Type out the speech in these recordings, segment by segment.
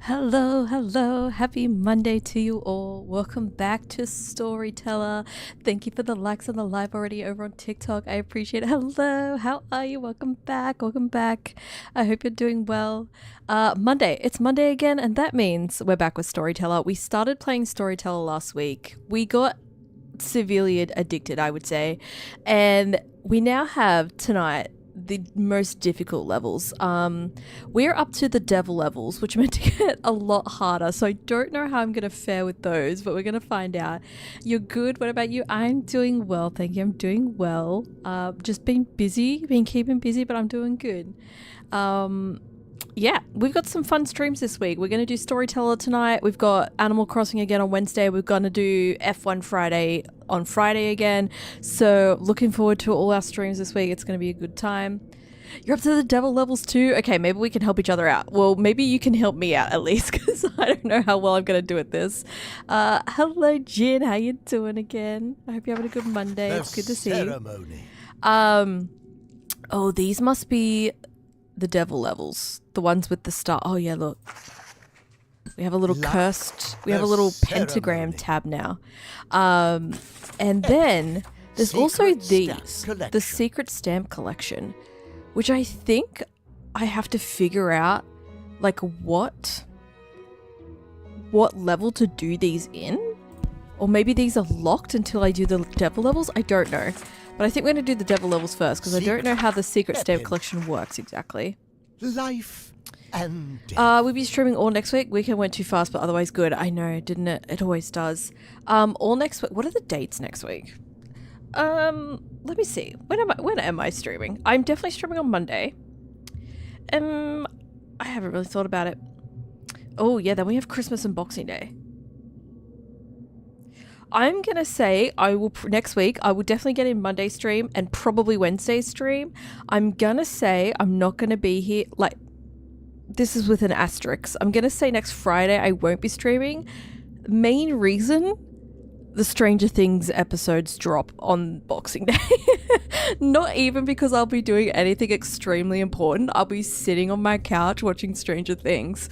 Hello, hello. Happy Monday to you all. Welcome back to Storyteller. Thank you for the likes on the live already over on TikTok. I appreciate it. Hello, how are you? Welcome back. Welcome back. I hope you're doing well. Monday. It's Monday again, and that means we're back with Storyteller. We started playing Storyteller last week. We got severely addicted, I would say. And we now have tonight the most difficult levels. We're up to the devil levels, which are meant to get a lot harder, so I don't know how I'm gonna fare with those, but we're gonna find out. You're good. What about you? I'm doing well, thank you. I'm doing well. Just been keeping busy, but I'm doing good. Yeah, we've got some fun streams this week. We're going to do Storyteller tonight. We've got Animal Crossing again on Wednesday. We're going to do F1 Friday on Friday again. So looking forward to all our streams this week. It's going to be a good time. You're up to the devil levels too? Okay, maybe we can help each other out. Well, maybe you can help me out at least, because I don't know how well I'm going to do at this. Hello, Jin. How you doing again? I hope you're having a good Monday. It's good to see you. Oh, these must be the devil levels, the ones with the star. Oh yeah, look, we have a little cursed, we have a little pentagram tab now, and then there's also these, the secret stamp collection, which I think I have to figure out like what level to do these in, or maybe these are locked until I do the devil levels. I don't know. But I think we're going to do the devil levels first, because I don't know how the secret stamp collection works exactly. Life and death. We'll be streaming all next week. Weekend went too fast, but otherwise good. I know, didn't it? It always does. All next week. What are the dates next week? Let me see. When am I streaming? I'm definitely streaming on Monday. I haven't really thought about it. Oh yeah, then we have Christmas and Boxing Day. I'm going to say next week, I will definitely get in Monday stream and probably Wednesday stream. I'm going to say I'm not going to be here. Like, this is with an asterisk. I'm going to say next Friday I won't be streaming. Main reason, the Stranger Things episodes drop on Boxing Day. Not even because I'll be doing anything extremely important. I'll be sitting on my couch watching Stranger Things.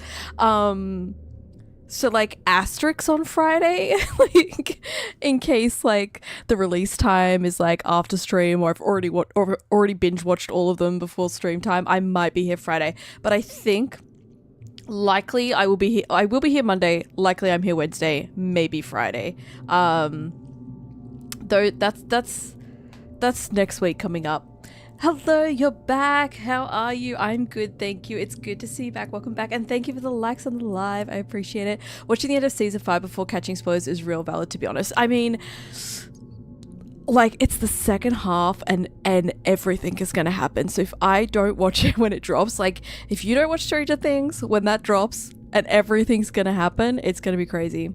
So like asterisks on Friday, like in case like the release time is like after stream, or I've already binge watched all of them before stream time, I might be here Friday. But I think likely I will be here Monday. Likely I'm here Wednesday, maybe Friday. Though that's next week coming up. Hello, you're back. How are you? I'm good, thank you. It's good to see you back. Welcome back, and thank you for the likes on the live. I appreciate it. Watching the end of season 5 before catching spoilers is real valid, to be honest. I mean, like, it's the second half, and everything is gonna happen. So if I don't watch it when it drops, like, if you don't watch Stranger Things when that drops and everything's gonna happen, it's gonna be crazy.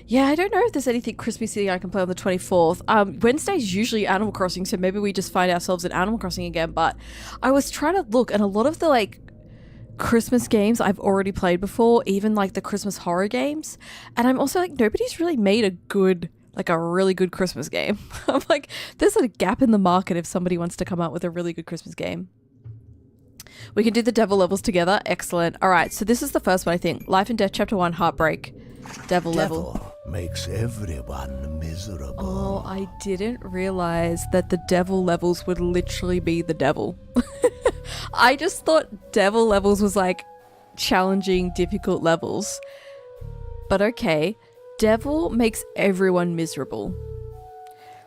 Yeah, I don't know if there's anything Christmassy I can play on the 24th. Wednesday's usually Animal Crossing, so maybe we just find ourselves in Animal Crossing again. But I was trying to look, and a lot of the like Christmas games I've already played before, even like the Christmas horror games. And I'm also like, nobody's really made a really good Christmas game. I'm like, there's a gap in the market if somebody wants to come out with a really good Christmas game. We can do the devil levels together. Excellent. All right, so this is the first one, I think. Life and Death, Chapter 1, Heartbreak. Devil level. Makes everyone miserable. Oh, I didn't realize that the devil levels would literally be the devil. I just thought devil levels was like challenging, difficult levels. But okay, devil makes everyone miserable.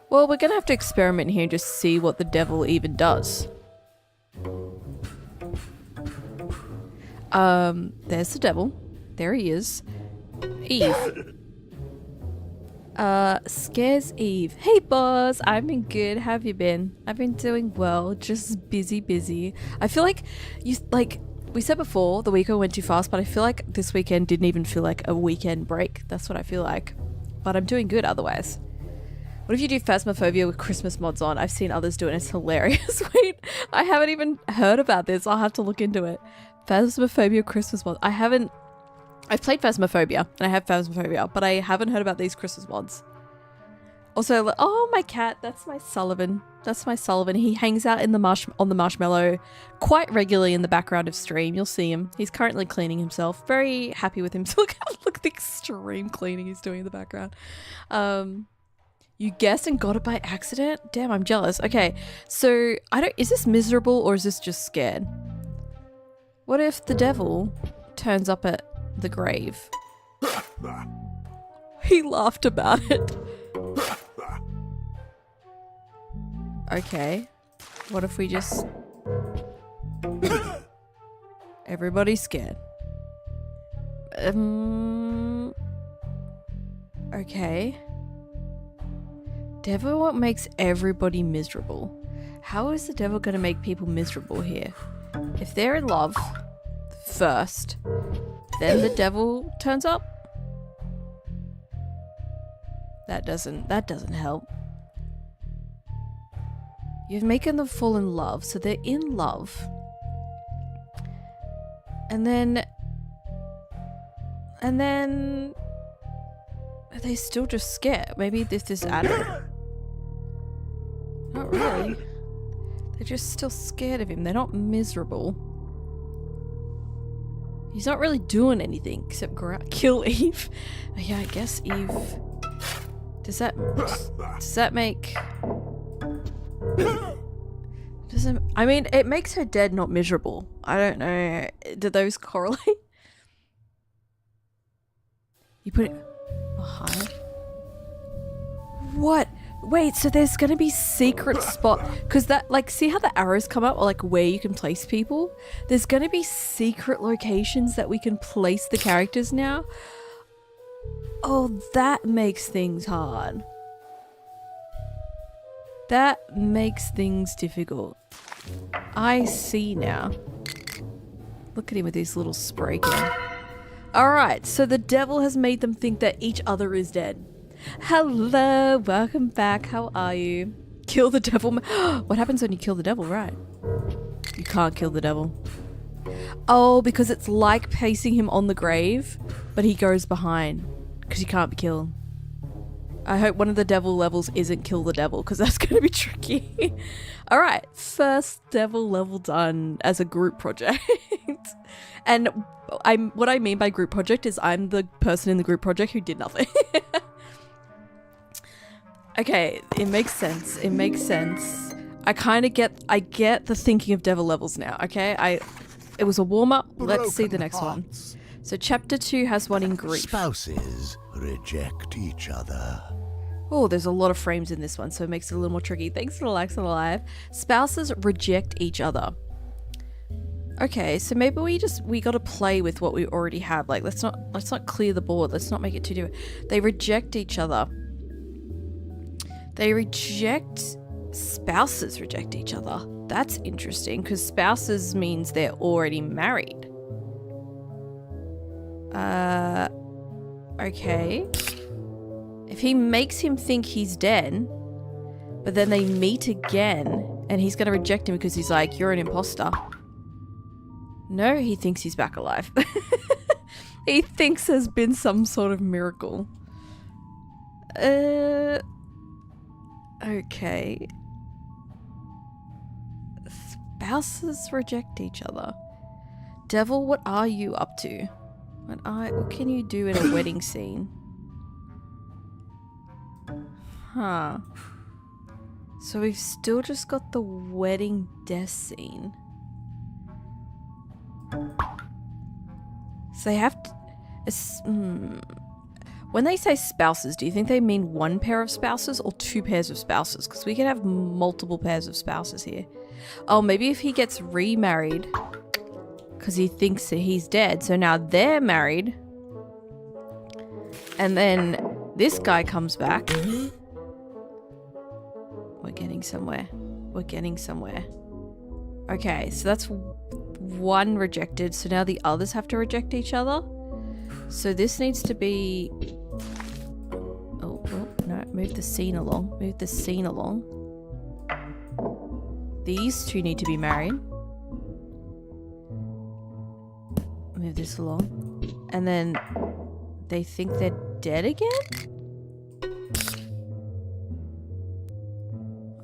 Well, we're gonna have to experiment here and just see what the devil even does. There's the devil. There he is. Eve. Scares Eve. Hey boss, I've been good. How have you been? I've been doing well. Just busy. I feel like we said before, the weekend went too fast, but I feel like this weekend didn't even feel like a weekend break. That's what I feel like. But I'm doing good otherwise. What if you do Phasmophobia with Christmas mods on? I've seen others do it and it's hilarious. Wait, I haven't even heard about this. I'll have to look into it. Phasmophobia Christmas mods. I've played Phasmophobia, and I have Phasmophobia, but I haven't heard about these Christmas mods. Also, oh, my cat. That's my Sullivan. That's my Sullivan. He hangs out in the on the marshmallow quite regularly in the background of stream. You'll see him. He's currently cleaning himself. Very happy with himself. Look at the extreme cleaning he's doing in the background. You guessed and got it by accident? Damn, I'm jealous. Okay, so is this miserable or is this just scared? What if the devil turns up at the grave? He laughed about it. Okay. What if we just... Everybody's scared. Okay. Devil, what makes everybody miserable? How is the devil going to make people miserable here? If they're in love first, then the devil turns up. That doesn't help. You've making them fall in love, so they're in love. And then are they still just scared? Maybe this is Adam. Not really. They're just still scared of him. They're not miserable. He's not really doing anything except kill Eve. Oh, yeah, I guess Eve. Does that make? I mean, it makes her dead, not miserable. I don't know. Do those correlate? You put it behind. What? Wait, so there's gonna be secret spot, because that, like, see how the arrows come up, or like where you can place people? There's gonna be secret locations that we can place the characters now. Oh, that makes things hard. That makes things difficult. I see now. Look at him with his little spray can. Alright, so the devil has made them think that each other is dead. Hello, welcome back. How are you? Kill the devil. What happens when you kill the devil, right? You can't kill the devil. Oh, because it's like placing him on the grave, but he goes behind because he can't be killed. I hope one of the devil levels isn't kill the devil, because that's going to be tricky. All right, first devil level done as a group project. And what I mean by group project is I'm the person in the group project who did nothing. Okay, it makes sense. It makes sense. I get the thinking of devil levels now, okay? It was a warm-up. Let's see the next one. So chapter 2 has one in grief. Spouses reject each other. Oh, there's a lot of frames in this one, so it makes it a little more tricky. Thanks for the likes on the live. Spouses reject each other. Okay, so maybe we got to play with what we already have. Like, let's not clear the board. Let's not make it too difficult. They reject each other. Spouses reject each other. That's interesting, because spouses means they're already married. Okay. If he makes him think he's dead, but then they meet again, and he's going to reject him because he's like, you're an imposter. No, he thinks he's back alive. He thinks there's been some sort of miracle. Okay. Spouses reject each other. Devil, what are you up to? What can you do in a wedding scene? Huh. So we've still just got the wedding death scene. So they have to... When they say spouses, do you think they mean one pair of spouses or two pairs of spouses? Because we can have multiple pairs of spouses here. Oh, maybe if he gets remarried because he thinks that he's dead. So now they're married. And then this guy comes back. We're getting somewhere. We're getting somewhere. Okay, so that's one rejected. So now the others have to reject each other. So this needs to be... Oh, no, move the scene along. Move the scene along. These two need to be married. Move this along. And then they think they're dead again?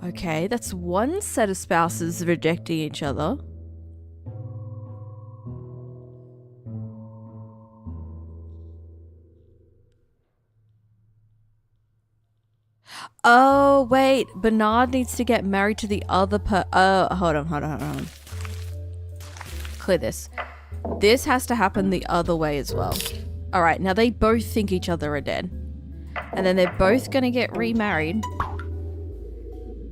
Okay, that's one set of spouses rejecting each other. Oh, wait. Bernard needs to get married to the other hold on. Clear this. This has to happen the other way as well. Alright, now they both think each other are dead. And then they're both gonna get remarried.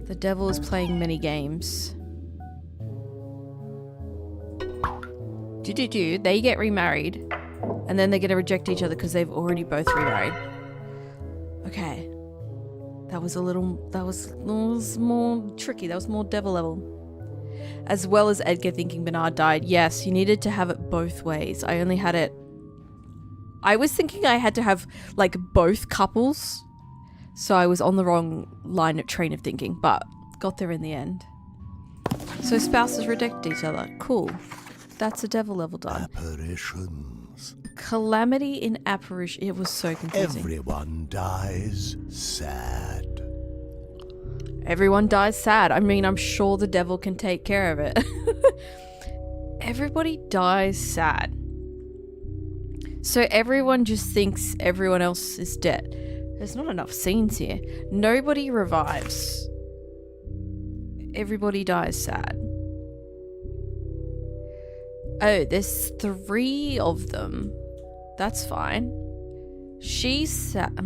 The devil is playing many games. They get remarried. And then they're gonna reject each other because they've already both remarried. Okay. That was more tricky. That was more devil level. As well as Edgar thinking Bernard died. Yes, you needed to have it both ways. I only had it... I was thinking I had to have, like, both couples. So I was on the wrong train of thinking. But got there in the end. So spouses reject each other. Cool. That's a devil level done. Apparitions. Calamity in apparition. It was so confusing. Everyone dies sad. Everyone dies sad. I mean, I'm sure the devil can take care of it. Everybody dies sad. So everyone just thinks everyone else is dead. There's not enough scenes here. Nobody revives. Everybody dies sad. Oh, there's 3 of them. That's fine. She's sad.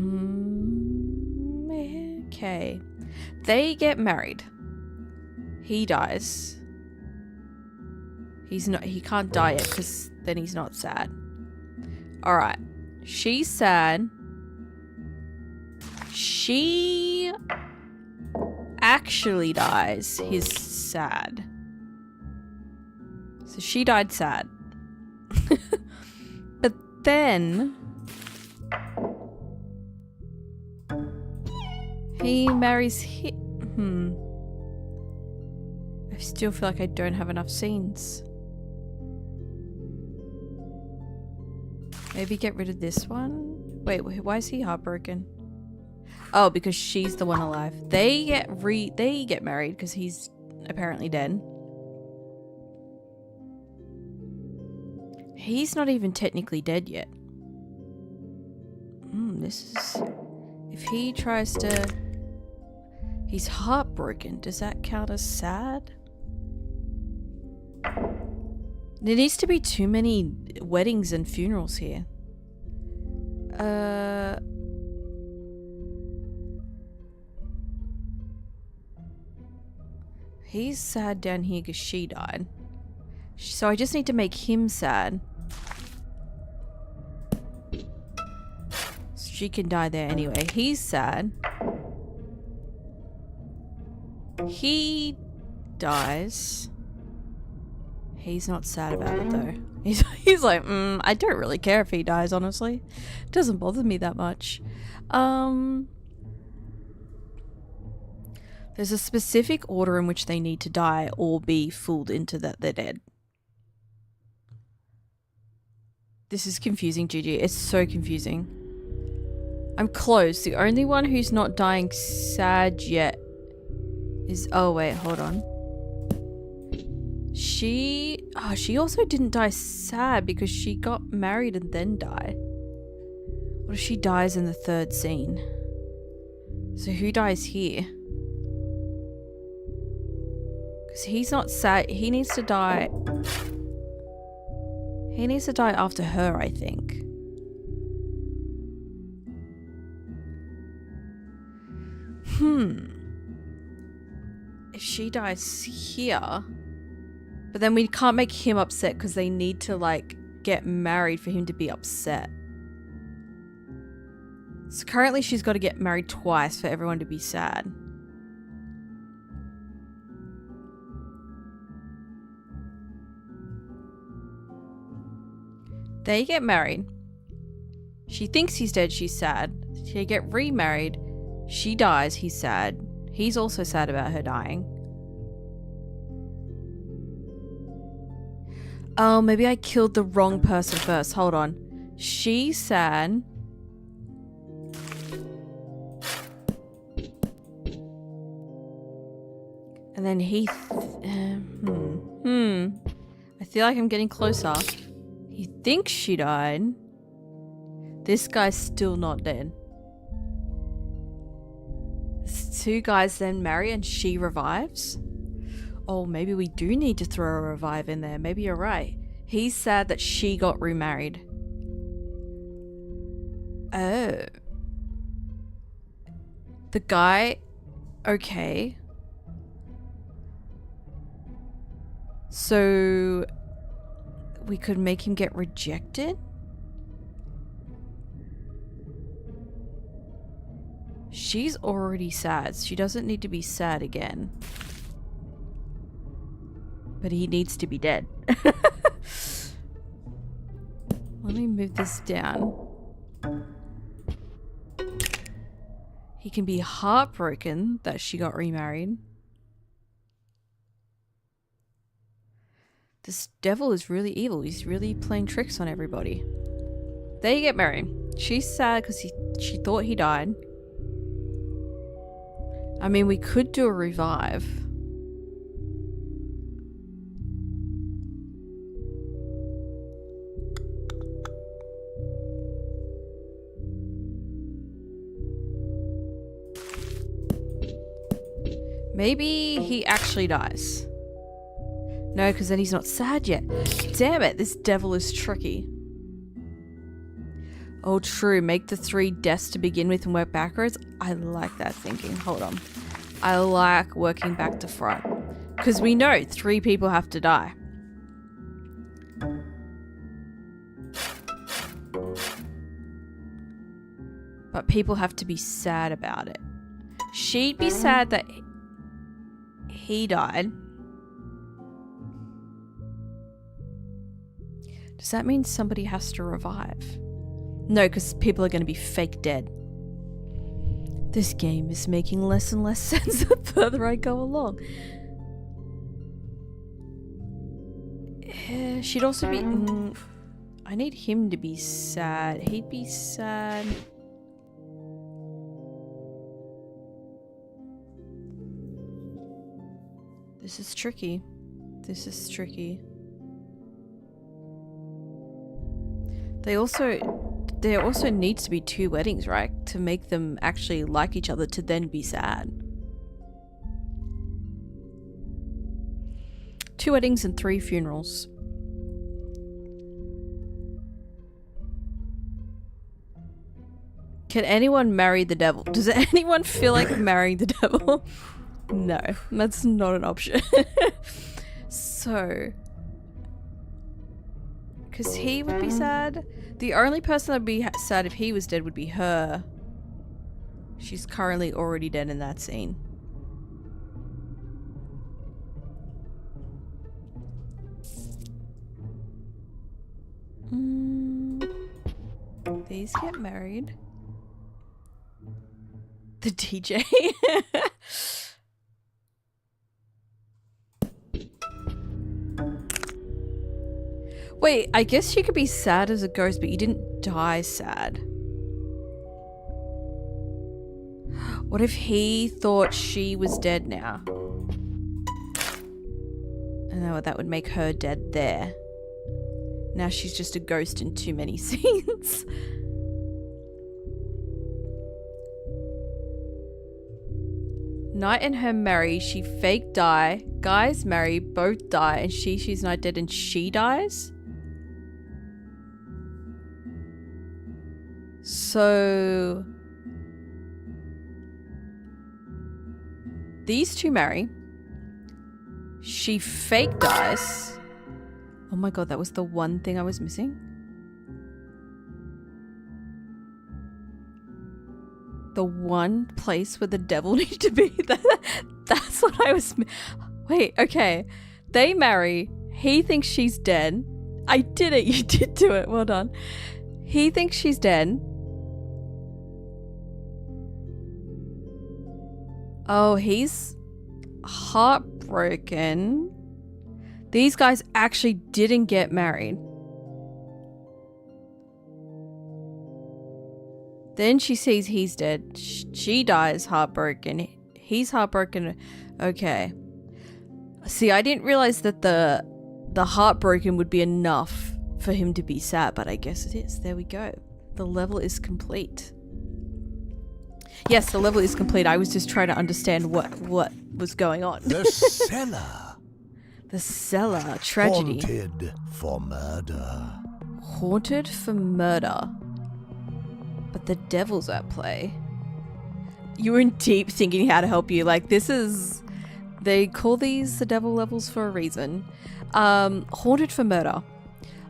Okay. They get married. He dies. He can't die yet because then he's not sad. Alright. She's sad. She actually dies. He's sad. So she died sad. But then he marries I still feel like I don't have enough scenes. Maybe get rid of this one? Wait, why is he heartbroken? Oh, because she's the one alive. They get married because he's apparently dead. He's not even technically dead yet. This is... If he tries to... He's heartbroken. Does that count as sad? There needs to be too many weddings and funerals here. He's sad down here because she died. So I just need to make him sad. So she can die there anyway. He's sad. He dies. He's not sad about it though. He's like, I don't really care if he dies, honestly. It doesn't bother me that much. There's a specific order in which they need to die or be fooled into that they're dead. This is confusing, Gigi. It's so confusing. I'm close. The only one who's not dying sad yet is... Oh, wait. Hold on. She also didn't die sad because she got married and then died. What if she dies in the 3rd scene? So who dies here? Because he's not sad. He needs to die... He needs to die after her, I think. If she dies here... But then we can't make him upset because they need to, like, get married for him to be upset. So currently she's got to get married twice for everyone to be sad. They get married. She thinks he's dead, she's sad. They get remarried. She dies, he's sad. He's also sad about her dying. Oh, maybe I killed the wrong person first. Hold on. She's sad. And then he... I feel like I'm getting closer. He thinks she died. This guy's still not dead. These two guys then marry and she revives. Oh, maybe we do need to throw a revive in there. Maybe you're right. He's sad that she got remarried. Oh. The guy... Okay. So... we could make him get rejected? She's already sad. She doesn't need to be sad again. But he needs to be dead. Let me move this down. He can be heartbroken that she got remarried. This devil is really evil. He's really playing tricks on everybody. They get married. She's sad because she thought he died. I mean, we could do a revive. Maybe he actually dies. No, because then he's not sad yet. Damn it, this devil is tricky. Oh, true. Make the 3 deaths to begin with and work backwards. I like that thinking. Hold on. I like working back to front. Because we know 3 people have to die. But people have to be sad about it. She'd be sad that he died. Does that mean somebody has to revive? No, because people are going to be fake dead. This game is making less and less sense the further I go along. She'd also be... I need him to be sad. He'd be sad. This is tricky. This is tricky. There also needs to be 2 weddings, right? To make them actually like each other to then be sad. 2 weddings and 3 funerals. Can anyone marry the devil? Does anyone feel like marrying the devil? No, that's not an option. So... because he would be sad. The only person that would be sad if he was dead would be her. She's currently already dead in that scene. These get married. The DJ. Wait, I guess you could be sad as a ghost, but you didn't die sad. What if he thought she was dead now? And then that would make her dead there. Now she's just a ghost in too many scenes. Knight and her marry, she fake die. Guys marry, both die, and she's not dead and she dies? So... these 2 marry. She fake dies. Oh my god, that was the one thing I was missing. The one place where the devil needed to be. That's what I was... Wait, okay. They marry. He thinks she's dead. I did it. You did do it. Well done. He thinks she's dead. Oh, he's heartbroken. These guys actually didn't get married. Then she sees he's dead. She dies heartbroken. He's heartbroken. Okay. See, I didn't realize that the heartbroken would be enough for him to be sad, but I guess it is. There we go. The level is complete. Yes, the level is complete. I was just trying to understand what was going on. The cellar. The cellar. Tragedy. Haunted for murder. Haunted for murder. But the devil's at play. You were in deep thinking how to help you. Like, this is... They call these the devil levels for a reason. Haunted for murder.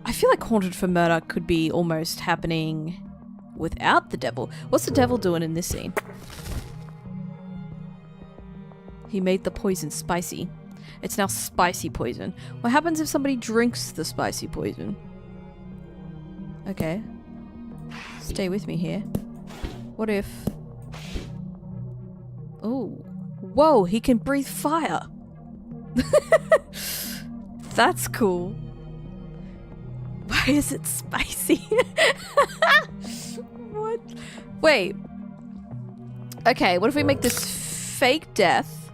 I feel like haunted for murder could be almost happening without the devil. What's the devil doing in this scene? He made the poison spicy. It's now spicy poison. What happens if somebody drinks the spicy poison? Okay. Stay with me here. What if... Oh. Whoa, he can breathe fire. That's cool. Why is it spicy? What? Wait. Okay, what if we make this fake death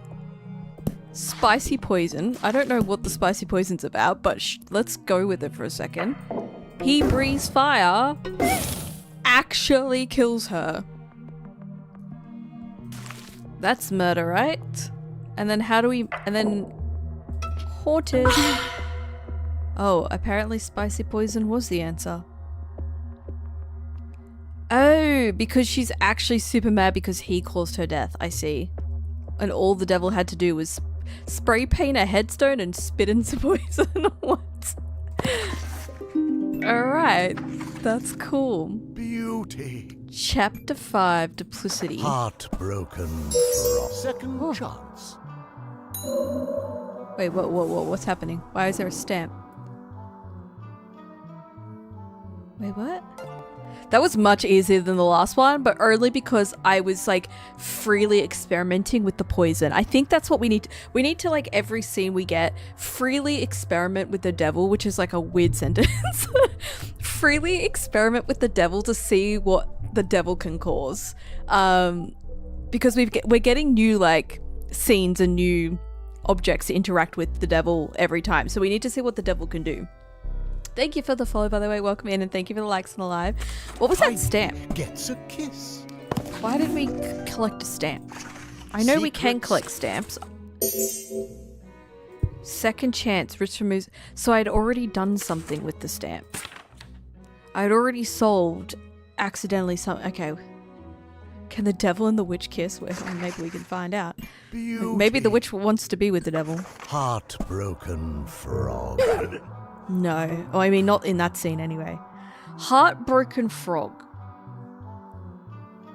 spicy poison? I don't know what the spicy poison's about, but let's go with it for a second. He breathes fire, actually kills her. That's murder, right? And then how do we... And then... Haunted. Oh, apparently spicy poison was the answer. Oh, because she's actually super mad because he caused her death. I see. And all the devil had to do was spray paint a headstone and spit in some poison. What? Alright. That's cool. Beauty. Chapter 5, Duplicity. Heartbroken from second chance. Wait, what's happening? Why is there a stamp? Wait, what? That was much easier than the last one, but only because I was like freely experimenting with the poison. I think that's what we need. We need to, like, every scene we get, freely experiment with the devil, which is like a weird sentence. Freely experiment with the devil to see what the devil can cause. Because we're getting new, like, scenes and new objects to interact with the devil every time. So we need to see what the devil can do. Thank you for the follow, by the way. Welcome in, and thank you for the likes on the live. What was that stamp? Gets a kiss. Why did we collect a stamp? I know we can collect stamps. Second chance, rich removes. So I'd already done something with the stamp. I'd already solved accidentally something. Okay. Can the devil and the witch kiss? Well, maybe we can find out. Beauty. Maybe the witch wants to be with the devil. Heartbroken frog. No. Oh, I mean, not in that scene anyway. Heartbroken frog.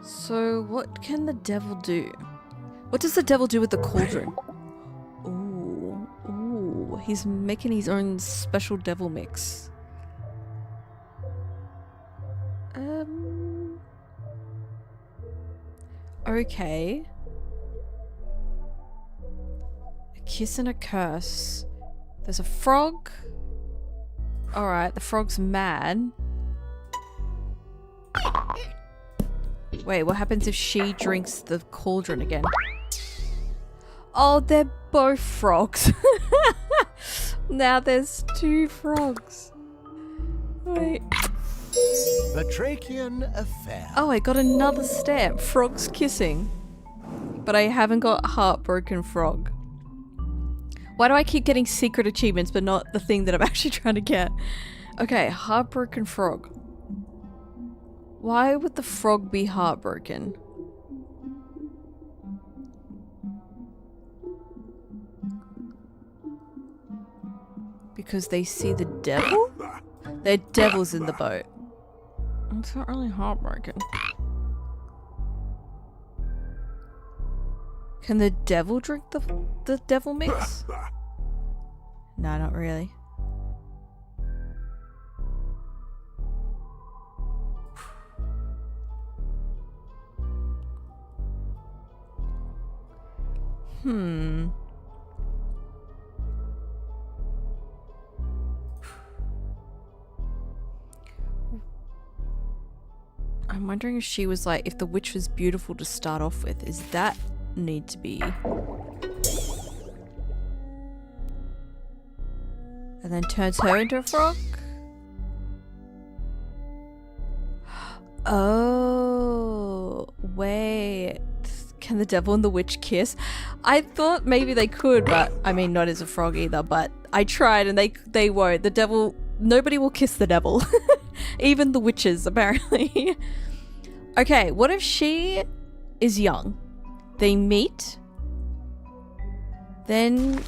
So, what can the devil do? What does the devil do with the cauldron? Ooh, he's making his own special devil mix. Okay. A kiss and a curse. There's a frog. Alright, the frog's mad. Wait, what happens if she drinks the cauldron again? Oh, they're both frogs. Now there's two frogs. Wait. Batrachian affair. Oh, I got another stamp. Frogs kissing. But I haven't got heartbroken frog. Why do I keep getting secret achievements but not the thing that I'm actually trying to get? Okay, heartbroken frog. Why would the frog be heartbroken? Because they see the devil? There are devils in the boat. It's not really heartbroken. Can the devil drink the devil mix? No, not really. I'm wondering if she was like, if the witch was beautiful to start off with, is that need to be... And then turns her into a frog. Oh, wait. Can the devil and the witch kiss? I thought maybe they could, but I mean, not as a frog either, but I tried and they won't. The devil, nobody will kiss the devil. Even the witches, apparently. Okay, what if she is young? They meet. And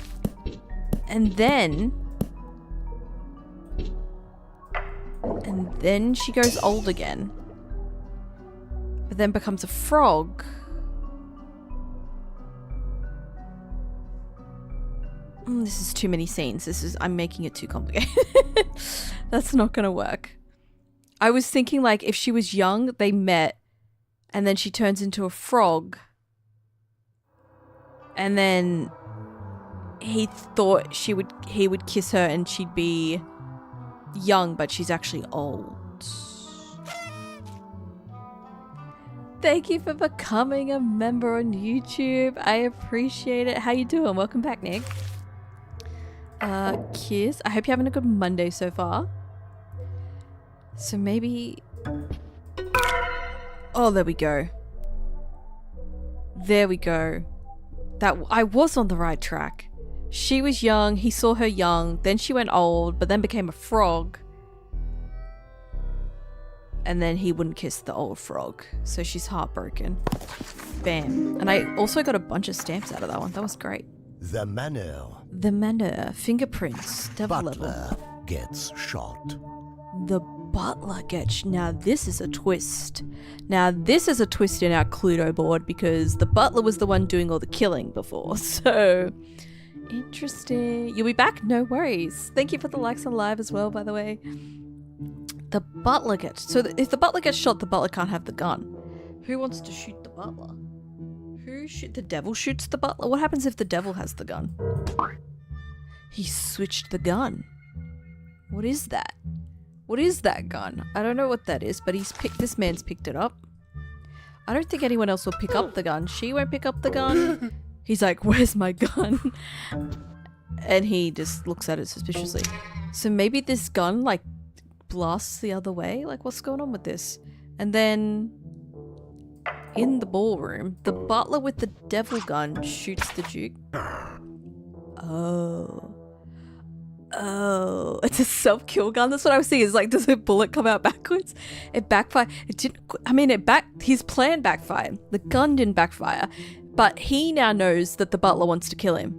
then she goes old again. But then becomes a frog. This is too many scenes. I'm making it too complicated. That's not gonna work. I was thinking like if she was young, they met, and then she turns into a frog. And then he thought he would kiss her and she'd be young, but she's actually old. Thank you for becoming a member on YouTube. I appreciate it. How you doing? Welcome back, Nick. Kiss. I hope you're having a good Monday so far. So maybe... Oh, there we go. There we go. That I was on the right track. She was young, he saw her young, then she went old, but then became a frog. And then he wouldn't kiss the old frog. So she's heartbroken. Bam. And I also got a bunch of stamps out of that one. That was great. The manor. The manor. Fingerprints. Devil Butler level. gets shot. The butler gets... Now this is a twist. Now this is a twist in our Cluedo board because the butler was the one doing all the killing before. So... Interesting. You'll be back? No worries. Thank you for the likes on live as well, by the way. The butler gets... So if the butler gets shot, the butler can't have the gun. Who wants to shoot the butler? The devil shoots the butler? What happens if the devil has the gun? He switched the gun. What is that? What is that gun? I don't know what that is, but this man's picked it up. I don't think anyone else will pick up the gun. She won't pick up the gun. He's like, where's my gun? And he just looks at it suspiciously. So maybe this gun, like, blasts the other way? Like, what's going on with this? And then, in the ballroom, the butler with the devil gun shoots the Duke. Oh. Oh. It's a self-kill gun? That's what I was thinking. It's like, does a bullet come out backwards? It backfired. It didn't... I mean, his plan backfired. The gun didn't backfire. But he now knows that the butler wants to kill him.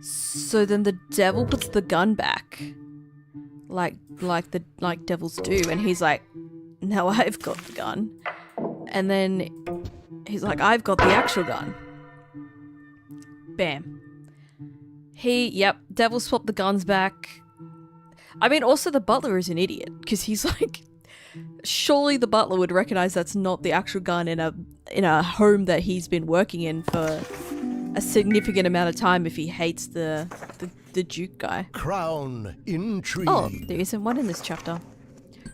So then the devil puts the gun back. Like devils do. And he's like, now I've got the gun. And then he's like, I've got the actual gun. Bam. Devil swapped the guns back. I mean, also the butler is an idiot. Because he's like... Surely the butler would recognize that's not the actual gun in a home that he's been working in for a significant amount of time if he hates the Duke guy. Crown intrigue. Oh, there isn't one in this chapter.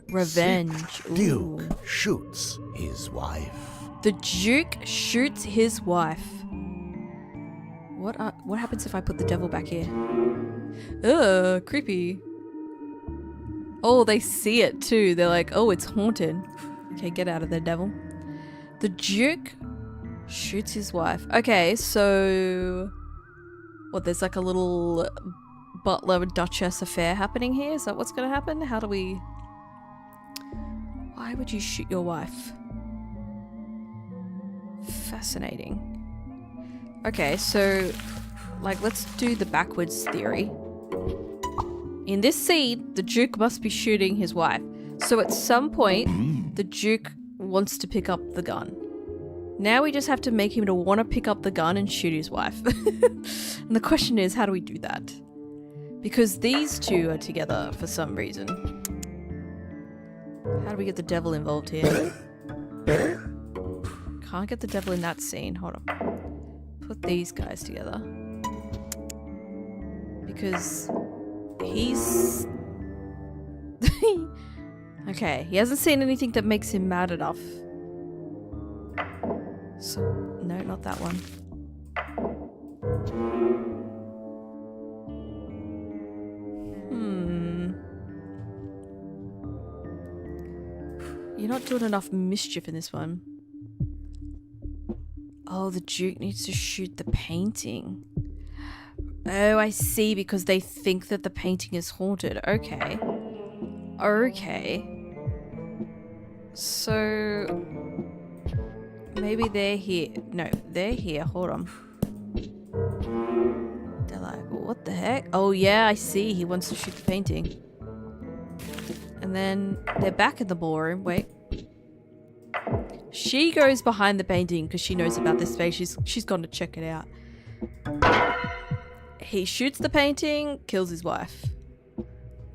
Revenge. Ooh. Duke shoots his wife. The Duke shoots his wife. What happens if I put the devil back here? Ugh, creepy. Oh, they see it too. They're like, oh, it's haunted. Okay, get out of there, devil. The Duke shoots his wife. Okay, so... What, there's like a little butler-duchess affair happening here? Is that what's going to happen? How do we... Why would you shoot your wife? Fascinating. Okay, so... Like, let's do the backwards theory. In this scene, the Duke must be shooting his wife. So at some point, the Duke wants to pick up the gun. Now we just have to make him to want to pick up the gun and shoot his wife. And the question is, how do we do that? Because these two are together for some reason. How do we get the devil involved here? Can't get the devil in that scene. Hold on. Put these guys together. Because... He's... Okay, he hasn't seen anything that makes him mad enough. So, no, not that one. You're not doing enough mischief in this one. Oh, the Duke needs to shoot the painting. Oh, I see, because they think that the painting is haunted. Okay. Okay. So... maybe they're here. No, they're here. Hold on. They're like, what the heck? Oh, yeah, I see. He wants to shoot the painting. And then they're back in the ballroom. Wait. She goes behind the painting because she knows about this space. She's gone to check it out. He shoots the painting, kills his wife.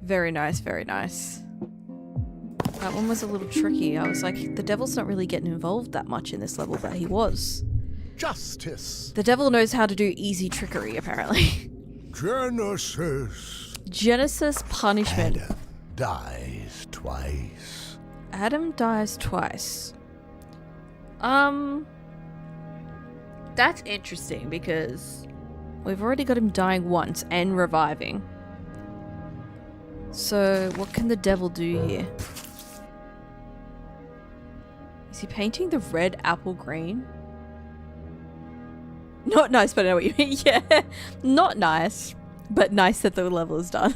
Very nice, very nice. That one was a little tricky. I was like, the devil's not really getting involved that much in this level, but he was. Justice. The devil knows how to do easy trickery, apparently. Genesis. Genesis punishment. Adam dies twice. Adam dies twice. That's interesting because we've already got him dying once and reviving. So what can the devil do here? Is he painting the red apple green? Not nice, but I know what you mean. Yeah, not nice, but nice that the level is done.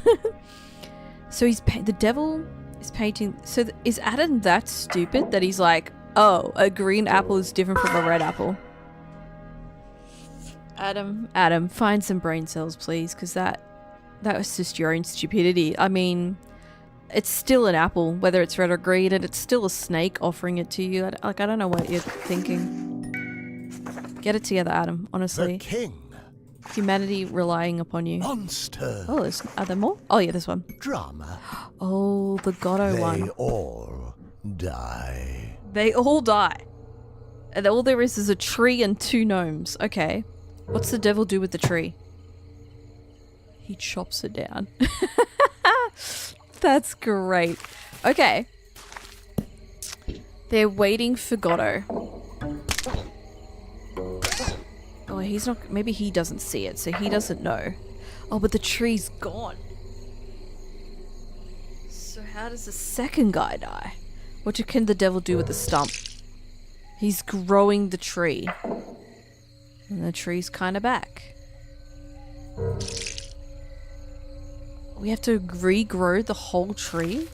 So the devil is painting. So is Adam that stupid that he's like, oh, a green apple is different from a red apple? Adam, find some brain cells, please, because that was just your own stupidity. I mean, it's still an apple, whether it's red or green, and it's still a snake offering it to you. I don't know what you're thinking. Get it together, Adam, honestly. The king. Humanity relying upon you. Monster. Oh, are there more? Oh, yeah, this one. Drama. Oh, the Goddo one. They all die. They all die. And all there is a tree and 2 gnomes. Okay. What's the devil do with the tree? He chops it down. That's great. Okay. They're waiting for Goddo. Oh, he's not... maybe he doesn't see it, so he doesn't know. Oh, but the tree's gone. So how does the second guy die? What can the devil do with the stump? He's growing the tree. And the tree's kind of back. We have to regrow the whole tree?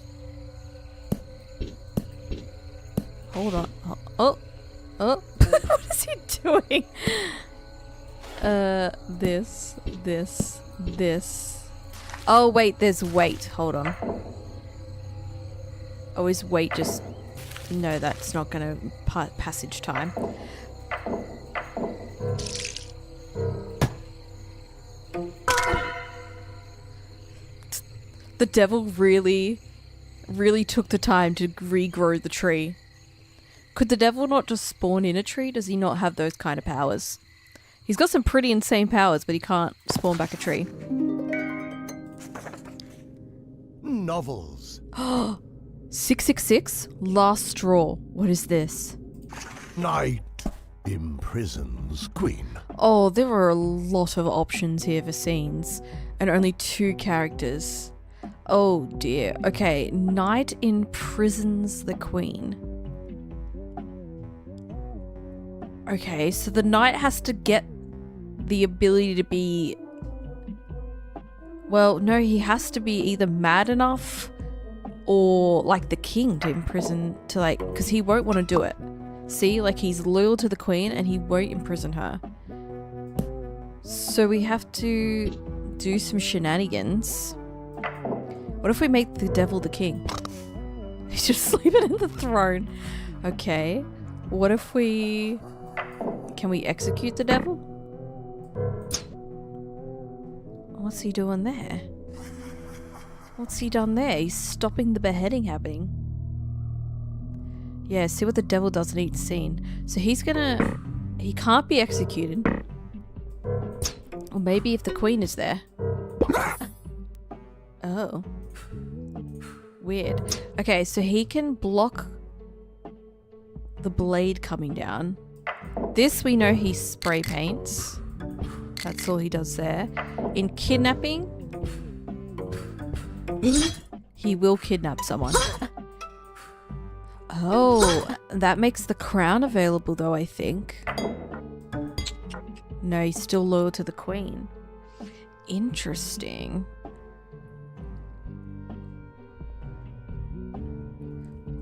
Hold on. Oh. What is he doing? This. Oh, wait, there's weight. Hold on. Oh, is weight just... no, that's not gonna passage time. The devil really took the time to regrow the tree. Could the devil not just spawn in a tree? Does he not have those kind of powers? He's got some pretty insane powers, but he can't spawn back a tree. Novels. 666? Last straw. What is this? Knight imprisons queen. Oh, there are a lot of options here for scenes, and only 2 characters. Oh dear. Okay, Knight imprisons the queen. Okay, so the knight has to get the ability to be... well, no, he has to be either mad enough or like the king to imprison, to like... because he won't want to do it. See, like he's loyal to the queen and he won't imprison her. So we have to do some shenanigans. What if we make the devil the king? He's just sleeping in the throne. Okay. What if we... can we execute the devil? What's he doing there? What's he done there? He's stopping the beheading happening. Yeah, see what the devil does in each scene. So he's gonna... he can't be executed. Or maybe if the queen is there. Oh. Weird. Okay, so he can block the blade coming down. This we know he spray paints. That's all he does there. In kidnapping, he will kidnap someone. Oh, that makes the crown available though, I think. No, he's still loyal to the queen. Interesting.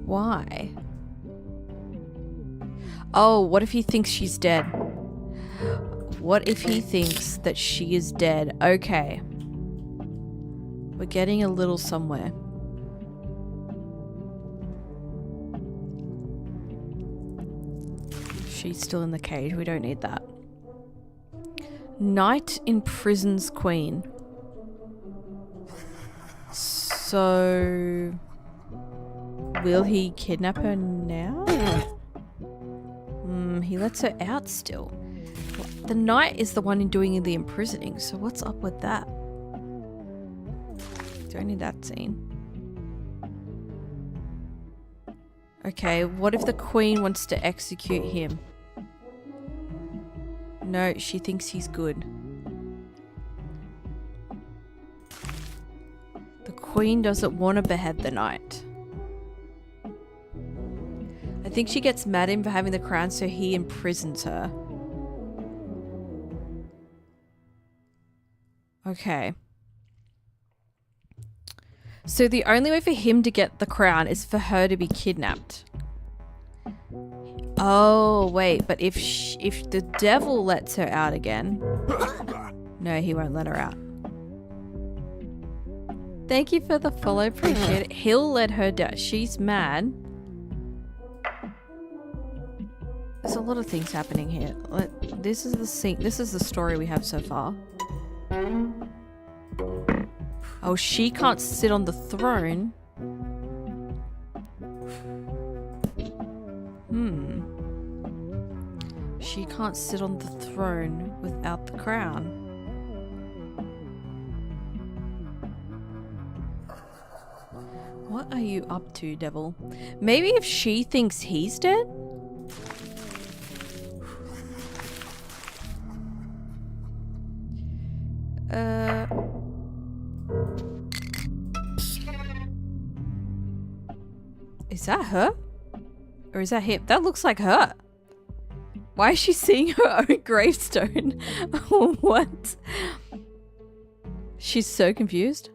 Why? Oh, what if he thinks she's dead? What if he thinks that she is dead? Okay. We're getting a little somewhere. She's still in the cage. We don't need that. Knight imprisons queen. So... will he kidnap her now? He lets her out still. The knight is the one doing the imprisoning, so what's up with that? Don't need that scene. Okay, what if the queen wants to execute him? No, she thinks he's good. The queen doesn't want to behead the knight. I think she gets mad at him for having the crown, so he imprisons her. Okay. So the only way for him to get the crown is for her to be kidnapped. Oh, wait, but if the devil lets her out again... No, he won't let her out. Thank you for the follow, appreciate it. He'll let her down. She's mad. There's a lot of things happening here. This is the scene. This is the story we have so far. Oh, she can't sit on the throne. She can't sit on the throne without the crown. What are you up to, devil? Maybe if she thinks he's dead? Is that her? Or is that him? That looks like her. Why is she seeing her own gravestone? What? She's so confused.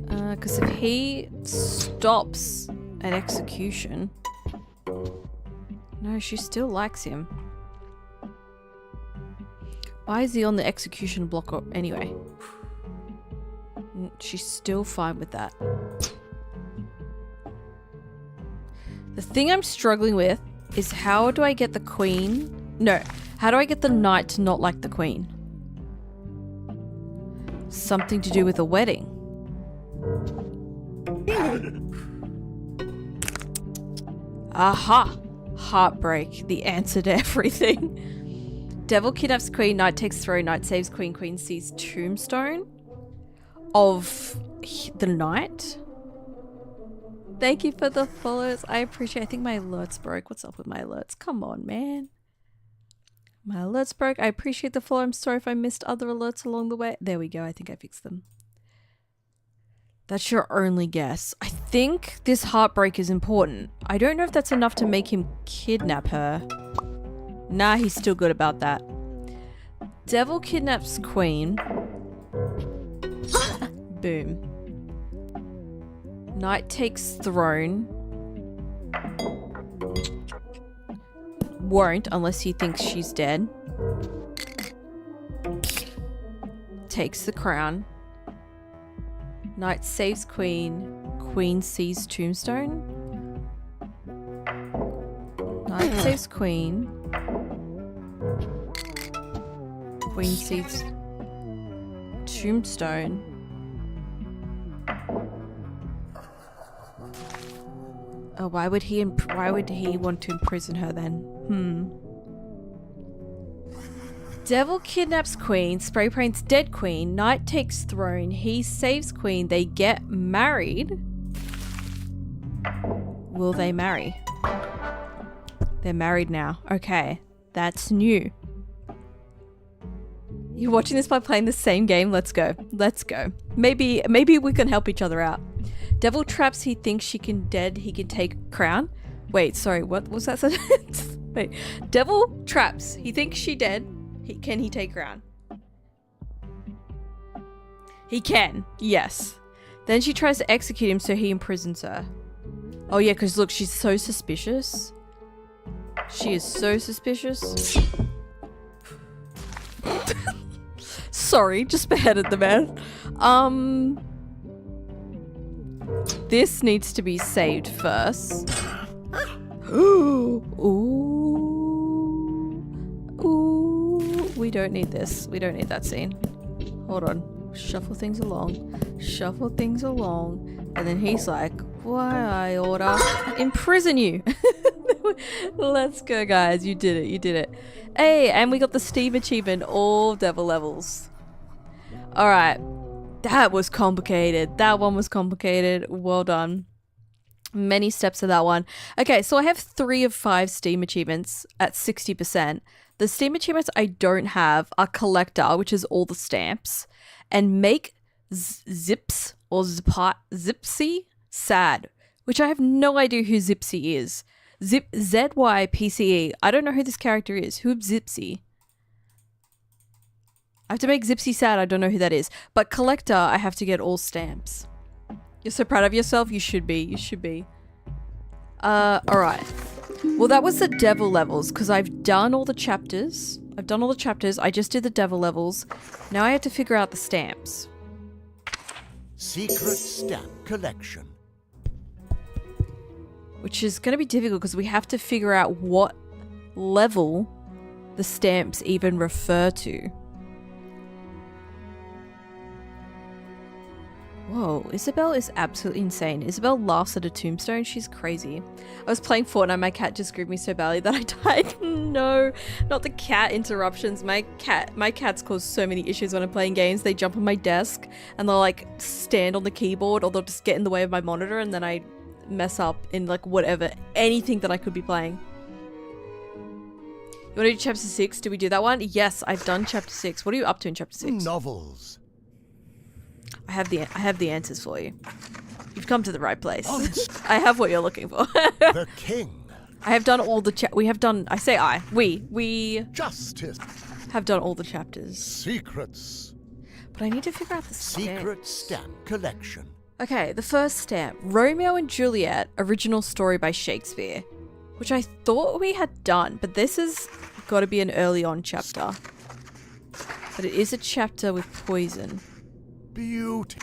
Because if he stops an execution... No, she still likes him. Why is he on the execution block anyway? She's still fine with that. The thing I'm struggling with is how do I get the queen... No, how do I get the knight to not like the queen? Something to do with a wedding. Aha! Heartbreak, the answer to everything. Devil kidnaps queen, knight takes throne, knight saves queen, queen sees tombstone of the knight. Thank you for the follows. I appreciate it. I think my alerts broke. What's up with my alerts? Come on, man. My alerts broke. I appreciate the follow. I'm sorry if I missed other alerts along the way. There we go. I think I fixed them. That's your only guess. I think this heartbreak is important. I don't know if that's enough to make him kidnap her. Nah, he's still good about that. Devil kidnaps queen. Boom. Knight takes throne. Won't unless he thinks she's dead. Takes the crown. Knight saves queen. Queen sees tombstone. Knight saves queen. Queen sees tombstone. Oh, why would he want to imprison her then? Devil kidnaps queen, spray paints dead queen, knight takes throne, he saves queen, they get married. Will they marry? They're married now. Okay, that's new. You're watching this by playing the same game? Let's go. Let's go. Maybe we can help each other out. Devil traps he thinks he can take crown. Wait, sorry, what was that sentence? Wait. Devil traps he thinks she dead. Can he take crown? He can, yes. Then she tries to execute him, so he imprisons her. Oh yeah, because look, she's so suspicious. She is so suspicious. Sorry, just beheaded the man. This needs to be saved first. Ooh. Ooh. We don't need this. We don't need that scene. Hold on. Shuffle things along. Shuffle things along. And then he's like, why I order imprison you. Let's go, guys. You did it. You did it. Hey, and we got the Steam achievement, all devil levels. Alright. That was complicated. That one was complicated. Well done. Many steps to that one. Okay, so I have 3 of 5 Steam achievements at 60%. The Steam achievements I don't have are Collector, which is all the stamps, and Make Zips or Zipsy sad, which I have no idea who Zipsy is. ZYPCE. I don't know who this character is. Who's Zipsy? I have to make Zipsy sad. I don't know who that is. But Collector, I have to get all stamps. You're so proud of yourself. You should be. You should be. Alright. Well, that was the devil levels because I've done all the chapters. I just did the devil levels. Now I have to figure out the stamps. Secret stamp collection. Which is going to be difficult because we have to figure out what level the stamps even refer to. Whoa, Isabel is absolutely insane. Isabel laughs at a tombstone. She's crazy. I was playing Fortnite. My cat just screwed me so badly that I died. No, not the cat interruptions. My cats cause so many issues when I'm playing games. They jump on my desk and they'll like stand on the keyboard, or they'll just get in the way of my monitor, and then I mess up in like whatever, anything that I could be playing. You want to do chapter 6? Did we do that one? Yes, I've done chapter 6. What are you up to in chapter 6? Novels. I have the answers for you. You've come to the right place. I have what you're looking for. The king. I have done all the we Justice. have done all the chapters. Secrets. But I need to figure out the stamps. Secret stamp collection. Okay, the first stamp. Romeo and Juliet, original story by Shakespeare. Which I thought we had done, but this has got to be an early on chapter. But it is a chapter with poison. Beauty.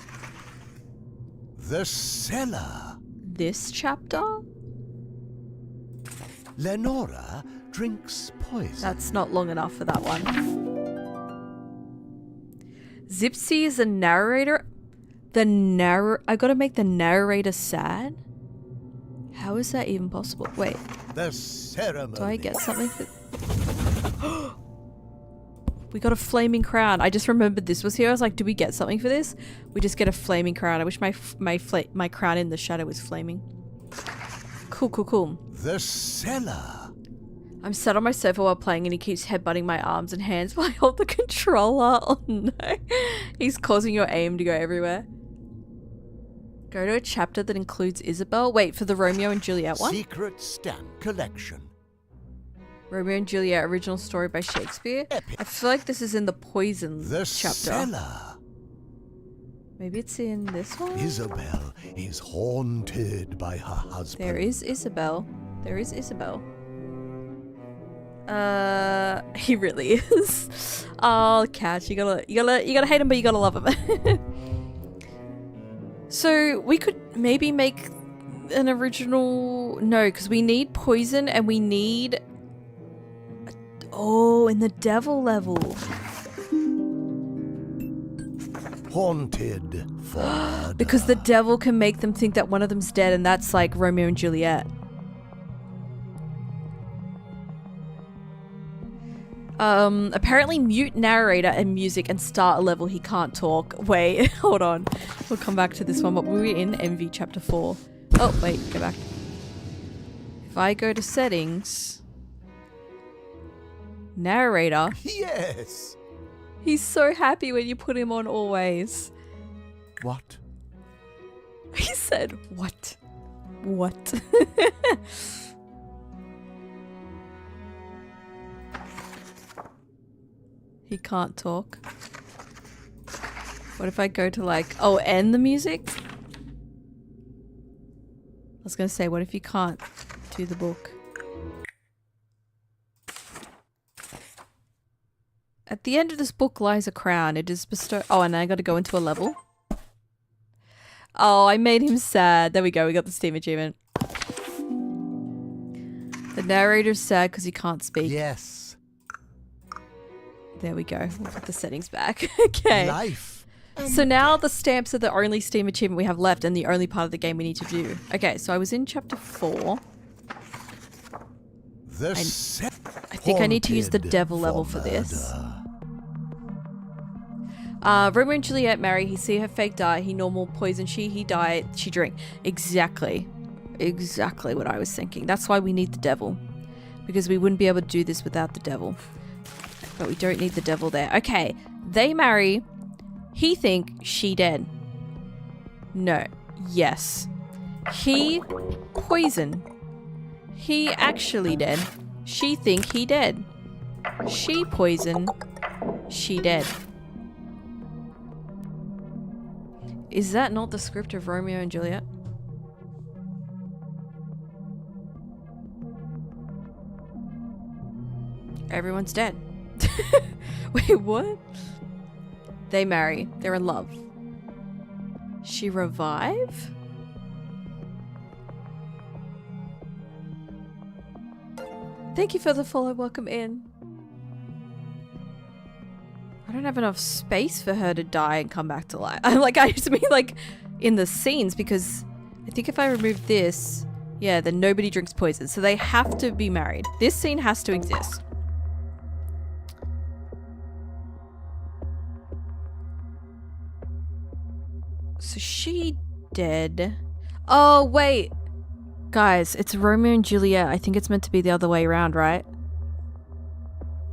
The cellar. This chapter? Lenora drinks poison. That's not long enough for that one. Zipsy is the narrator. I gotta make the narrator sad? How is that even possible? Wait. The ceremony. Do I get something for... We got a flaming crown. I just remembered this was here. I was like, do we get something for this? We just get a flaming crown. I wish my crown in the shadow was flaming. Cool, cool, cool. The cellar. I'm sat on my sofa while playing and he keeps headbutting my arms and hands while I hold the controller. Oh no. He's causing your aim to go everywhere. Go to a chapter that includes Isabel. Wait, for the Romeo and Juliet one? Secret stamp collection. Romeo and Juliet, original story by Shakespeare. Epic. I feel like this is in the poison The chapter. cellar. Maybe it's in this one? Isabel is haunted by her husband. There is Isabel. There is Isabel. He really is. Oh, Cat, you gotta hate him, but you gotta love him. So we could maybe make an original. No, because we need poison and we need. Oh, in the devil level. Haunted for Because the devil can make them think that one of them's dead, and that's like Romeo and Juliet. Apparently mute narrator and music and start a level he can't talk. Wait, hold on. We'll come back to this one, but we were in MV chapter 4. Oh, wait, go back. If I go to settings... Narrator. Yes. He's so happy when you put him on always. What? He said, what? What? He can't talk. What if I go to like, oh, end the music? I was gonna say, what if you can't do the book? At the end of this book lies a crown. It is bestowed. Oh, and I gotta go into a level. Oh, I made him sad. There we go. We got the Steam achievement. The narrator's sad because he can't speak. Yes. There we go. We'll put the settings back. Okay. Life. So now the stamps are the only Steam achievement we have left and the only part of the game we need to do. Okay, so I was in chapter 4. I think I need to use the devil level for this. Romeo and Juliet marry. He see her fake die. He normal poison. He die. She drink. Exactly. Exactly what I was thinking. That's why we need the devil. Because we wouldn't be able to do this without the devil. But we don't need the devil there. Okay. They marry. He think she dead. No. Yes. He poison. He actually dead. She think he dead. She poison. She dead. Is that not the script of Romeo and Juliet? Everyone's dead. Wait, what? They marry. They're in love. She revive? Thank you for the follow. Welcome in. I don't have enough space for her to die and come back to life. I just mean like in the scenes, because I think if I remove this, yeah, then nobody drinks poison. So they have to be married. This scene has to exist. So she dead. Oh, wait. Guys, it's Romeo and Juliet. I think it's meant to be the other way around, right?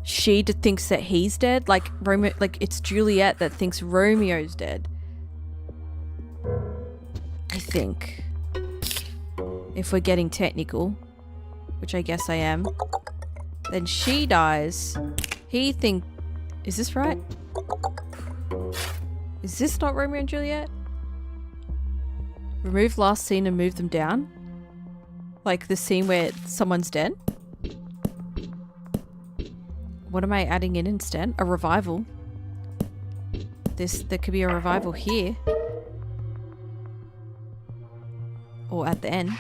She thinks that he's dead. Like Romeo, like it's Juliet that thinks Romeo's dead. I think. If we're getting technical, which I guess I am. Then she dies. He think, is this right? Is this not Romeo and Juliet? Remove last scene and move them down? Like the scene where someone's dead? What am I adding in instead? A revival. There could be a revival here. Or at the end.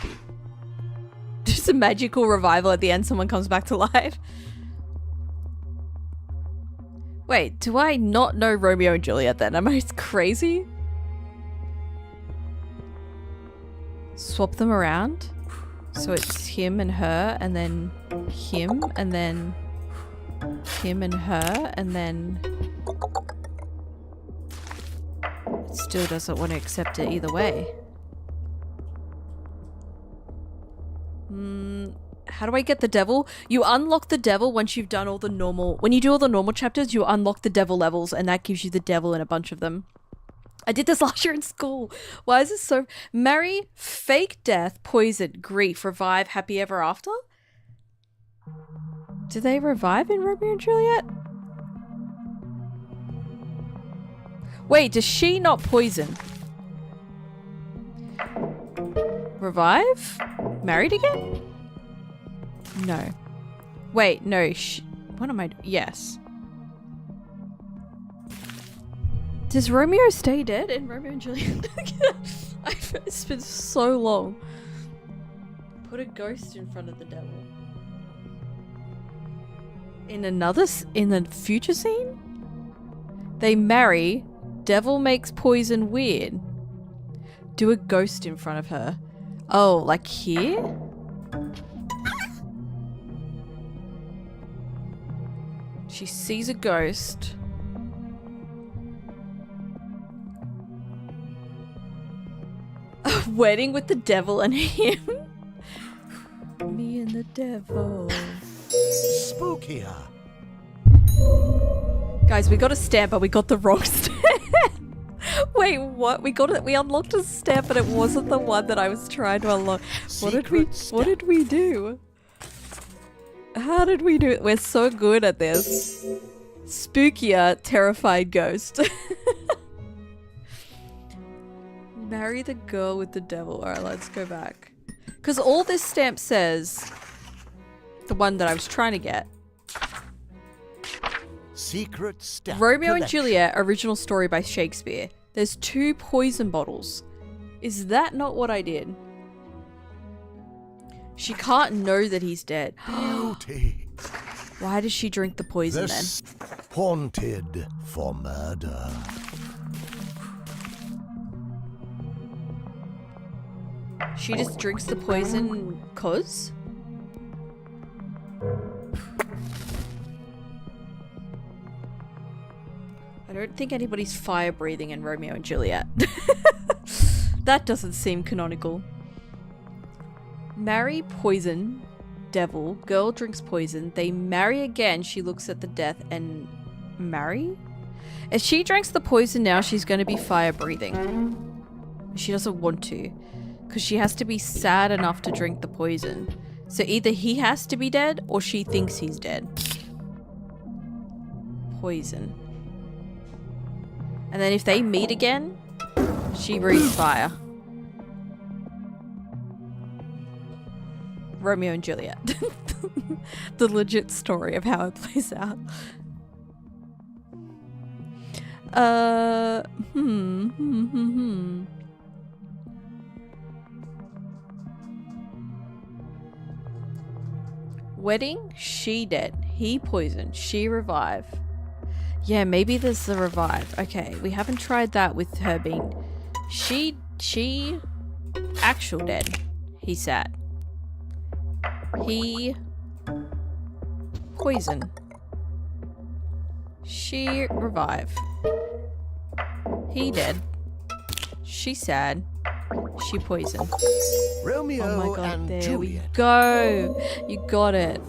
Just a magical revival at the end, someone comes back to life. Wait, do I not know Romeo and Juliet then? Am I crazy? Swap them around. So it's him and her, and then him, and then him and her, and then it still doesn't want to accept it either way. How do I get the devil? You unlock the devil once you've done all the normal... When you do all the normal chapters, you unlock the devil levels, and that gives you the devil in a bunch of them. I did this last year in school. Why is this so... Marry, fake death, poison, grief, revive, happy ever after? Do they revive in Romeo and Juliet? Wait, does she not poison? Revive? Married again? No. Wait, no. What am I... Yes. Does Romeo stay dead in Romeo and Juliet? It's been so long. Put a ghost in front of the devil. In the future scene? They marry. Devil makes poison weird. Do a ghost in front of her. Oh, like here? She sees a ghost. A wedding with the devil and him? Me and the devil. Spookier. Guys, we got a stamp, but we got the wrong stamp. Wait, what? We got it. We unlocked a step, but it wasn't the one that I was trying to unlock. What did we do? How did we do it? We're so good at this. Spookier, terrified ghost. Marry the girl with the devil. Alright, let's go back. Because all this stamp says, the one that I was trying to get. Secret stamp Romeo and collection. Juliet, original story by Shakespeare. There's 2 poison bottles. Is that not what I did? She can't know that he's dead. Beauty. Why does she drink the poison This haunted for murder. then? She just drinks the poison cause? I don't think anybody's fire breathing in Romeo and Juliet. That doesn't seem canonical. Marry poison, devil, girl drinks poison, they marry again, she looks at the death and marry? If she drinks the poison now, she's going to be fire breathing. She doesn't want to, because she has to be sad enough to drink the poison. So either he has to be dead or she thinks he's dead. Poison. And then if they meet again, she breathes fire. Romeo and Juliet. The legit story of how it plays out. Wedding, she dead. He poisoned. She revive. Yeah, maybe there's the revive. Okay, we haven't tried that with her being... She actual dead. He sad. He poison. She revive. He dead. She sad. She poison. Romeo Oh my god, and there Juliet. we go. You got it.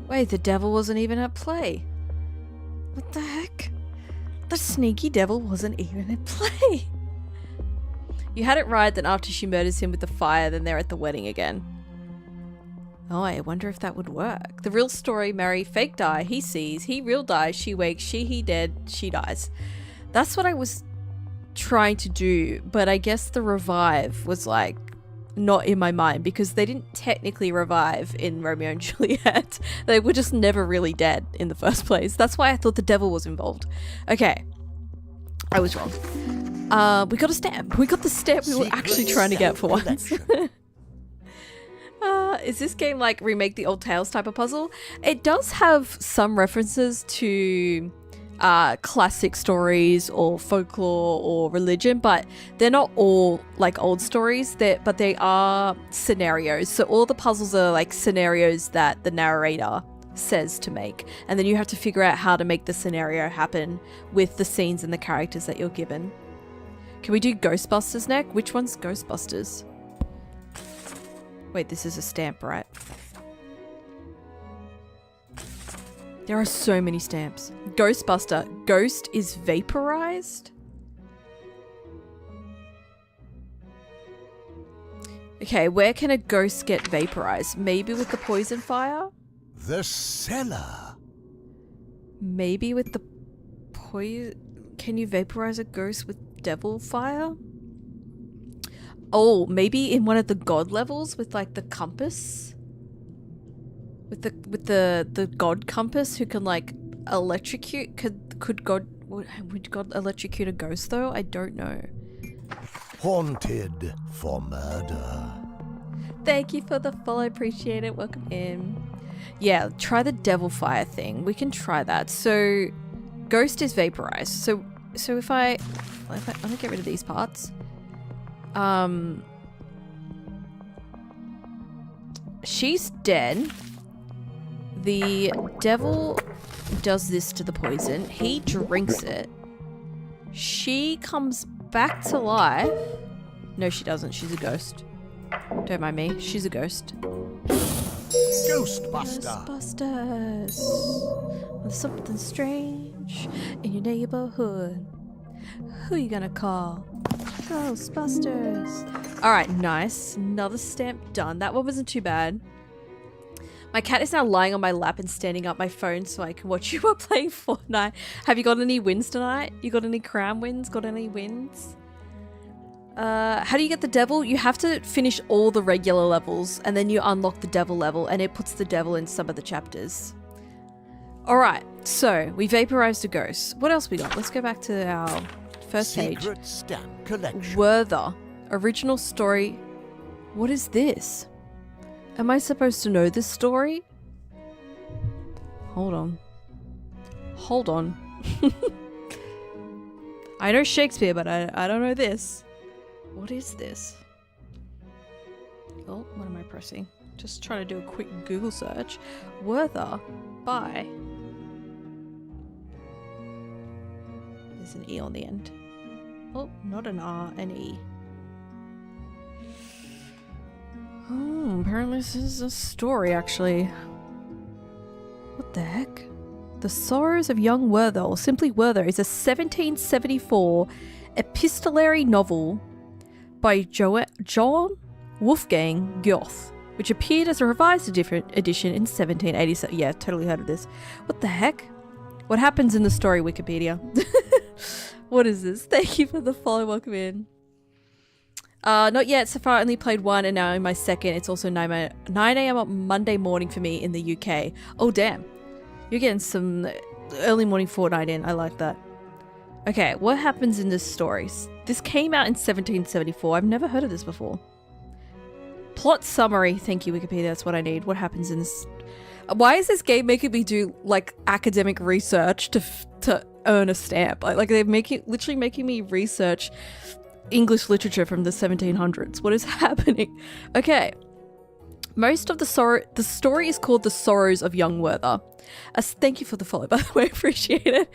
Wait, the devil wasn't even at play. What the heck? The sneaky devil wasn't even at play. You had it right that after she murders him with the fire, then they're at the wedding again. Oh, I wonder if that would work. The real story, Mary, fake die, he sees, he real dies, she wakes, he dead, she dies. That's what I was trying to do, but I guess the revive was like not in my mind because they didn't technically revive in Romeo and Juliet. They were just never really dead in the first place. That's why I thought the devil was involved. Okay. I was wrong. We got a stamp. We got the stamp we were actually trying to get for once. Is this game like remake the old Tales type of puzzle? It does have some references to classic stories or folklore or religion, but they're not all like old stories, but they are scenarios. So all the puzzles are like scenarios that the narrator says to make, and then you have to figure out how to make the scenario happen with the scenes and the characters that you're given. Can we do Ghostbusters next? Which one's Ghostbusters? Wait, this is a stamp, right? There are so many stamps. Ghostbuster. Ghost is vaporized? Okay, where can a ghost get vaporized? Maybe with the poison fire? The cellar. Maybe with the poison... Can you vaporize a ghost with devil fire? Oh, maybe in one of the god levels with like the compass? With the god compass who can like electrocute? Would God electrocute a ghost though? I don't know. Haunted for murder. Thank you for the follow, appreciate it. Welcome in. Yeah, try the devil fire thing. We can try that. So ghost is vaporized. So if I let me get rid of these parts. She's dead. The devil does this to the poison. He drinks it. She comes back to life. No, she doesn't. She's a ghost. Don't mind me. She's a ghost. Ghostbuster. Ghostbusters. There's something strange in your neighborhood. Who are you gonna call? Ghostbusters. Alright, nice. Another stamp done. That one wasn't too bad. My cat is now lying on my lap and standing up my phone so I can watch you while playing Fortnite. Have you got any wins tonight? You got any crown wins? Got any wins? How do you get the devil? You have to finish all the regular levels and then you unlock the devil level and it puts the devil in some of the chapters. Alright, so we vaporized a ghost. What else we got? Let's go back to our first page. Secret stamp collection. Werther. Original story. What is this? Am I supposed to know this story? Hold on. Hold on. I know Shakespeare, but I don't know this. What is this? Oh, what am I pressing? Just trying to do a quick Google search. Werther by... There's an E on the end. Oh, not an R, an E. Oh, apparently this is a story, actually. What the heck? The Sorrows of Young Werther, or simply Werther, is a 1774 epistolary novel by John Wolfgang Goethe, which appeared as a revised edition in 1787. Yeah, totally heard of this. What the heck? What happens in the story, Wikipedia? What is this? Thank you for the follow. Welcome in. Not yet. So far, I only played one, and now in my second. It's also 9 a.m. on Monday morning for me in the UK. Oh, damn. You're getting some early morning Fortnite in. I like that. Okay, what happens in this story? This came out in 1774. I've never heard of this before. Plot summary. Thank you, Wikipedia. That's what I need. What happens in this... Why is this game making me do, like, academic research to earn a stamp? Like they're literally making me research English literature from the 1700s. What is happening? Okay. Most of the story is called The Sorrows of Young Werther. Thank you for the follow, by the way. I appreciate it.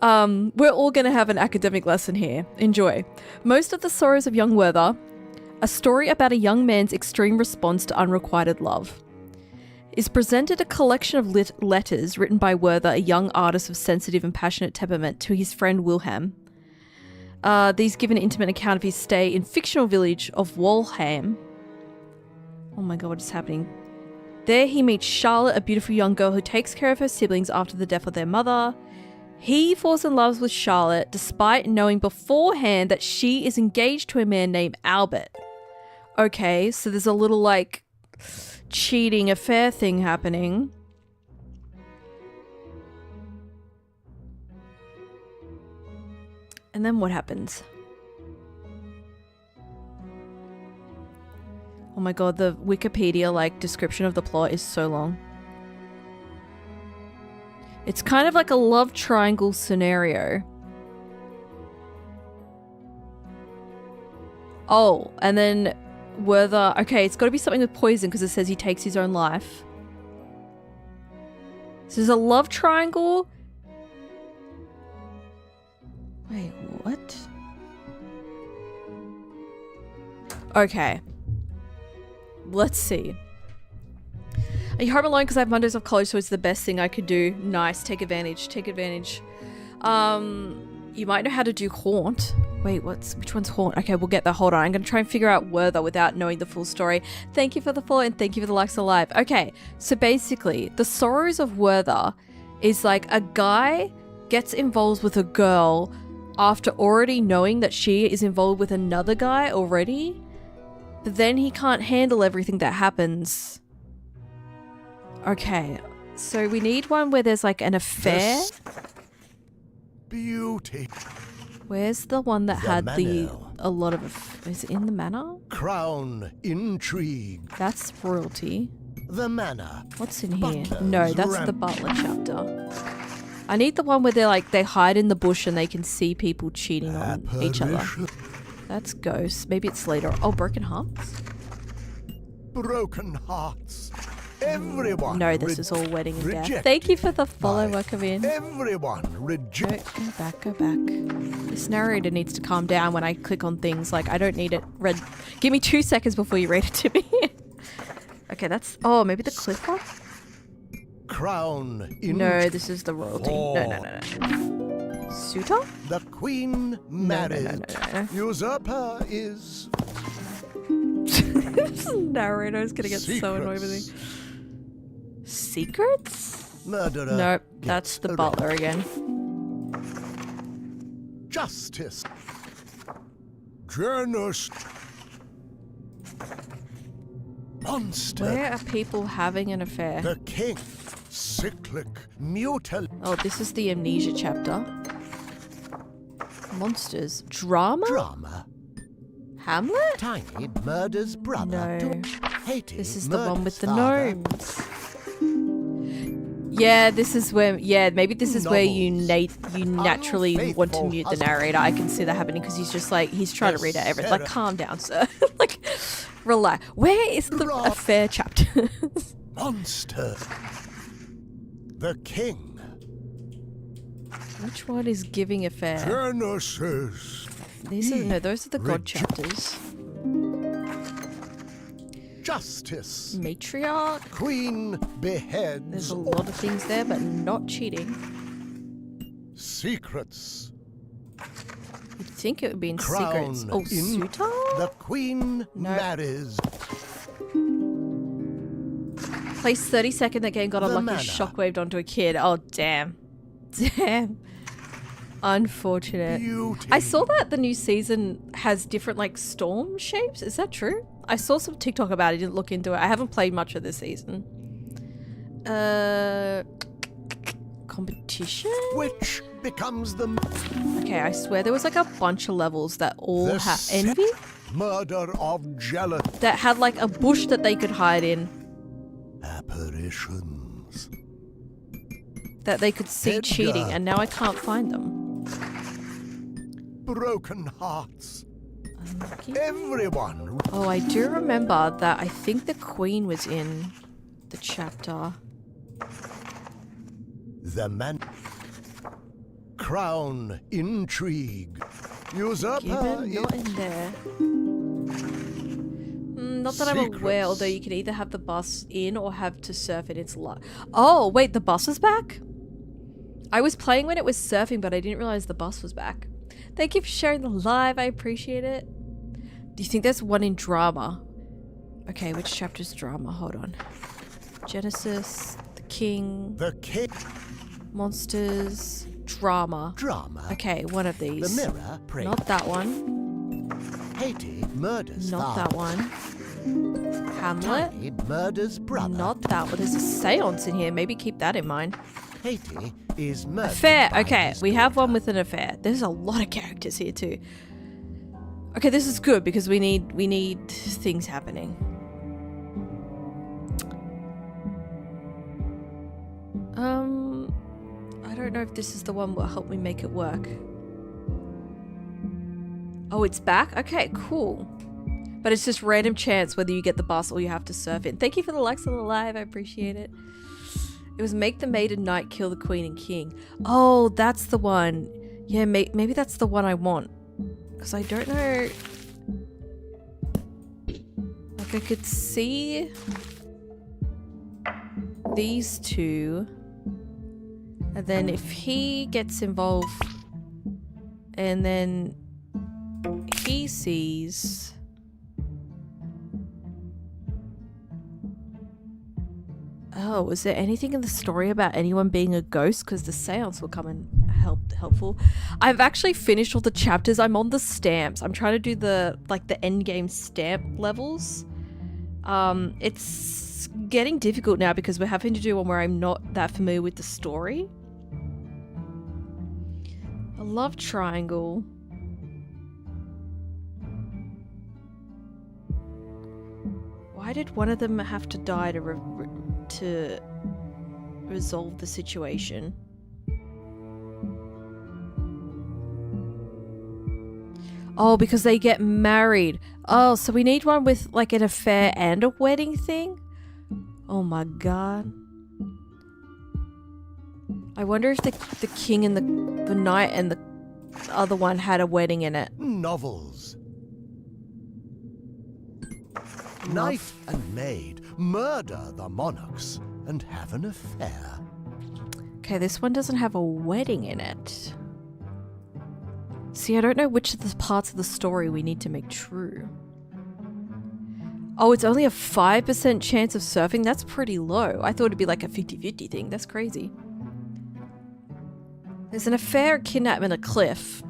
We're all going to have an academic lesson here. Enjoy. Most of The Sorrows of Young Werther, a story about a young man's extreme response to unrequited love, is presented a collection of letters written by Werther, a young artist of sensitive and passionate temperament, to his friend Wilhelm. These give an intimate account of his stay in fictional village of Walheim. Oh my god, what is happening? There he meets Charlotte, a beautiful young girl who takes care of her siblings after the death of their mother. He falls in love with Charlotte despite knowing beforehand that she is engaged to a man named Albert. Okay, so there's a little like cheating affair thing happening. And then what happens? Oh my god, the Wikipedia like description of the plot is so long. It's kind of like a love triangle scenario. Oh, and then Werther... Okay, it's got to be something with poison because it says he takes his own life. So there's a love triangle. Wait, what? Okay. Let's see. Are you home alone? Because I have Mondays off college, so it's the best thing I could do. Nice. Take advantage. Take advantage. You might know how to do Haunt. Wait, which one's Haunt? Okay, we'll get there. Hold on. I'm going to try and figure out Werther without knowing the full story. Thank you for the follow and thank you for the likes alive. Okay, so basically, The Sorrows of Werther is like a guy gets involved with a girl after already knowing that she is involved with another guy already, but then he can't handle everything that happens. Okay, so we need one where there's like an affair. This beauty. Where's the one that had a lot of... Is it in the manor? Crown intrigue. That's royalty. The manor. What's in here? Butler's No, that's the butler chapter. I need the one where they're like, they hide in the bush and they can see people cheating on each other. That's ghosts. Maybe it's later. Oh, broken hearts? Broken hearts. Everyone. No, this is all wedding and death. Thank you for the follow. Welcome in. Everyone reject. Go back, go back. This narrator needs to calm down when I click on things. Like, I don't need it read. Give me 2 seconds before you read it to me. Okay, that's... Oh, maybe the cliff one? Crown No, this is the royalty. No. Suitor? The queen marries. No. Usurper is This narrator's gonna get so annoyed with me. Secrets? murderer. Nope, that's the butler again. Justice. Janus. Monster. Where are people having an affair? The king. Cyclic. Mutal. Oh, this is the amnesia chapter. Monsters. Drama? Drama. Hamlet? Tiny murders brother. No. Haiti This is the one with the father. gnomes. Yeah, this is where. Yeah, maybe this is where you naturally want to mute the narrator. I can see that happening because he's just like he's trying to read out everything. Like, calm down, sir. Like, relax. Where is the affair chapter? Monster. The king. Which one is giving affair? Genesis. These are no. Those are the god chapters. Justice. Matriarch. Queen beheads. There's a lot of things there, but not cheating. Secrets. You'd think it would be in Crown secrets. Oh, in Suitor? The queen marries. Place 30 second that game got The unlucky manor. shockwaved onto a kid. Oh, damn. Damn. Unfortunate. Beauty. I saw that the new season has different, like, storm shapes. Is that true? I saw some TikTok about it. Didn't look into it. I haven't played much of this season. Competition? Which becomes the Okay, I swear there was, like, a bunch of levels that all The had envy? murder of jealous That had, like, a bush that they could hide in. apparitions. That they could see Edgar. cheating, and now I can't find them. Broken hearts. Unlucky. Everyone. Oh, I do remember that I think the queen was in the chapter. The man. Crown intrigue. Usurper. Given, not in there. Not that I'm aware, although you can either have the bus in or have to surf it. It's luck. Oh, wait, the bus is back? I was playing when it was surfing, but I didn't realize the bus was back. Thank you for sharing the live. I appreciate it. Do you think there's one in drama? Okay, which chapter's drama? Hold on. Genesis, the king, The king. monsters, drama. Drama. Okay, one of The these. mirror. Pray. Not that one. Haiti murders Not father. that one. Hamlet. Tiny murders brother. Not that one. There's a seance in here. Maybe keep that in mind. Haiti is murdered. Affair. by Okay, his we have daughter. one with an affair. There's a lot of characters here too. Okay, this is good because we need things happening. I don't know if this is the one that will help me make it work. Oh, it's back? Okay, cool. But it's just random chance whether you get the bus or you have to surf it. Thank you for the likes on the live. I appreciate it. It was make the maiden knight kill the queen and king. Oh, that's the one. Yeah, maybe that's the one I want. Because I don't know. Like, I could see these two. And then if he gets involved and then he sees... Oh, is there anything in the story about anyone being a ghost? Because the seance will come in helpful. I've actually finished all the chapters. I'm on the stamps. I'm trying to do the end game stamp levels. It's getting difficult now because we're having to do one where I'm not that familiar with the story. A love triangle. Why did one of them have to die to resolve the situation? Oh, because they get married. Oh, so we need one with like an affair and a wedding thing? Oh my god. I wonder if the king and the knight and the other one had a wedding in it. Novels. Knight and maid murder the monarchs and have an affair. Okay, this one doesn't have a wedding in it. See, I don't know which of the parts of the story we need to make true. Oh, it's only a 5% chance of surfing? That's pretty low. I thought it'd be like a 50-50 thing. That's crazy. There's an affair, a kidnapping, and a cliff.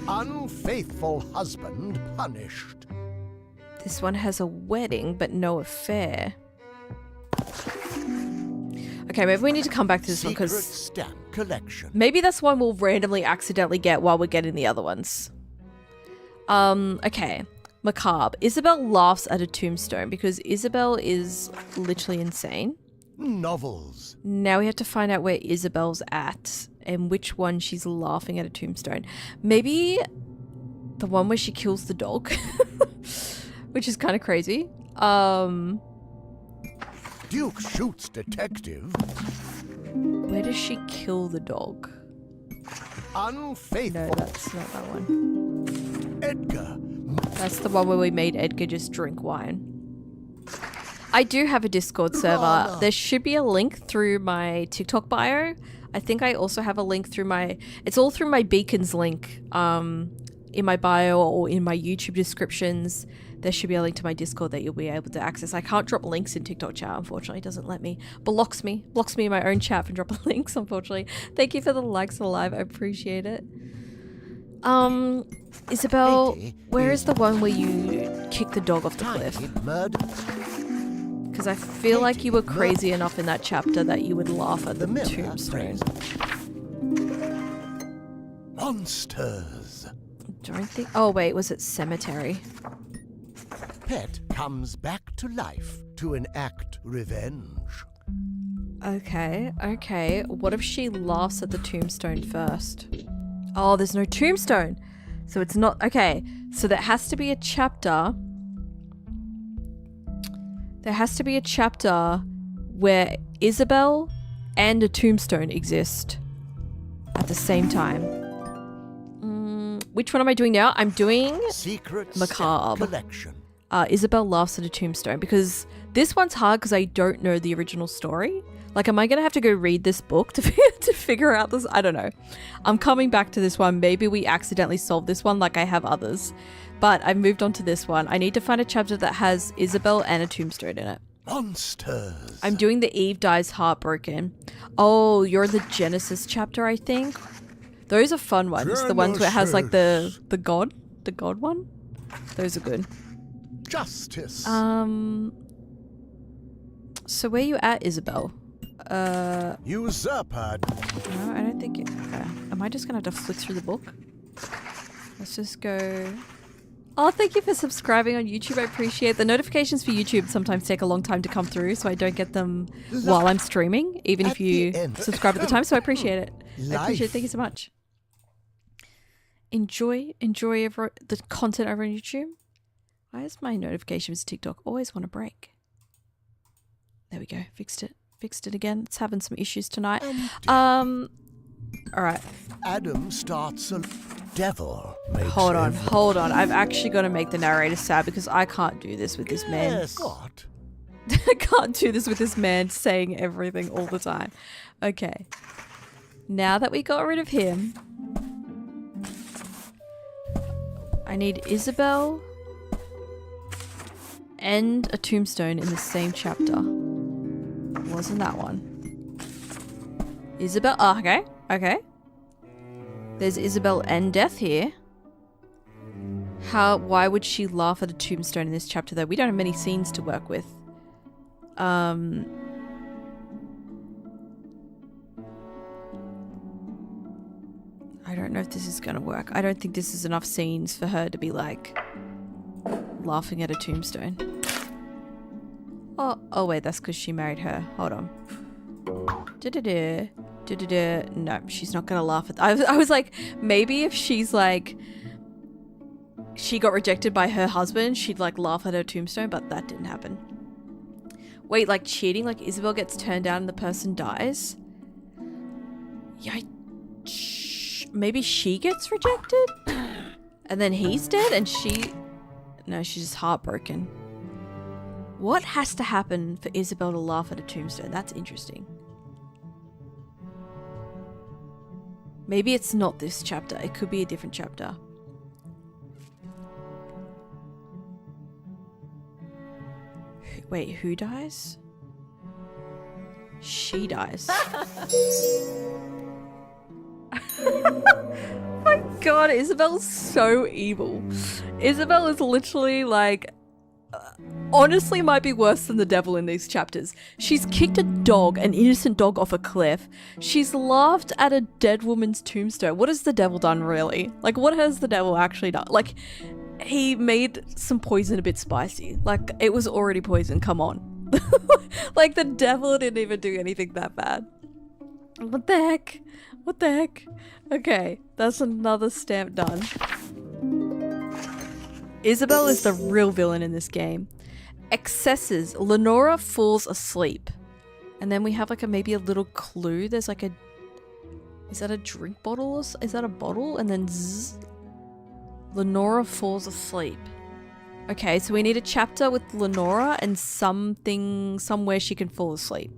Unfaithful husband punished. This one has a wedding, but no affair. Okay, maybe we need to come back to this one because stamp collection. Maybe that's one we'll randomly accidentally get while we're getting the other ones. Okay. Macabre. Isabel laughs at a tombstone because Isabel is literally insane. Novels. Now we have to find out where Isabel's at and which one she's laughing at a tombstone. Maybe the one where she kills the dog, which is kind of crazy. Duke shoots detective. Where does she kill the dog? Unfaithful. No, that's not that one. Edgar. That's the one where we made Edgar just drink wine. I do have a Discord server. There should be a link through my TikTok bio. I think I also have a link through my... It's all through my Beacons link in my bio or in my YouTube descriptions. There should be a link to my Discord that you'll be able to access. I can't drop links in TikTok chat, unfortunately. It doesn't let me. Blocks me in my own chat for dropping links, unfortunately. Thank you for the likes on the live. I appreciate it. Isabel, where is the one where you kick the dog off the cliff? Because I feel like you were crazy enough in that chapter that you would laugh at the tombstone. Monsters. Don't think... Oh, wait, was it cemetery? Pet comes back to life to enact revenge. Okay, okay. What if she laughs at the tombstone first? Oh, there's no tombstone. So it's not... Okay, so there has to be a chapter... There has to be a chapter where Isabel and a tombstone exist at the same time. Which one am I doing now? I'm doing Secret Macabre. Collection. Isabel laughs at a tombstone because this one's hard because I don't know the original story. Like, am I going to have to go read this book to figure out this? I don't know. I'm coming back to this one. Maybe we accidentally solved this one like I have others. But I've moved on to this one. I need to find a chapter that has Isabel and a tombstone in it. Monsters. I'm doing the Eve dies heartbroken. Oh, you're in the Genesis chapter, I think. Those are fun ones. Genesis. The ones where it has like the god one. Those are good. Justice. So where you at, Isabel? Usurper. No, I don't think it... Okay. Am I just gonna have to flick through the book? Let's just go... Oh, thank you for subscribing on YouTube. I appreciate it. The notifications for YouTube sometimes take a long time to come through, so I don't get them while I'm streaming, even if you subscribe at the time, so I appreciate it. I appreciate it. Thank you so much. Enjoy the content over on YouTube. Why is my notifications to TikTok always want to break? There we go. Fixed it. Fixed it again. It's having some issues tonight. All right. Adam starts a devil. Hold on. I've actually got to make the narrator sad because I can't do this with this man. God. I can't do this with this man saying everything all the time. Okay. Now that we got rid of him, I need Isabel and a tombstone in the same chapter. Wasn't that one? Isabel. Oh, okay. Okay. There's Isabel and death here. Why would she laugh at a tombstone in this chapter though? We don't have many scenes to work with. I don't know if this is gonna work. I don't think this is enough scenes for her to be like laughing at a tombstone. Oh wait, that's because she married her. Hold on. No, she's not gonna laugh at... I was like, maybe if she's like... She got rejected by her husband, she'd like laugh at her tombstone, but that didn't happen. Wait, like cheating? Like Isabel gets turned down and the person dies? Yeah, maybe she gets rejected? And then he's dead and she... No, she's just heartbroken. What has to happen for Isabel to laugh at a tombstone? That's interesting. Maybe it's not this chapter. It could be a different chapter. Wait, who dies? She dies. My god, Isabel's so evil. Isabel is literally like... honestly might be worse than the devil in these chapters. She's kicked a dog, an innocent dog, off a cliff. She's laughed at a dead woman's tombstone. What has the devil done, really? Like, what has the devil actually done? Like, he made some poison a bit spicy. Like, it was already poison, come on. Like, the devil didn't even do anything that bad. What the heck? What the heck? Okay, that's another stamp done. Isabel is the real villain in this game. Excesses. Lenora falls asleep. And then we have like maybe a little clue. There's like a... is that a drink bottle? Or is that a bottle? And then zzz. Lenora falls asleep. Okay, so we need a chapter with Lenora and something, somewhere she can fall asleep.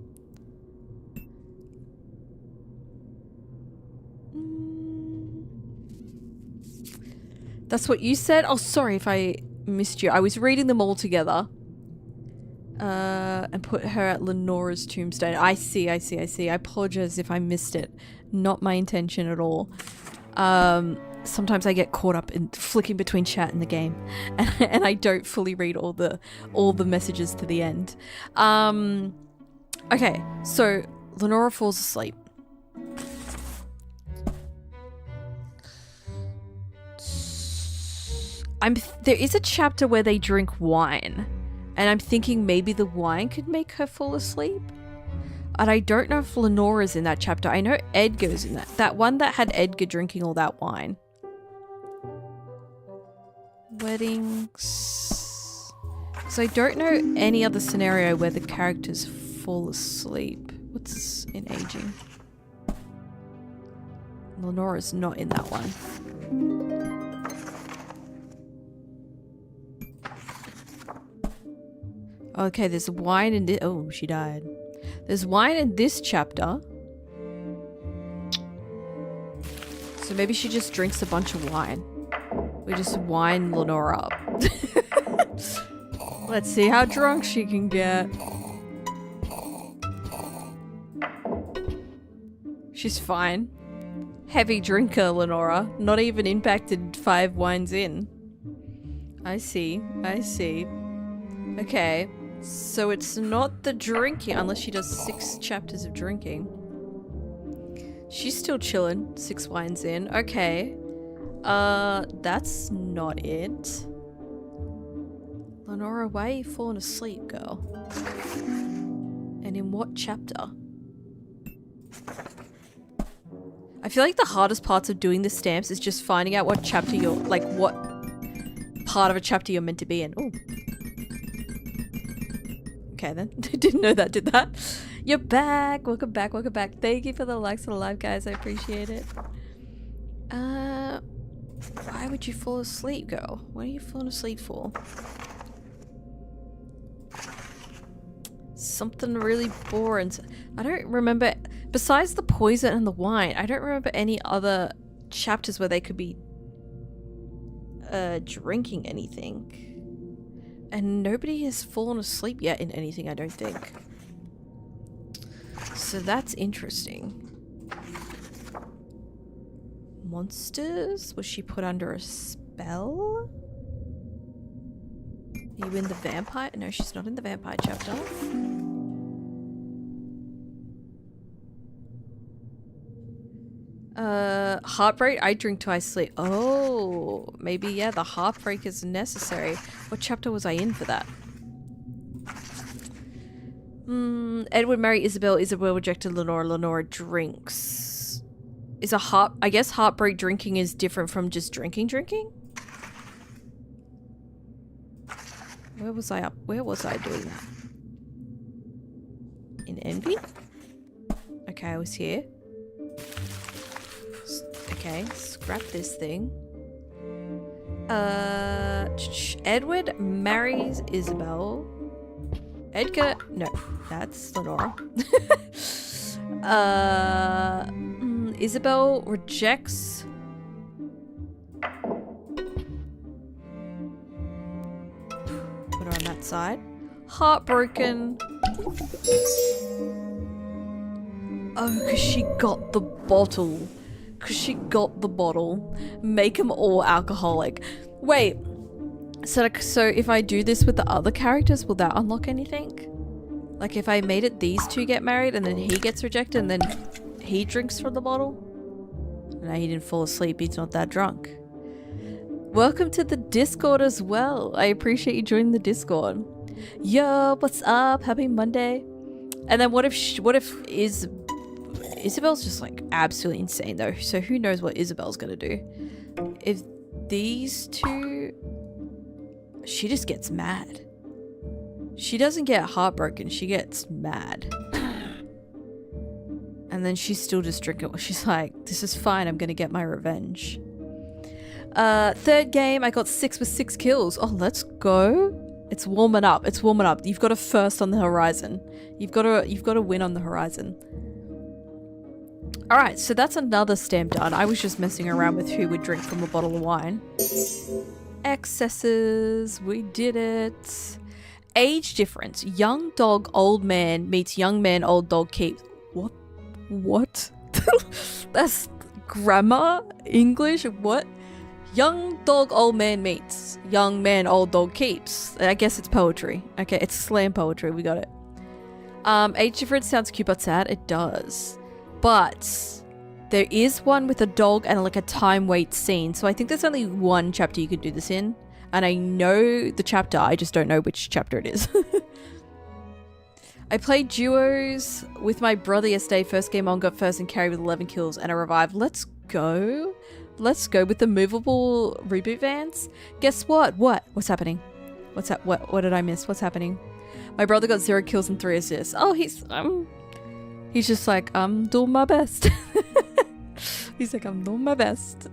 That's what you said? Oh, sorry if I missed you. I was reading them all together. And put her at Lenora's tombstone. I see. I apologize if I missed it. Not my intention at all. Sometimes I get caught up in flicking between chat and the game. And I don't fully read all the messages to the end. Okay, so Lenora falls asleep. There is a chapter where they drink wine, and I'm thinking maybe the wine could make her fall asleep. And I don't know if Lenora's in that chapter. I know Edgar's in that. That one that had Edgar drinking all that wine. Weddings. So I don't know any other scenario where the characters fall asleep. What's in aging? Lenora's not in that one. Okay, there's wine in this. Oh, she died. There's wine in this chapter. So maybe she just drinks a bunch of wine. We just wine Lenora up. Let's see how drunk she can get. She's fine. Heavy drinker, Lenora. Not even impacted 5 wines in. I see. Okay. So it's not the drinking, unless she does 6 chapters of drinking. She's still chilling, 6 wines in. Okay. That's not it. Lenora, why are you falling asleep, girl? And in what chapter? I feel like the hardest parts of doing the stamps is just finding out what chapter you're, like, what part of a chapter you're meant to be in. Ooh. Okay then. Didn't know that did that. You're back. Welcome back. Thank you for the likes and the live, guys. I appreciate it. Why would you fall asleep, girl? What are you falling asleep for? Something really boring. I don't remember, besides the poison and the wine, I don't remember any other chapters where they could be drinking anything. And nobody has fallen asleep yet in anything, I don't think. So that's interesting. Monsters? Was she put under a spell? Are you in the vampire? No, she's not in the vampire chapter. Heartbreak? I drink till I sleep. Oh, maybe, yeah, the heartbreak is necessary. What chapter was I in for that? Edward married Isabel. Isabel rejected Lenora. Lenora drinks. I guess heartbreak drinking is different from just drinking? Where was I doing that? In Envy? Okay, I was here. Okay, scrap this thing. Edward marries Isabel. Edgar, no, that's Lenora. Isabel rejects... Put her on that side. Heartbroken. Oh, because she got the bottle. Because she got the bottle. Make them all alcoholic. Wait. So if I do this with the other characters, will that unlock anything? Like if I made it these two get married and then he gets rejected and then he drinks from the bottle? No, he didn't fall asleep. He's not that drunk. Welcome to the Discord as well. I appreciate you joining the Discord. Yo, what's up? Happy Monday. And then what if Isabel's just like absolutely insane though. So who knows what Isabel's gonna do? If these two, she just gets mad. She doesn't get heartbroken. She gets mad. And then she's still just drinking. She's like, this is fine. I'm gonna get my revenge. Third game, I got 6 with 6 kills. Oh, let's go. It's warming up. It's warming up. You've got a first on the horizon. You've got to win on the horizon. All right, so that's another stamp done. I was just messing around with who would drink from a bottle of wine. Excesses. We did it. Age difference. Young dog, old man meets young man, old dog keeps. What? That's grammar? English? What? Young dog, old man meets. Young man, old dog keeps. I guess it's poetry. Okay, it's slam poetry. We got it. Age difference sounds cute but sad. It does. But there is one with a dog and like a time wait scene. So I think there's only one chapter you could do this in. And I know the chapter. I just don't know which chapter it is. I played duos with my brother yesterday. First game on, got first and carried with 11 kills and a revive. Let's go. Let's go with the movable reboot vans. Guess what? What? What's happening? What's that? What did I miss? What's happening? My brother got 0 kills and 3 assists. Oh, he's just like, I'm doing my best. He's like, I'm doing my best.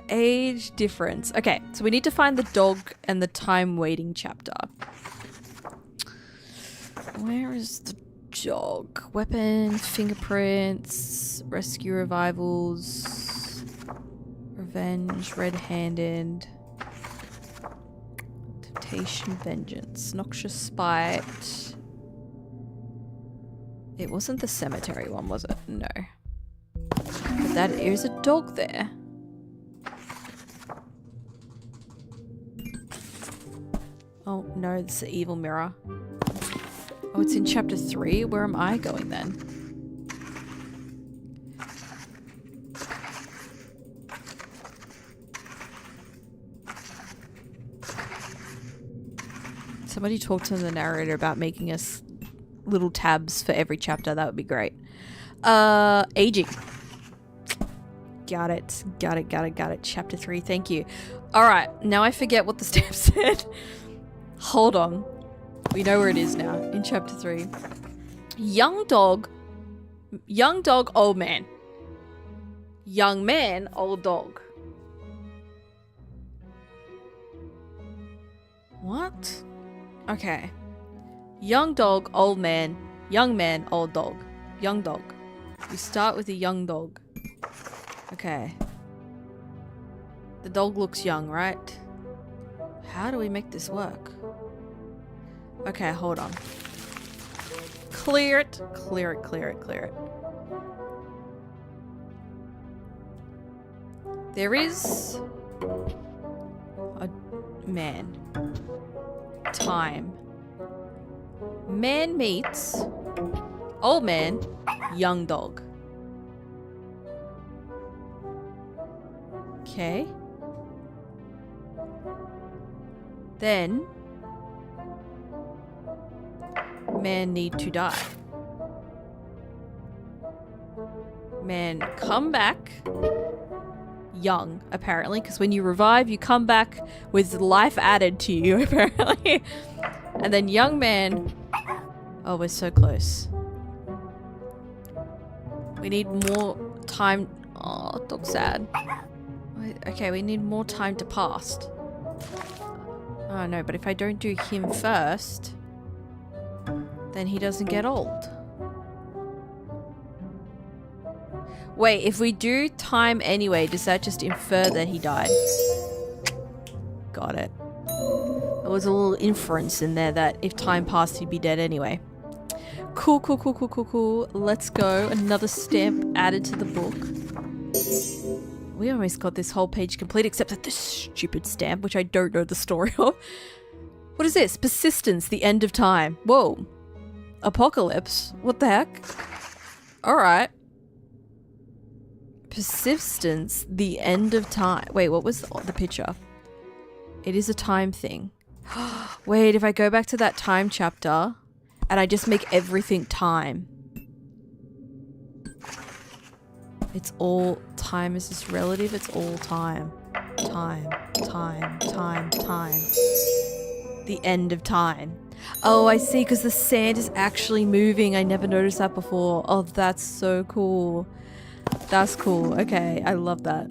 Age difference. Okay, so we need to find the dog and the time waiting chapter. Where is the dog? Weapon, fingerprints, rescue revivals, revenge, red-handed, temptation, vengeance, noxious spite. It wasn't the cemetery one, was it? No. But that is a dog there. Oh no, it's the evil mirror. Oh, it's in chapter 3? Where am I going then? Somebody talk to the narrator about making us little tabs for every chapter. That would be great. Aging. Got it. Chapter 3. Thank you. Alright, now I forget what the stamp said. Hold on. We know where it is now, in chapter 3. Young dog, old man. Young man, old dog. What? Okay. Young dog, old man. Young man, old dog. Young dog. We start with the young dog. Okay. The dog looks young, right? How do we make this work? Okay, hold on. Clear it. There is a man. Time. Man meets old man, young dog. Okay. Then man need to die. Man come back young, apparently, because when you revive, you come back with life added to you, apparently. And then young man... Oh, we're so close. We need more time... Oh, dog's sad. Okay, we need more time to pass. Oh no, but if I don't do him first... Then he doesn't get old. Wait, if we do time anyway, does that just infer that he died? Got it. There was a little inference in there that if time passed, he'd be dead anyway. Cool, cool, cool, cool, cool, cool. Let's go. Another stamp added to the book. We almost got this whole page complete except for this stupid stamp, which I don't know the story of. What is this? Persistence, the end of time. Whoa. Apocalypse? What the heck? Alright. Persistence, the end of time. Wait, what was the picture? It is a time thing. Wait, if I go back to that time chapter and I just make everything time. It's all time. Is this relative? It's all time. Time, time, time, time. The end of time. Oh, I see, because the sand is actually moving. I never noticed that before. Oh, that's so cool. That's cool. Okay, I love that.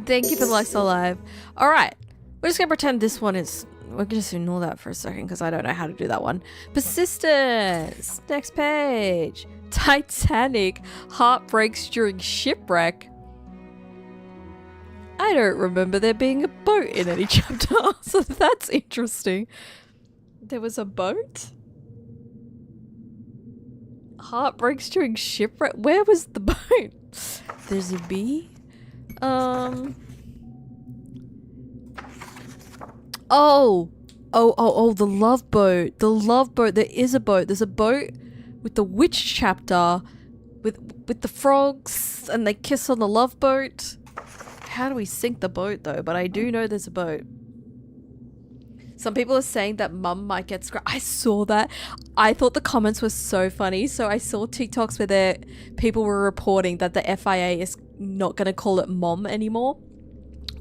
Thank you for the likes alive. All right, we're just gonna pretend this one is. We're gonna just ignore that for a second because I don't know how to do that one. Persistence. Next page. Titanic. Heart breaks during shipwreck. I don't remember there being a boat in any chapter, so that's interesting. There was a boat? Heart breaks during shipwreck? Where was the boat? There's a bee? Oh, the love boat. The love boat. There is a boat. There's a boat with the witch chapter with the frogs and they kiss on the love boat. How do we sink the boat though? But I do know there's a boat. Some people are saying that mum might get scratched. I saw that. I thought the comments were so funny. So I saw TikToks where people were reporting that the FIA is not going to call it mom anymore.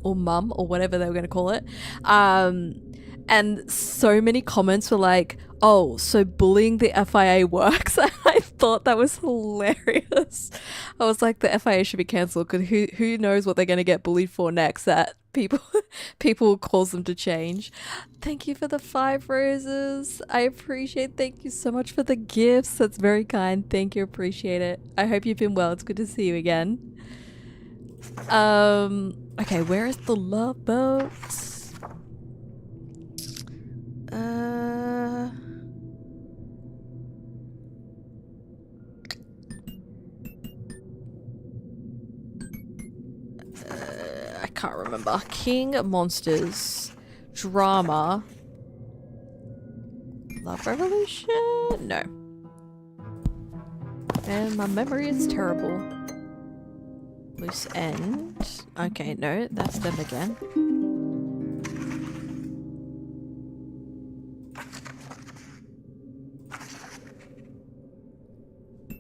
Or mum, or whatever they were going to call it. And so many comments were like, oh, so bullying the FIA works? I thought that was hilarious. I was like, the FIA should be cancelled because who knows what they're going to get bullied for next that people cause them to change. Thank you for the 5 roses. I appreciate. Thank you so much for the gifts. That's very kind. Thank you. Appreciate it. I hope you've been well. It's good to see you again. Okay, where is the love boat? I can't remember. King Monsters. Drama. Love Revolution? No. And my memory is terrible. Loose end. Okay, no, that's them again.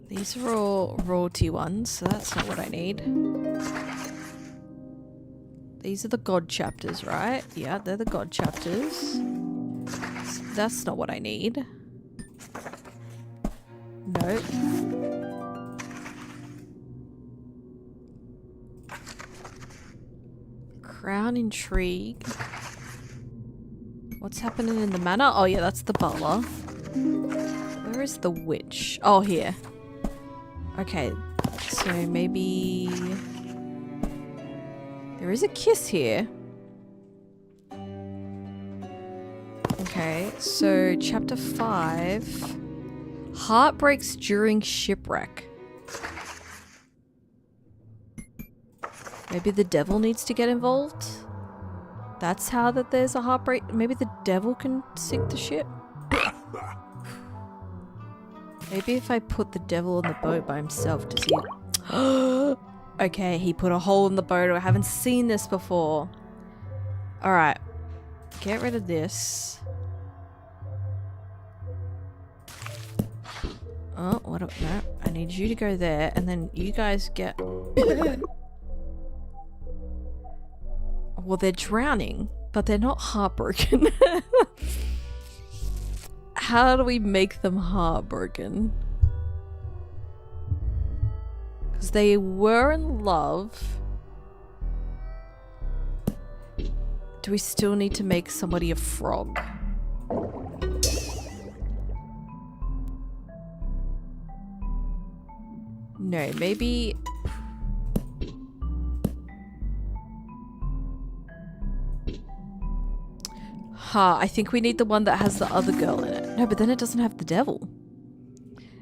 These are all royalty ones, so that's not what I need. These are the God chapters, right? Yeah, they're the God chapters. That's not what I need. Nope. Crown Intrigue. What's happening in the manor? Oh yeah, that's the butler. Where is the witch? Oh, here. Okay, so maybe... There is a kiss here. Okay, so chapter 5. Heartbreaks during shipwreck. Maybe the devil needs to get involved? That's how that there's a heartbreak? Maybe the devil can sink the ship? Maybe if I put the devil on the boat by himself, does he... Okay, he put a hole in the boat. I haven't seen this before. Alright. Get rid of this. Oh, what? No, I need you to go there, and then you guys get... Well, they're drowning, but they're not heartbroken. How do we make them heartbroken? Because they were in love. Do we still need to make somebody a frog? No, maybe I think we need the one that has the other girl in it. No, but then it doesn't have the devil.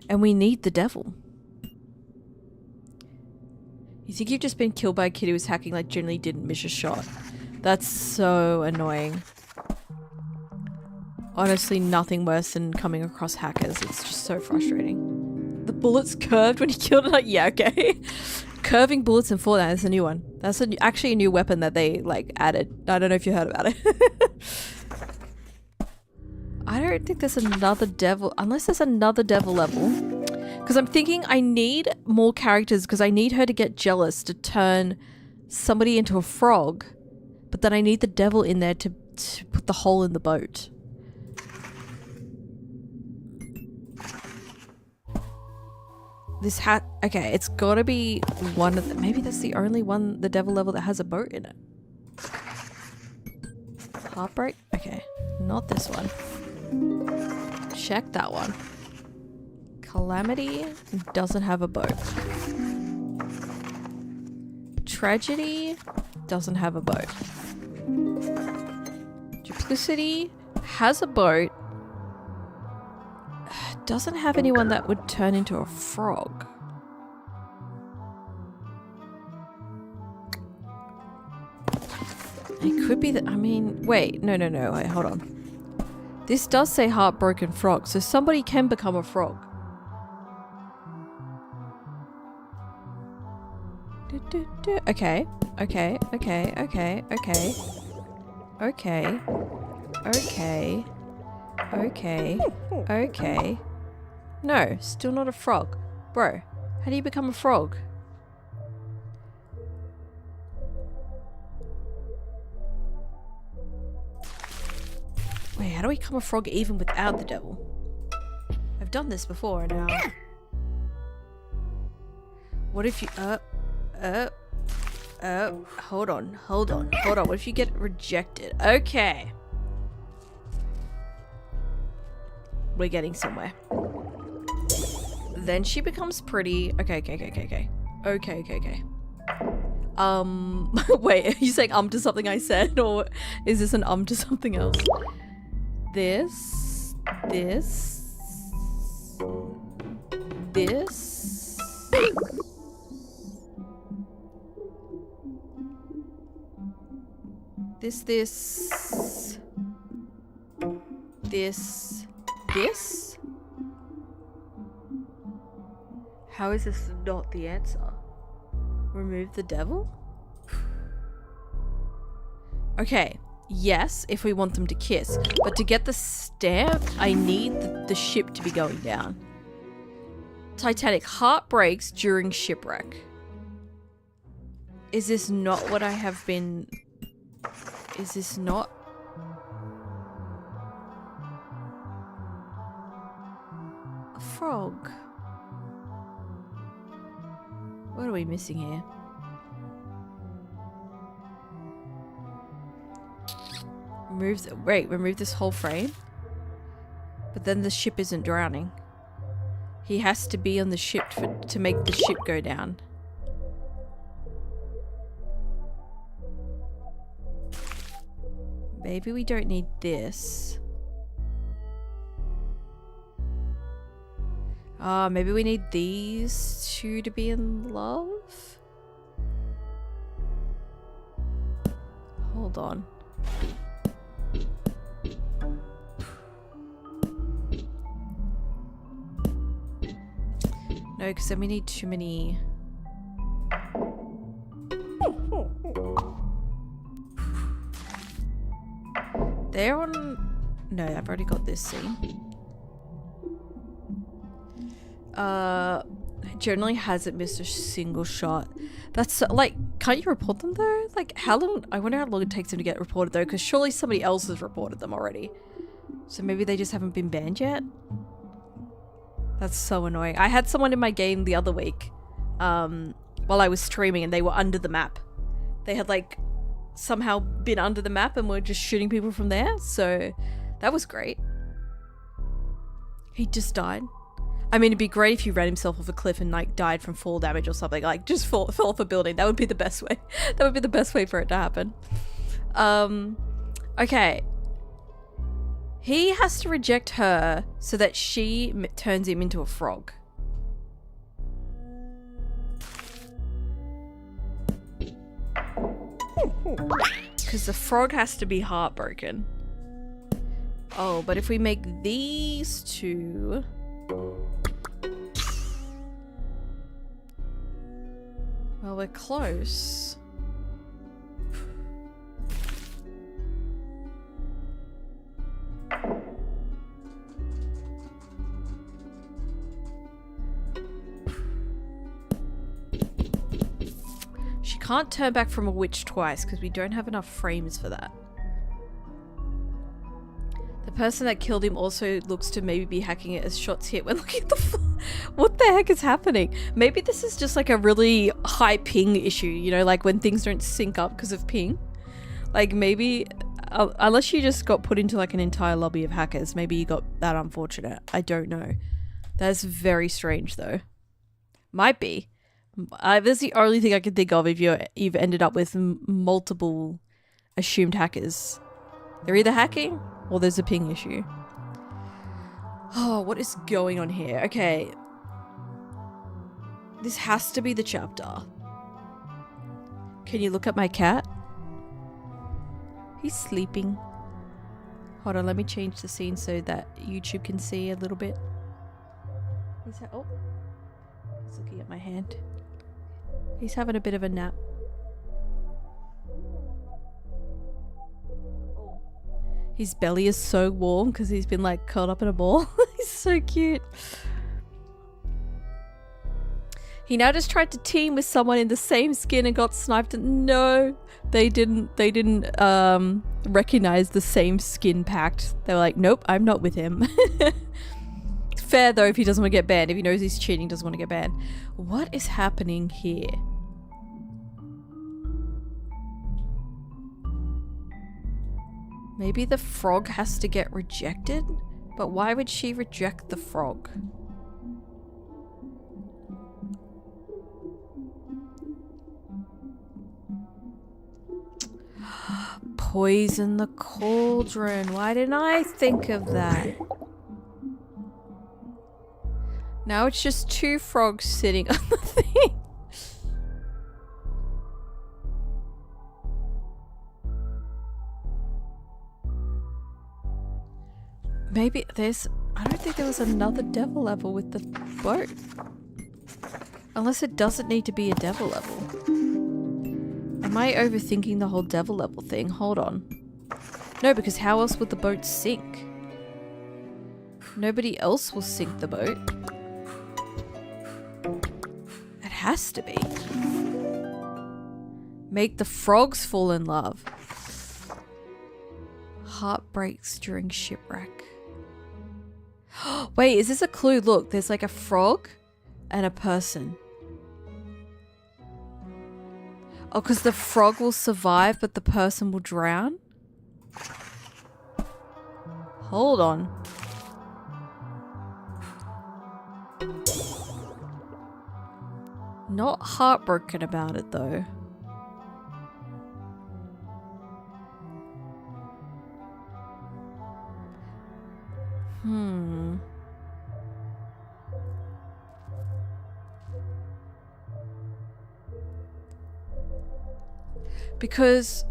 And we need the devil. You think you've just been killed by a kid who was hacking, like generally didn't miss a shot. That's so annoying. Honestly, nothing worse than coming across hackers. It's just so frustrating. The bullets curved when he killed it. Like, yeah, okay. Curving bullets in Fortnite, that's a new one. That's actually a new weapon that they, like, added. I don't know if you heard about it. I don't think there's another devil, unless there's another devil level. Because I'm thinking I need more characters because I need her to get jealous to turn somebody into a frog. But then I need the devil in there to put the hole in the boat. This hat, okay, it's gotta be one of the, maybe that's the only one, the devil level that has a boat in it. Heartbreak? Okay, not this one. Check that one. Calamity doesn't have a boat. Tragedy doesn't have a boat. Duplicity has a boat. Doesn't have anyone that would turn into a frog. It could be that, I mean, wait, no, wait, hold on. This does say heartbroken frog, so somebody can become a frog. Okay. No, still not a frog. Bro, how do you become a frog? Wait, how do we become a frog even without the devil? I've done this before now. What if you, hold on. What if you get rejected? Okay. We're getting somewhere. Then she becomes pretty. Okay. Wait, are you saying to something I said, or is this an to something else? This. This? How is this not the answer? Remove the devil? Okay, yes, if we want them to kiss. But to get the stamp, I need the ship to be going down. Titanic, heart breaks during shipwreck. Is this not what I have been... Is this not... a frog? What are we missing here? Remove this whole frame? But then the ship isn't drowning. He has to be on the ship to make the ship go down. Maybe we don't need this. Maybe we need these two to be in love? Hold on. No, because then we need too many... They're on... No, I've already got this scene. Generally hasn't missed a single shot. That's so, like, can't you report them though? Like, how long? I wonder how long it takes them to get reported though, because surely somebody else has reported them already. So maybe they just haven't been banned yet? That's so annoying. I had someone in my game the other week, while I was streaming, and they were under the map. They had, like, somehow been under the map and were just shooting people from there, so that was great. He just died. I mean, it'd be great if he ran himself off a cliff and, like, died from fall damage or something. Like, just fell off a building. That would be the best way. That would be the best way for it to happen. Okay. He has to reject her so that she turns him into a frog. Because the frog has to be heartbroken. Oh, but if we make these two... Well, we're close. She can't turn back from a witch twice because we don't have enough frames for that. The person that killed him also looks to maybe be hacking it as shots hit when looking at the what the heck is happening? Maybe this is just like a really high ping issue, you know, like when things don't sync up because of ping. Like maybe, unless you just got put into like an entire lobby of hackers, maybe you got that unfortunate. I don't know. That's very strange though. Might be. That's the only thing I can think of if you've ended up with multiple assumed hackers. They're either hacking or there's a ping issue. Oh, what is going on here? Okay. This has to be the chapter. Can you look at my cat? He's sleeping. Hold on, let me change the scene so that YouTube can see a little bit. Oh, he's looking at my hand. He's having a bit of a nap. His belly is so warm because he's been like curled up in a ball. He's so cute. He now just tried to team with someone in the same skin and got sniped. No, they didn't recognize the same skin pact. They were like, nope, I'm not with him. Fair though if he doesn't want to get banned. If he knows he's cheating, doesn't want to get banned. What is happening here? Maybe the frog has to get rejected? But why would she reject the frog? Poison the cauldron. Why didn't I think of that? Now it's just two frogs sitting on the thing. Maybe there's... I don't think there was another devil level with the boat. Unless it doesn't need to be a devil level. Am I overthinking the whole devil level thing? Hold on. No, because how else would the boat sink? Nobody else will sink the boat. It has to be. Make the frogs fall in love. Heart breaks during shipwreck. Wait, is this a clue? Look, there's like a frog and a person. Oh, because the frog will survive, but the person will drown? Hold on. Not heartbroken about it, though. Because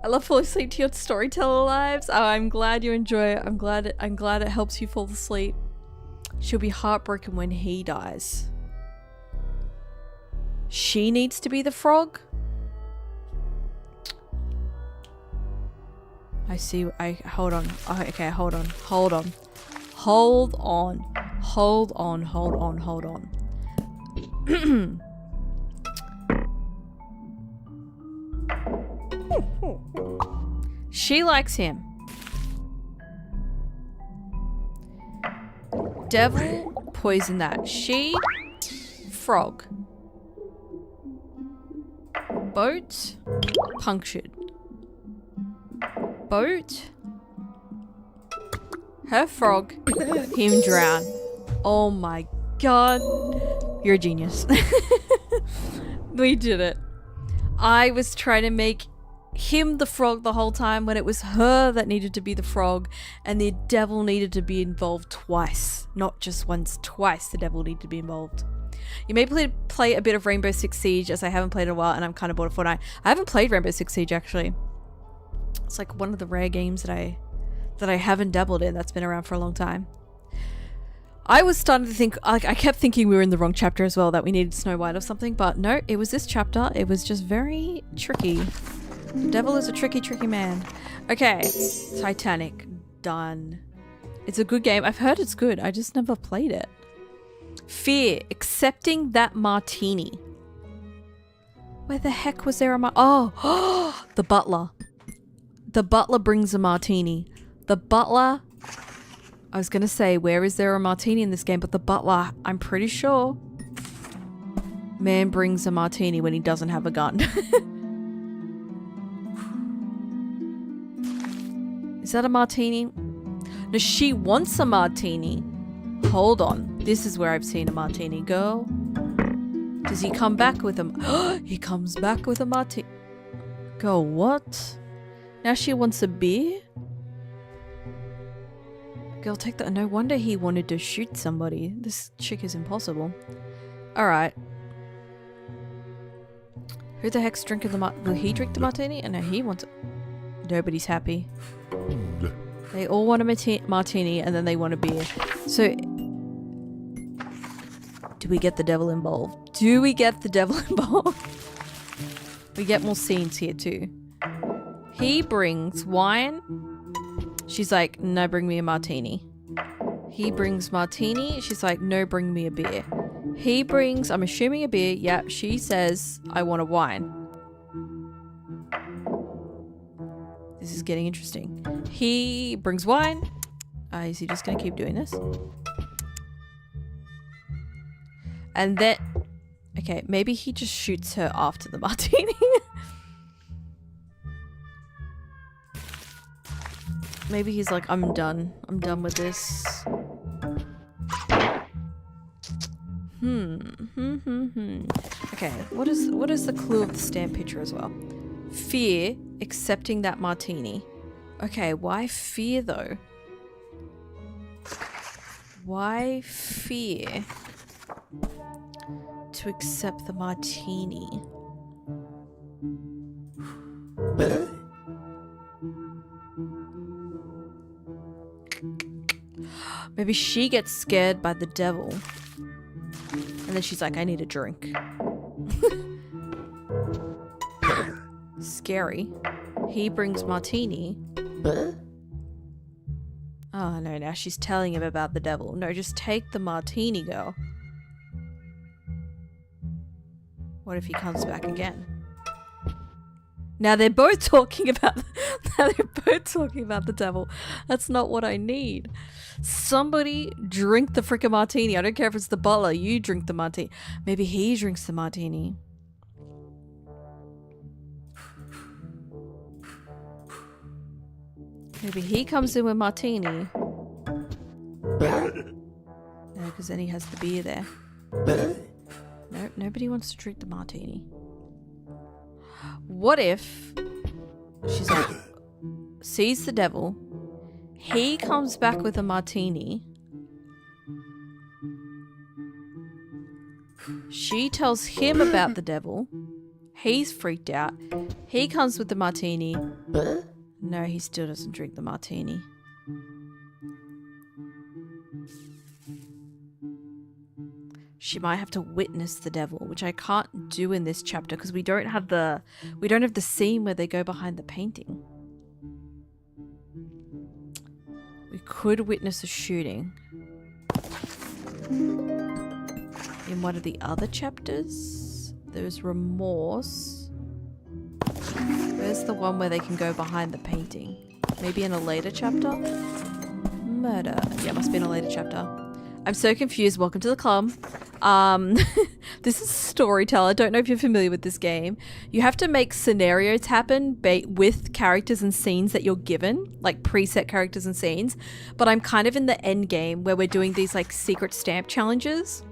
I love falling asleep to your Storyteller lives. Oh, I'm glad you enjoy it. I'm glad it helps you fall asleep. She'll be heartbroken when he dies. She needs to be the frog? I see. Hold on. Okay, hold on. Hold on. Hold on. Hold on. Hold on. Hold on. She likes him. Devil, poison that. She, frog. Boat, punctured. Boat, her frog, him drown. Oh my god. You're a genius. We did it. I was trying to make him the frog the whole time when it was her that needed to be the frog, and the devil needed to be involved twice, not just once, twice the devil needed to be involved. You may play a bit of Rainbow Six Siege, as I haven't played in a while and I'm kind of bored of Fortnite. I haven't played Rainbow Six Siege actually. It's like one of the rare games that I haven't dabbled in that's been around for a long time. I was starting to think, like, I kept thinking we were in the wrong chapter as well, that we needed Snow White or something, but no, it was this chapter. It was just very tricky. The devil is a tricky, tricky man. Okay, Titanic, done. It's a good game. I've heard it's good. I just never played it. Fear, accepting that martini. Where the heck was there a oh, the butler. The butler brings a martini. The butler, I was gonna say, where is there a martini in this game? But the butler, I'm pretty sure, man brings a martini when he doesn't have a gun. Is that a martini? No, she wants a martini. Hold on. This is where I've seen a martini go. Does he come back with a... He comes back with a martini. Go, what? Now she wants a beer? Girl, take that. No wonder he wanted to shoot somebody. This chick is impossible. Alright. Who the heck's drinking the martini? Will he drink the martini? And no, he wants it. Nobody's happy. They all want a martini and then they want a beer. So, do we get the devil involved? Do we get the devil involved? We get more scenes here too. He brings wine. She's like, no, bring me a martini. He brings martini. She's like, no, bring me a beer. He brings, I'm assuming a beer. Yeah, she says, I want a wine. This is getting interesting. He brings wine. Is he just going to keep doing this? And then... Okay, maybe he just shoots her after the martini. Maybe he's like, I'm done. I'm done with this. Okay, what is the clue of the stamp picture as well? Fear, accepting that martini. Okay, why fear though? Why fear to accept the martini? Maybe she gets scared by the devil. And then she's like, I need a drink. Scary. He brings martini. Oh no, now she's telling him about the devil. No, just take the martini, girl. What if he comes back again? Now they're both talking about the devil. That's not what I need. Somebody drink the frickin' martini. I don't care if it's the butler. You drink the martini. Maybe he drinks the martini. Maybe he comes in with martini. No, because then he has the beer there. Nope, nobody wants to drink the martini. What if she's like, sees the devil, he comes back with a martini, she tells him about the devil, he's freaked out, he comes with the martini, no, he still doesn't drink the martini. She might have to witness the devil, which I can't do in this chapter because we don't have the scene where they go behind the painting. We could witness a shooting in one of the other chapters. There's remorse. Where's the one where they can go behind the painting? Maybe in a later chapter? Murder. Yeah, must be in a later chapter. I'm so confused. Welcome to the club. This is Storyteller. I don't know if you're familiar with this game. You have to make scenarios happen with characters and scenes that you're given, like preset characters and scenes. But I'm kind of in the end game where we're doing these like secret stamp challenges.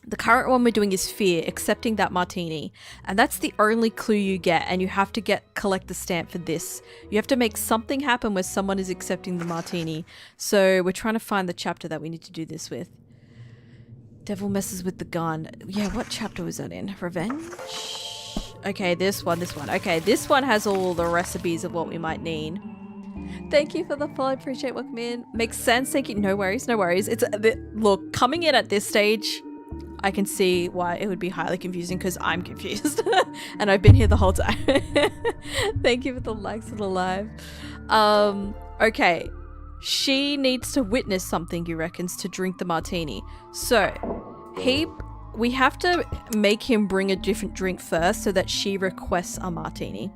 The current one we're doing is fear, accepting that martini. And that's the only clue you get, and you have to collect the stamp for this. You have to make something happen where someone is accepting the martini. So we're trying to find the chapter that we need to do this with. Devil messes with the gun. Yeah, what chapter was that in? Revenge? Okay, this one. Okay, this one has all the recipes of what we might need. Thank you for the follow. Appreciate welcome in. Makes sense. Thank you. No worries. It's look, coming in at this stage, I can see why it would be highly confusing because I'm confused and I've been here the whole time. Thank you for the likes of the live. Okay. She needs to witness something, you reckons, to drink the martini. So we have to make him bring a different drink first so that she requests a martini.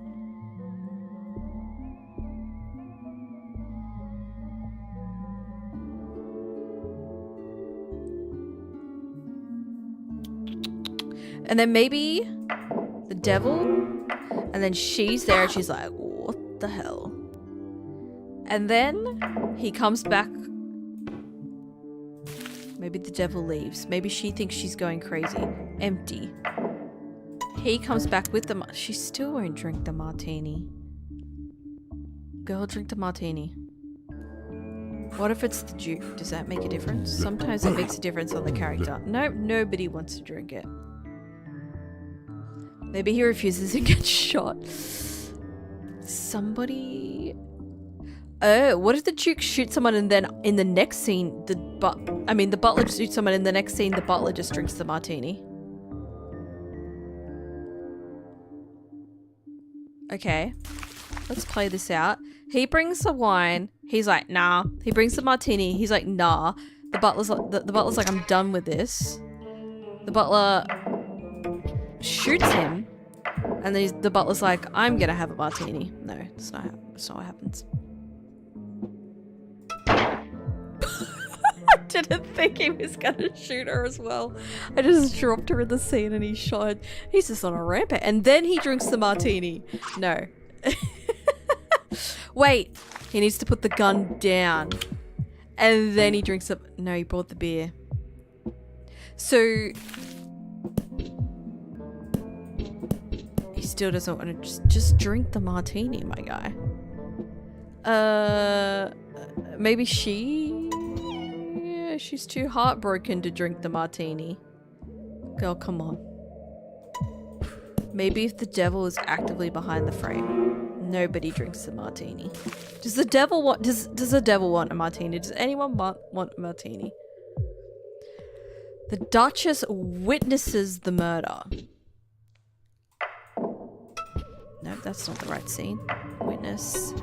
And then maybe the devil, and then she's there and she's like, what the hell? And then he comes back. Maybe the devil leaves. Maybe she thinks she's going crazy. Empty. He comes back with the she still won't drink the martini. Girl, drink the martini. What if it's the Duke? Does that make a difference? Sometimes it makes a difference on the character. Nope, nobody wants to drink it. Maybe he refuses and gets shot. Somebody... Oh, what if the Duke shoots someone and then in the next scene, the butler shoots someone and in the next scene the butler just drinks the martini? Okay, let's play this out. He brings the wine. He's like, nah. He brings the martini. He's like, nah. The butler's like, I'm done with this. The butler shoots him, and then the butler's like, I'm gonna have a martini. No, that's not what happens. I didn't think he was gonna shoot her as well. I just dropped her in the scene and he shot. He's just on a rampage. And then he drinks the martini. No. Wait, he needs to put the gun down. And then he drinks it. No, he brought the beer. So he still doesn't want to just drink the martini, my guy. Maybe she's too heartbroken to drink the martini. Girl, come on. Maybe if the devil is actively behind the frame, nobody drinks the martini. Does the devil want a martini? Does anyone want a martini? The Duchess witnesses the murder. No, that's not the right scene. Witness.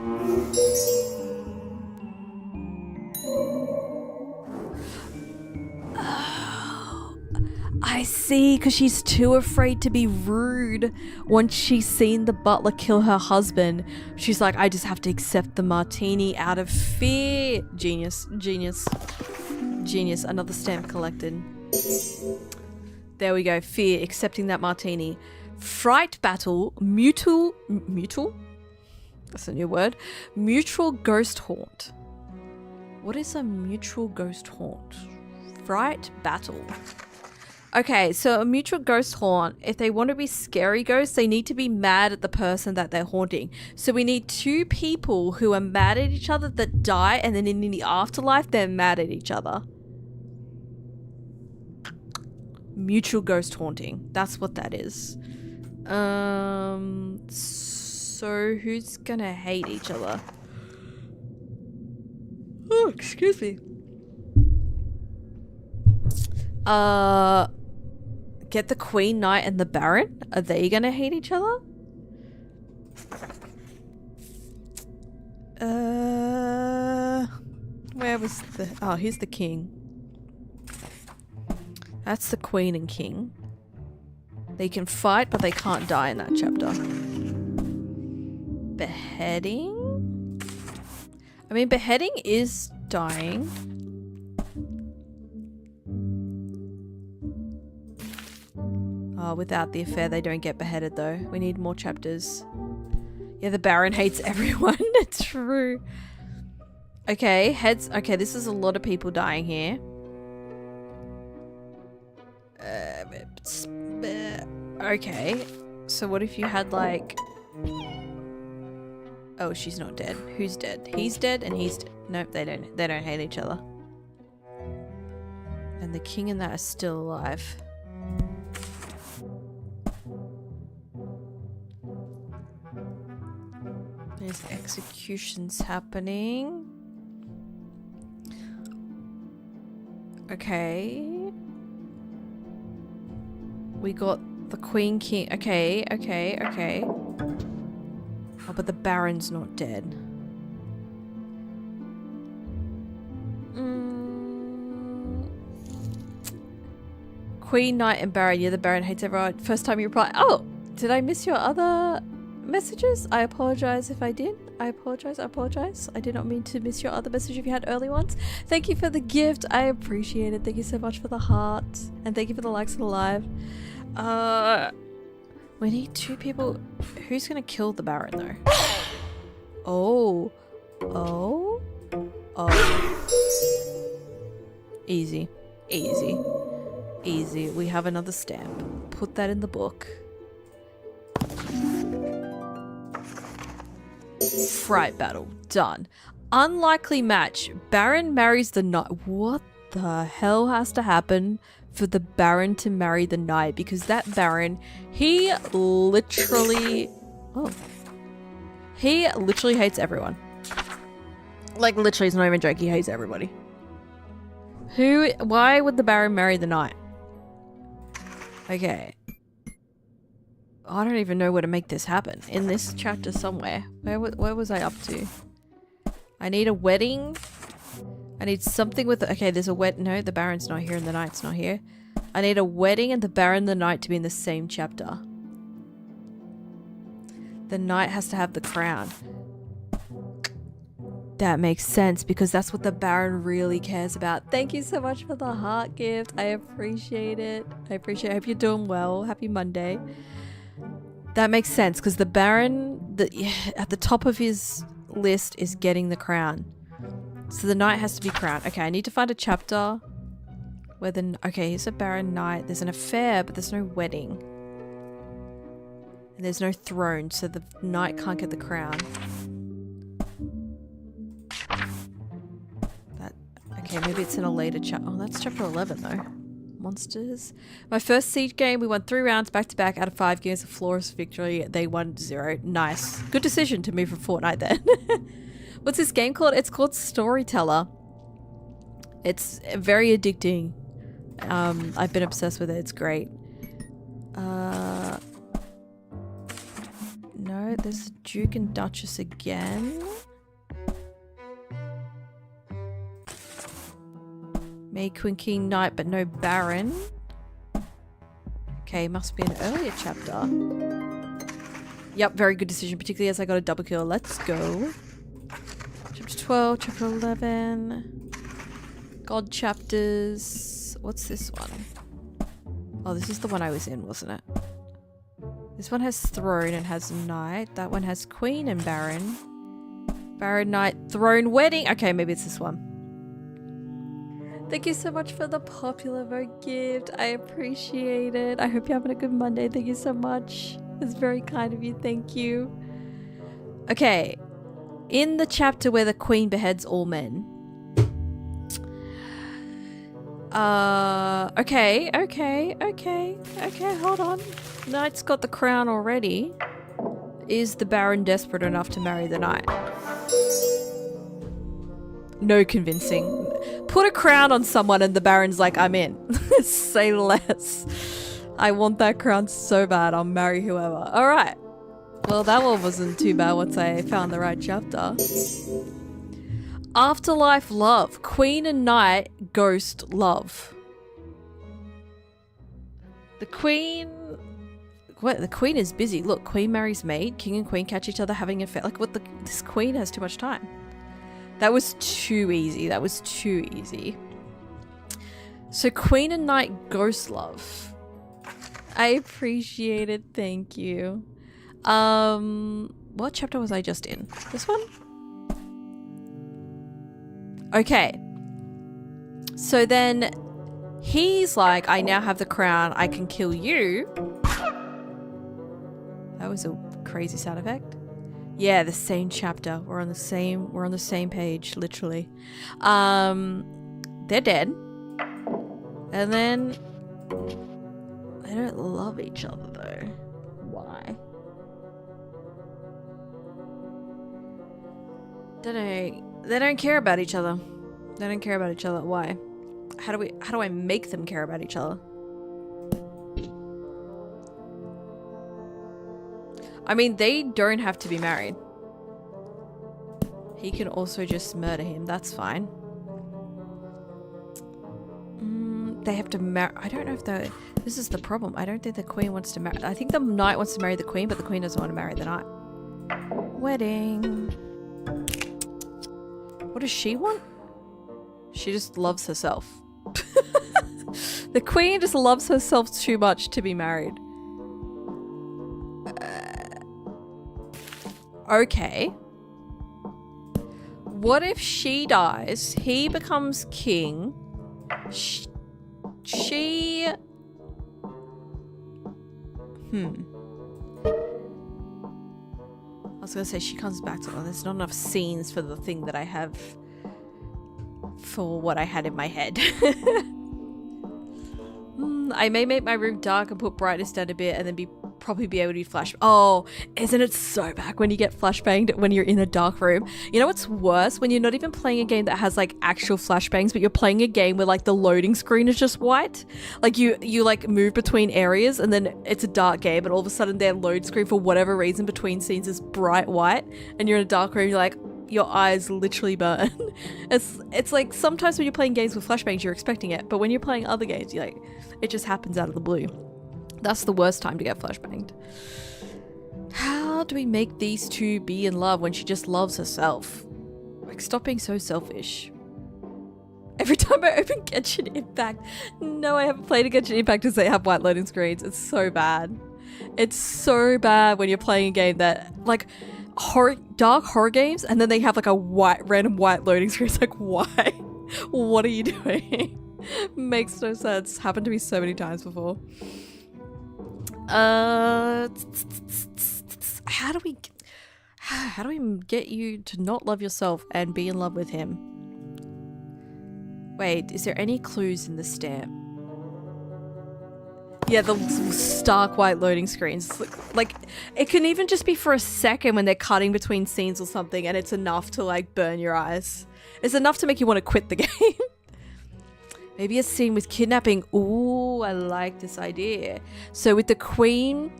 Oh, I see, because she's too afraid to be rude. Once she's seen the butler kill her husband, she's like, I just have to accept the martini out of fear. Genius. Another stamp collected. There we go. Fear, accepting that martini. Fright battle, mutual? That's a new word. Mutual ghost haunt. What is a mutual ghost haunt? Fright battle. Okay, so a mutual ghost haunt, if they want to be scary ghosts, they need to be mad at the person that they're haunting. So we need two people who are mad at each other that die, and then in the afterlife, they're mad at each other. Mutual ghost haunting. That's what that is. So who's gonna hate each other? Oh, excuse me. Get the Queen, Knight, and the Baron? Are they gonna hate each other? Where was the... Oh, here's the King. That's the Queen and King. They can fight, but they can't die in that chapter. Beheading? I mean, beheading is dying. Oh, without the affair, they don't get beheaded, though. We need more chapters. Yeah, the Baron hates everyone. It's true. Okay, heads. Okay, this is a lot of people dying here. Okay. So what if you had like... Oh, she's not dead. Who's dead? He's dead and he's dead. Nope, they don't hate each other. And the king and that are still alive. There's executions happening. Okay. We got the queen king. Okay. Oh, but the baron's not dead. Queen, knight, and baron. Yeah, the baron hates everyone. First time you reply. Oh, did I miss your other messages? I apologize if I did. I apologize. I did not mean to miss your other message if you had early ones. Thank you for the gift. I appreciate it. Thank you so much for the heart. And thank you for the likes of the live. We need 2 people. Who's gonna kill the baron though? Oh. Easy. We have another stamp. Put that in the book. Fright battle. Done. Unlikely match. Baron marries the knight. What the hell has to happen for the baron to marry the knight? Because that baron, he literally hates everyone. Like, literally, it's not even a joke. He hates everybody. Why would the baron marry the knight? Okay. I don't even know where to make this happen. In this chapter somewhere. Where was I up to? I need a wedding. I need something with... Okay, there's a wed... No, the baron's not here and the knight's not here. I need a wedding and the baron and the knight to be in the same chapter. The knight has to have the crown. That makes sense because that's what the baron really cares about. Thank you so much for the heart gift. I appreciate it. I hope you're doing well. Happy Monday. That makes sense because the baron, at the top of his list is getting the crown. So the knight has to be crowned. Okay, I need to find a chapter where okay, here's a baron knight. There's an affair, but there's no wedding. And there's no throne, so the knight can't get the crown. Okay, maybe it's in a later chapter. Oh, that's chapter 11 though. Monsters. My first siege game, we won 3 rounds back to back out of 5 games, a flawless victory. They won 0. Nice. Good decision to move from Fortnite then. What's this game called? It's called Storyteller. It's very addicting. I've been obsessed with it. It's great. No, there's Duke and Duchess again. May, Queen, King, Knight, but no Baron. Okay, must be an earlier chapter. Yep, very good decision, particularly as I got a double kill. Let's go. Chapter 12, chapter 11. God chapters. What's this one? Oh, this is the one I was in, wasn't it? This one has throne and has knight. That one has queen and baron. Baron, knight, throne, wedding. Okay, maybe it's this one. Thank you so much for the popular vote gift. I appreciate it. I hope you're having a good Monday. Thank you so much. It's very kind of you. Thank you. Okay. In the chapter where the queen beheads all men. Okay, hold on. Knight's got the crown already. Is the baron desperate enough to marry the knight? No convincing. Put a crown on someone and the baron's like, I'm in. Say less. I want that crown so bad. I'll marry whoever. All right. Well, that one wasn't too bad once I found the right chapter. Afterlife love. Queen and knight ghost love. The queen... What? The queen is busy. Look, queen marries maid. King and queen catch each other having an affair. Like, what? This queen has too much time. That was too easy. That was too easy. So queen and knight ghost love. I appreciate it. Thank you. What chapter was I just in? This one? Okay. So then He's like, I now have the crown, I can kill you. That was a crazy sound effect. Yeah, the same chapter. We're on the same page, literally. They're dead. And then they don't love each other though. Why? They don't care about each other. They don't care about each other. Why? How do I make them care about each other? I mean, they don't have to be married. He can also just murder him. That's fine. They have to marry. I don't know if they. This is the problem. I don't think the queen wants to marry. I think the knight wants to marry the queen, but the queen doesn't want to marry the knight. Wedding. What does she want? She just loves herself. The queen just loves herself too much to be married. Okay. What if she dies? He becomes king. She... I was gonna say she comes back to... Oh, there's not enough scenes for the thing that I have... For what I had in my head. I may make my room dark and put brightness down a bit and then probably be able to flash. Oh, isn't it so bad when you get flashbanged when you're in a dark room? You know what's worse? When you're not even playing a game that has like actual flashbangs, but you're playing a game where like the loading screen is just white. Like you like move between areas and then it's a dark game and all of a sudden their load screen for whatever reason between scenes is bright white and you're in a dark room, you're like, your eyes literally burn. It's like sometimes when you're playing games with flashbangs you're expecting it, but when you're playing other games you're like, it just happens out of the blue. That's the worst time to get flashbanged. How do we make these two be in love when she just loves herself? Like, stop being so selfish. Every time I open Genshin Impact, no, I haven't played a Genshin Impact because they have white loading screens. It's so bad. It's so bad when you're playing a game that, like, dark horror games, and then they have like a random white loading screen. It's like, why? What are you doing? Makes no sense. Happened to me so many times before. How do we get you to not love yourself and be in love with him? Wait, is there any clues in the stamp? Yeah, the stark white loading screens. Like, it can even just be for a second when they're cutting between scenes or something and it's enough to like burn your eyes. It's enough to make you want to quit the game. Maybe a scene with kidnapping. Ooh, I like this idea. So with the queen,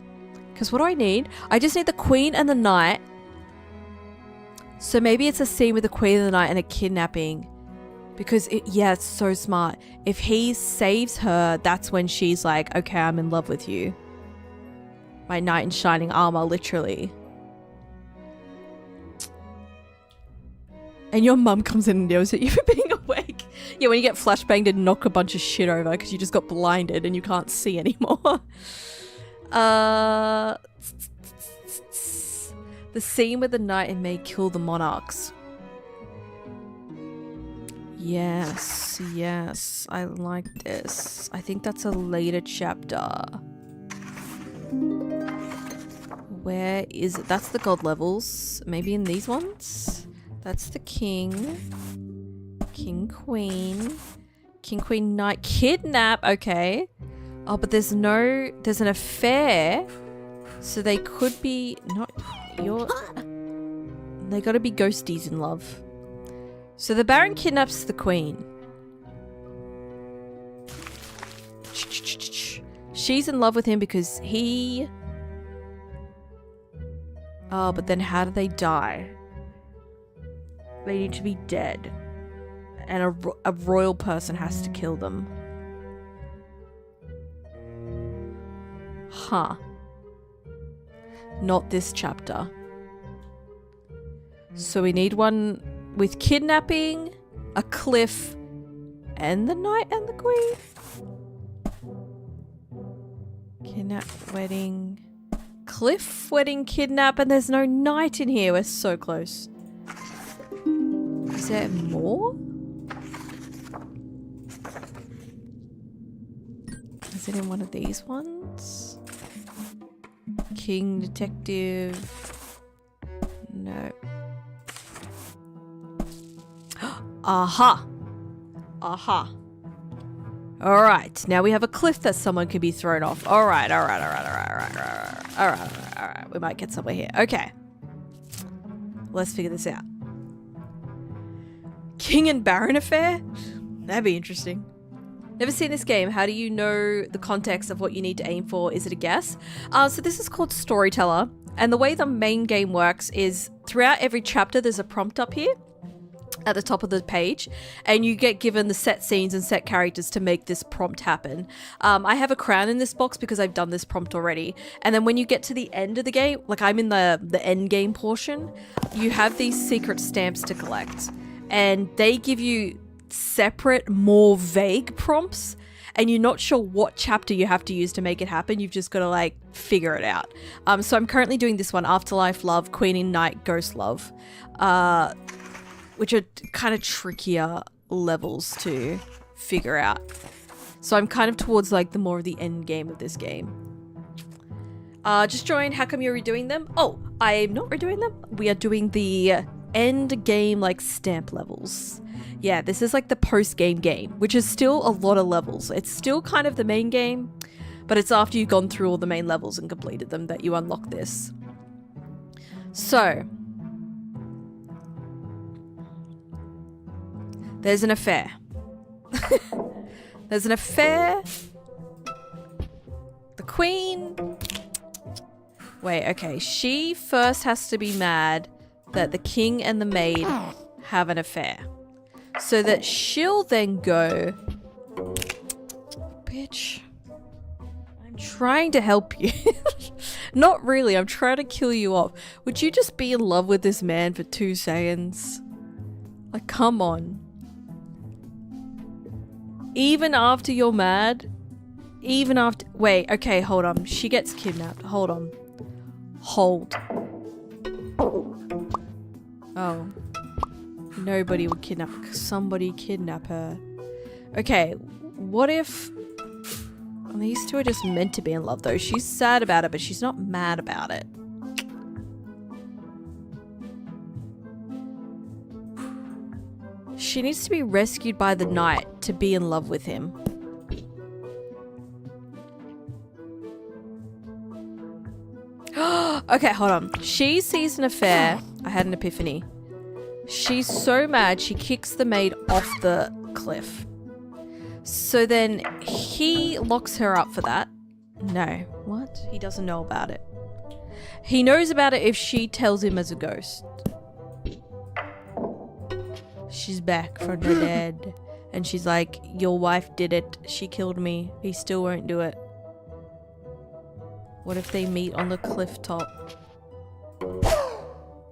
because what do I need? I just need the queen and the knight. So maybe it's a scene with the queen and the knight and a kidnapping. Because, it's so smart. If he saves her, that's when she's like, okay, I'm in love with you. My knight in shining armor, literally. And your mum comes in and yells at you for being awake. Yeah, when you get flashbanged and knock a bunch of shit over because you just got blinded and you can't see anymore. The scene where the knight and maid kill the monarchs. Yes, I like this. I think that's a later chapter. Where is it? That's the god levels. Maybe in these ones? That's the king. King, queen. King, queen, knight. Kidnap, okay. Oh, but there's an affair. So they could be they gotta be ghosties in love. So the Baron kidnaps the queen. She's in love with him because he... Oh, but then how do they die? They need to be dead. And a royal person has to kill them. Huh. Not this chapter. So we need one with kidnapping, a cliff, and the knight and the queen. Kidnap, wedding, cliff, wedding, kidnap, and there's no knight in here. We're so close. Is there more? Is it in one of these ones? King, detective. No. Aha! Aha. Alright, now we have a cliff that someone can be thrown off. Alright. We might get somewhere here. Okay. Let's figure this out. King and Baron affair? That'd be interesting. Never seen this game. How do you know the context of what you need to aim for? Is it a guess? So this is called Storyteller. And the way the main game works is throughout every chapter, there's a prompt up here at the top of the page, and you get given the set scenes and set characters to make this prompt happen. I have a crown in this box because I've done this prompt already. And then when you get to the end of the game, like I'm in the end game portion, you have these secret stamps to collect. And they give you separate, more vague prompts, and you're not sure what chapter you have to use to make it happen. You've just got to like figure it out. So I'm currently doing this one, Afterlife Love, Queen in Night, Ghost Love, which are kind of trickier levels to figure out. So I'm kind of towards like the more of the end game of this game. Just joined. How come you're redoing them? Oh, I'm not redoing them. We are doing the end game like stamp levels. Yeah, this is like the post-game game, which is still a lot of levels. It's still kind of the main game, but it's after you've gone through all the main levels and completed them that you unlock this. So, there's an affair. There's an affair. The queen. Wait, okay. She first has to be mad that the king and the maid have an affair. So that she'll then go, bitch, I'm trying to help you. Not really, I'm trying to kill you off. Would you just be in love with this man for 2 seconds? Like, come on. Even after you're mad? Even after... Wait, okay, hold on. She gets kidnapped. Hold on. Hold. Oh. Nobody would kidnap her. Somebody kidnap her. Okay, what if... Well, these two are just meant to be in love, though. She's sad about it, but she's not mad about it. She needs to be rescued by the knight to be in love with him. Okay, hold on. She sees an affair. I had an epiphany. She's so mad, she kicks the maid off the cliff. So then he locks her up for that. No. What? He doesn't know about it. He knows about it if she tells him as a ghost. She's back from the dead. And she's like, your wife did it. She killed me. He still won't do it. What if they meet on the cliff top?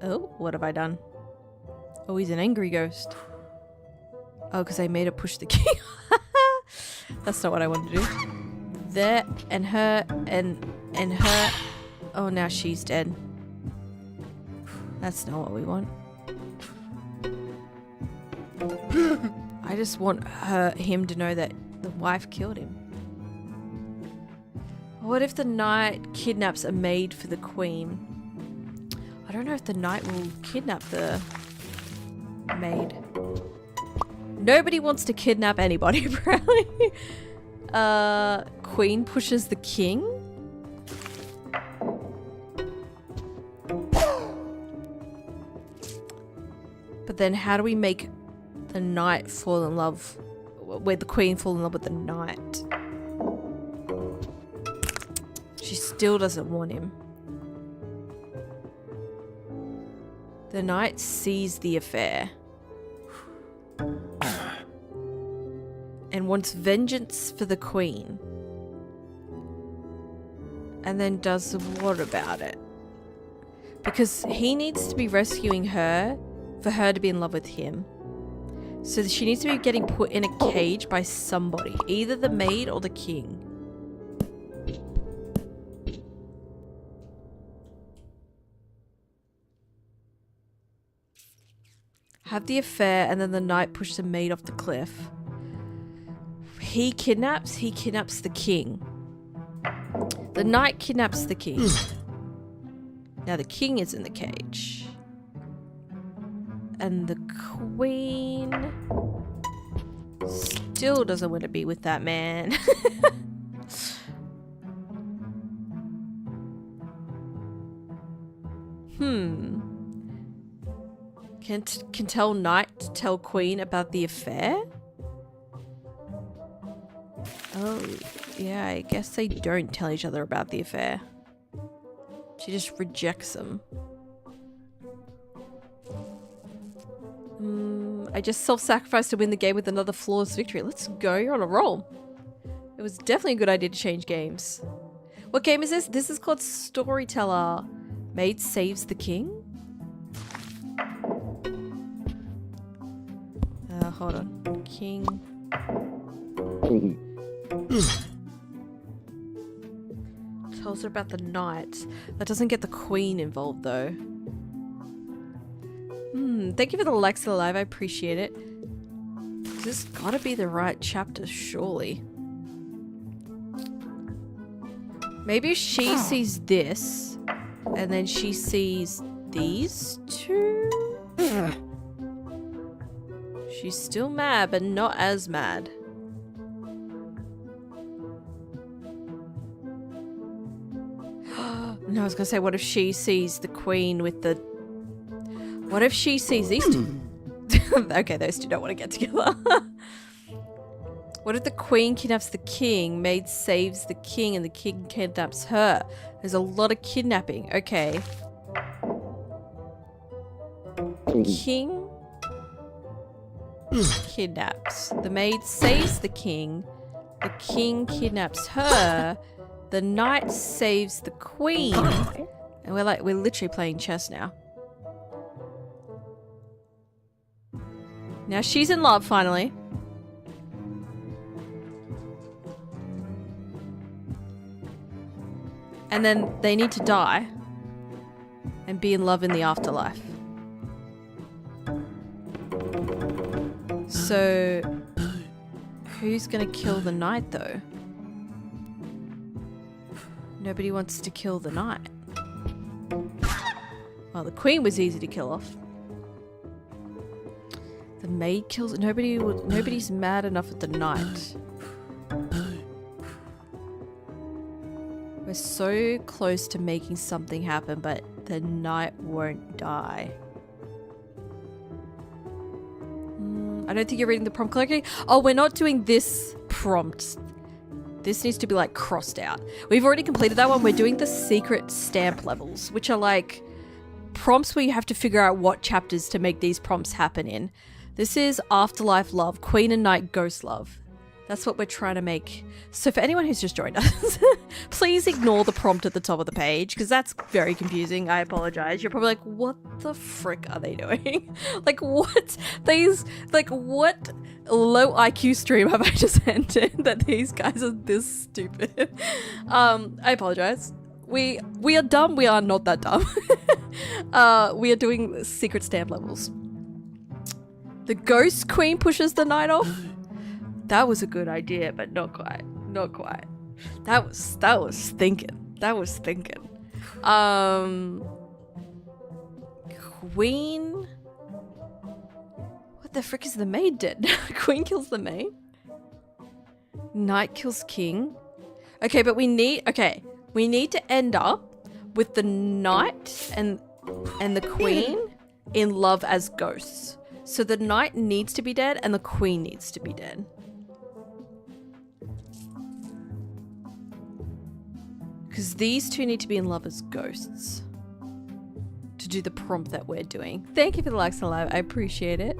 Oh, what have I done? Oh, he's an angry ghost. Oh, because I made her push the key. That's not what I wanted to do. There, and her, and her. Oh, now she's dead. That's not what we want. I just want him to know that the wife killed him. What if the knight kidnaps a maid for the queen? I don't know if the knight will kidnap the maid. Nobody wants to kidnap anybody, apparently. Queen pushes the king. But then how do we make the knight fall in love, where the queen fall in love with the knight? She still doesn't want him. The knight sees the affair and wants vengeance for the queen. And then does what about it? Because he needs to be rescuing her for her to be in love with him. So she needs to be getting put in a cage by somebody, either the maid or the king. Have the affair and then the knight pushes the maid off the cliff. he kidnaps the king. The knight kidnaps the king. Now the king is in the cage. And the queen still doesn't want to be with that man. Can tell knight tell queen about the affair? Oh, yeah, I guess they don't tell each other about the affair. She just rejects them. I just self-sacrificed to win the game with another flawless victory. Let's go, you're on a roll. It was definitely a good idea to change games. What game is this? This is called Storyteller. Maid saves the king? Hold on. King. Tells her about the knight. That doesn't get the queen involved though. Thank you for the likes of the live. I appreciate it. This has gotta be the right chapter, surely. Maybe if she sees this, and then she sees these two? She's still mad, but not as mad. No, I was gonna say, what if she sees the queen with the... What if she sees these two? Okay, those two don't want to get together. What if the queen kidnaps the king, maid saves the king, and the king kidnaps her? There's a lot of kidnapping. Okay. King kidnaps. The maid saves the king kidnaps her. The knight saves the queen. And we're literally playing chess now. Now she's in love, finally. And then they need to die and be in love in the afterlife. So, who's gonna kill the knight though? Nobody wants to kill the knight. Well, the queen was easy to kill off. The maid kills... Nobody's mad enough at the knight. We're so close to making something happen, but the knight won't die. I don't think you're reading the prompt correctly. Oh, we're not doing this prompt. This needs to be like crossed out. We've already completed that one. We're doing the secret stamp levels, which are like prompts where you have to figure out what chapters to make these prompts happen in. This is Afterlife Love, Queen and Knight Ghost Love. That's what we're trying to make. So for anyone who's just joined us, please ignore the prompt at the top of the page because that's very confusing. I apologize. You're probably like, what the frick are they doing? Like what? What low IQ stream have I just entered that these guys are this stupid? I apologize. We are dumb. We are not that dumb. We are doing secret stamp levels. The ghost queen pushes the knight off. That was a good idea, but not quite. Not quite. That was thinking. That was thinking. Queen. What the frick is the maid dead? Queen kills the maid. Knight kills king. Okay, but we need to end up with the knight and the queen in love as ghosts. So the knight needs to be dead and the queen needs to be dead. Because these two need to be in love as ghosts to do the prompt that we're doing. Thank you for the likes and live. I appreciate it.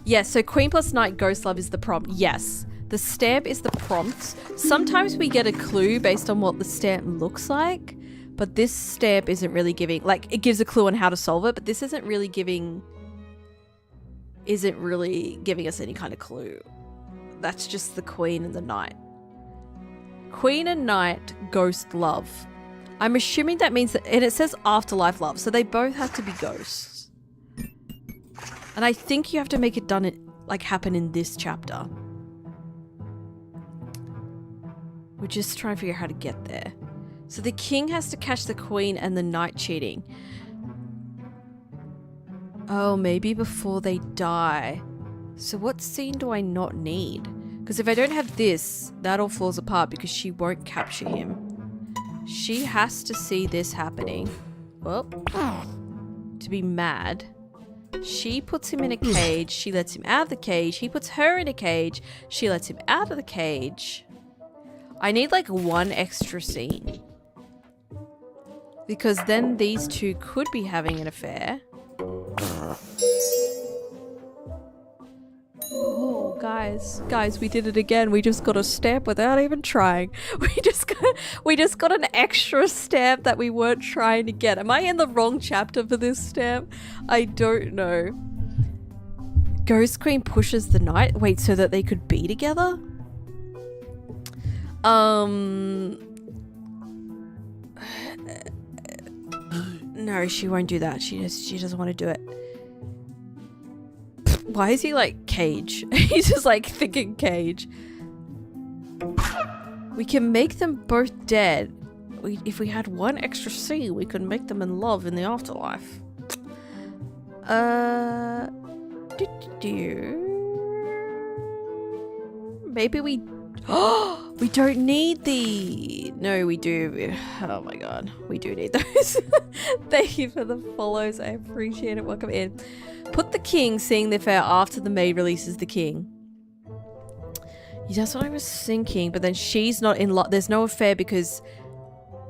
Yes, so queen plus knight ghost love is the prompt. Yes, the stamp is the prompt. Sometimes we get a clue based on what the stamp looks like, but this stamp isn't really giving, like it gives a clue on how to solve it, but this isn't really giving us any kind of clue. That's just the queen and the knight. Queen and knight ghost love. I'm assuming that means that, and it says afterlife love, so they both have to be ghosts. And I think you have to make it happen in this chapter. We're just trying to figure out how to get there. So the king has to catch the queen and the knight cheating. Oh, maybe before they die. So what scene do I not need? Because if I don't have this, that all falls apart because she won't capture him. She has to see this happening. Well, to be mad. She puts him in a cage. She lets him out of the cage. He puts her in a cage. She lets him out of the cage. I need like one extra scene. Because then these two could be having an affair. Oh, guys, we did it again. We just got a stamp without even trying. We just got an extra stamp that we weren't trying to get. Am I in the wrong chapter for this stamp? I don't know. Ghost Queen pushes the knight. Wait, so that they could be together? No, she won't do that. She doesn't want to do it. Why is he like cage? He's just like thinking cage. We can make them both dead. If we had one extra scene, we could make them in love in the afterlife. Maybe we... Oh, we don't need the... No, we do. Oh my god. We do need those. Thank you for the follows. I appreciate it. Welcome in. Put the king seeing the affair after the maid releases the king. Yeah, that's what I was thinking. But then she's not in love. There's no affair because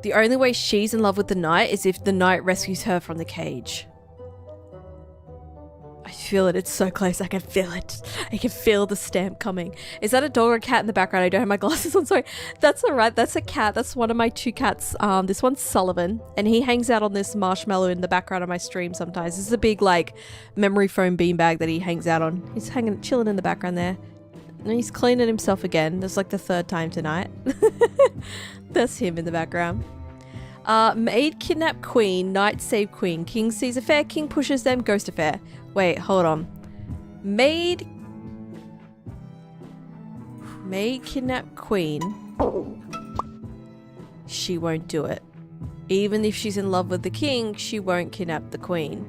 the only way she's in love with the knight is if the knight rescues her from the cage. I feel it. It's so close. I can feel it. I can feel the stamp coming. Is that a dog or a cat in the background? I don't have my glasses on. Sorry. That's all right. That's a cat. That's one of my two cats. This one's Sullivan, and he hangs out on this marshmallow in the background of my stream sometimes. This is a big, like, memory foam beanbag that he hangs out on. He's chilling in the background there. And he's cleaning himself again. That's like the third time tonight. That's him in the background. Maid kidnap queen, knight save queen. King sees affair, king pushes them, ghost affair. Wait, hold on. Maid kidnap queen. She won't do it. Even if she's in love with the king, she won't kidnap the queen.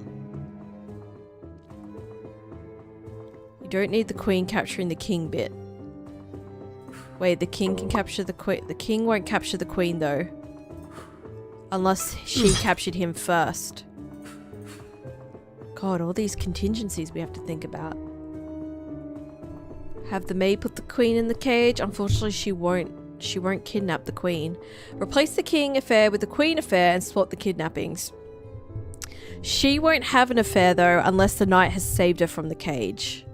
You don't need the queen capturing the king bit. Wait, the king can capture the queen. The king won't capture the queen though. Unless she captured him first. God, all these contingencies we have to think about. Have the maid put the queen in the cage. Unfortunately, she won't kidnap the queen. Replace the king affair with the queen affair and swap the kidnappings. She won't have an affair though unless the knight has saved her from the cage.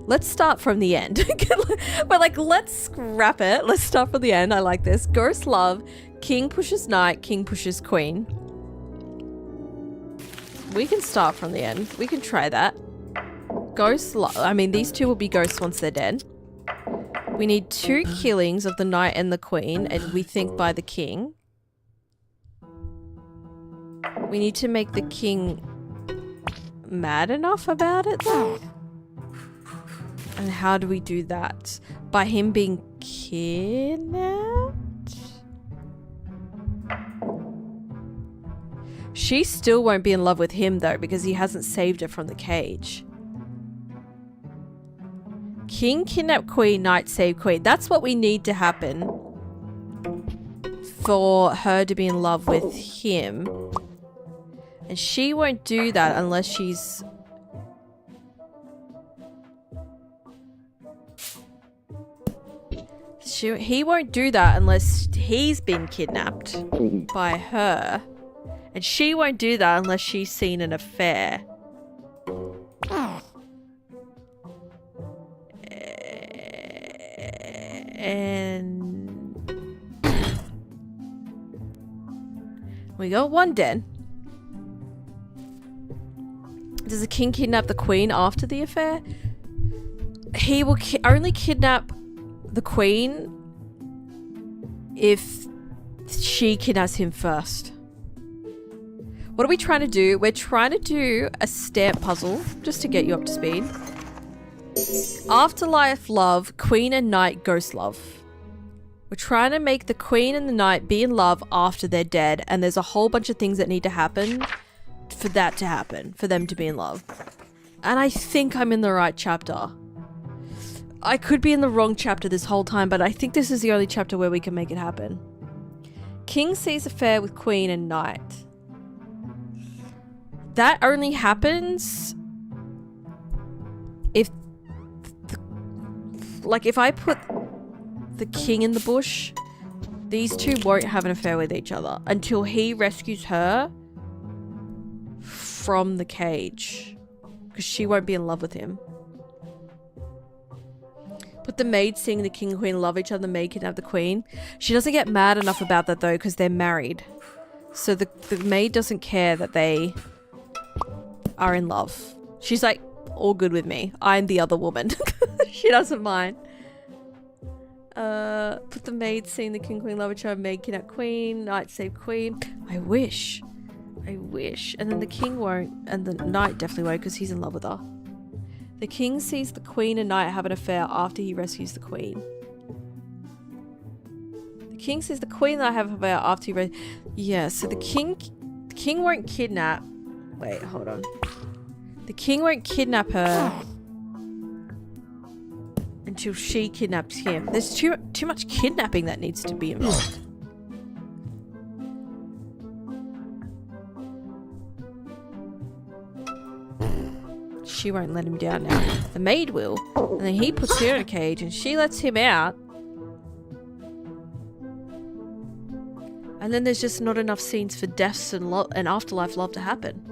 Let's start from the end. We're like, let's scrap it. Let's start from the end. I like this. Ghost love. King pushes knight. King pushes queen. We can start from the end. We can try that. Ghost love. I mean, these two will be ghosts once they're dead. We need 2 killings of the knight and the queen, and we think by the king. We need to make the king mad enough about it though. And how do we do that? By him being kidnapped? She still won't be in love with him though because he hasn't saved her from the cage. King kidnap queen, knight save queen. That's what we need to happen for her to be in love with him. And she won't do that unless she's... He won't do that unless he's been kidnapped by her. And she won't do that unless she's seen an affair. And... we got one dead. Does the king kidnap the queen after the affair? He will only kidnap the queen if she kidnaps him first. What are we trying to do? We're trying to do a stamp puzzle just to get you up to speed. Afterlife love, queen and knight ghost love. We're trying to make the queen and the knight be in love after they're dead, and there's a whole bunch of things that need to happen for that to happen, for them to be in love. And I think I'm in the right chapter. I could be in the wrong chapter this whole time, but I think this is the only chapter where we can make it happen. King sees affair with queen and knight. That only happens if, like, if I put the king in the bush, these two won't have an affair with each other until he rescues her from the cage, because she won't be in love with him. But the maid seeing the king and queen love each other, the maid kidnap the queen. She doesn't get mad enough about that though, because they're married. So the maid doesn't care that they are in love. She's like, all good with me. I'm the other woman. She doesn't mind. Put the maid seeing the king and queen love each other, maid kidnap queen, knight save queen. I wish. And then the king won't, and the knight definitely won't, because he's in love with her. The king sees the queen and knight have an affair after he rescues the queen. The king sees the queen and knight have an affair after he yeah, so the king won't kidnap. Wait, hold on. The king won't kidnap her until she kidnaps him. There's too much kidnapping that needs to be involved. She won't let him down now. The maid will. And then he puts her in a cage and she lets him out. And then there's just not enough scenes for deaths and afterlife love to happen.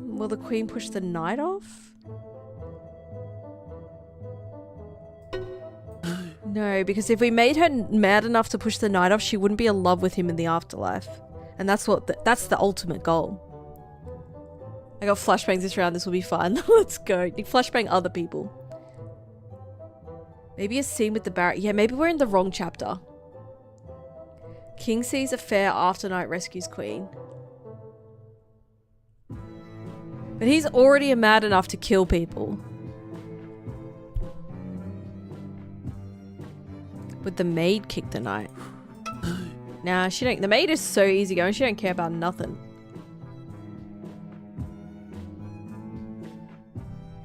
Will the queen push the knight off? No, because if we made her mad enough to push the knight off, she wouldn't be in love with him in the afterlife. And that's that's the ultimate goal. I got flashbangs this round. This will be fun. Let's go. Flashbang other people. Maybe a scene with the Baron. Yeah, maybe we're in the wrong chapter. King sees affair after knight rescues queen. But he's already mad enough to kill people. Would the maid kick the knight? Nah, she don't. The maid is so easygoing. She don't care about nothing.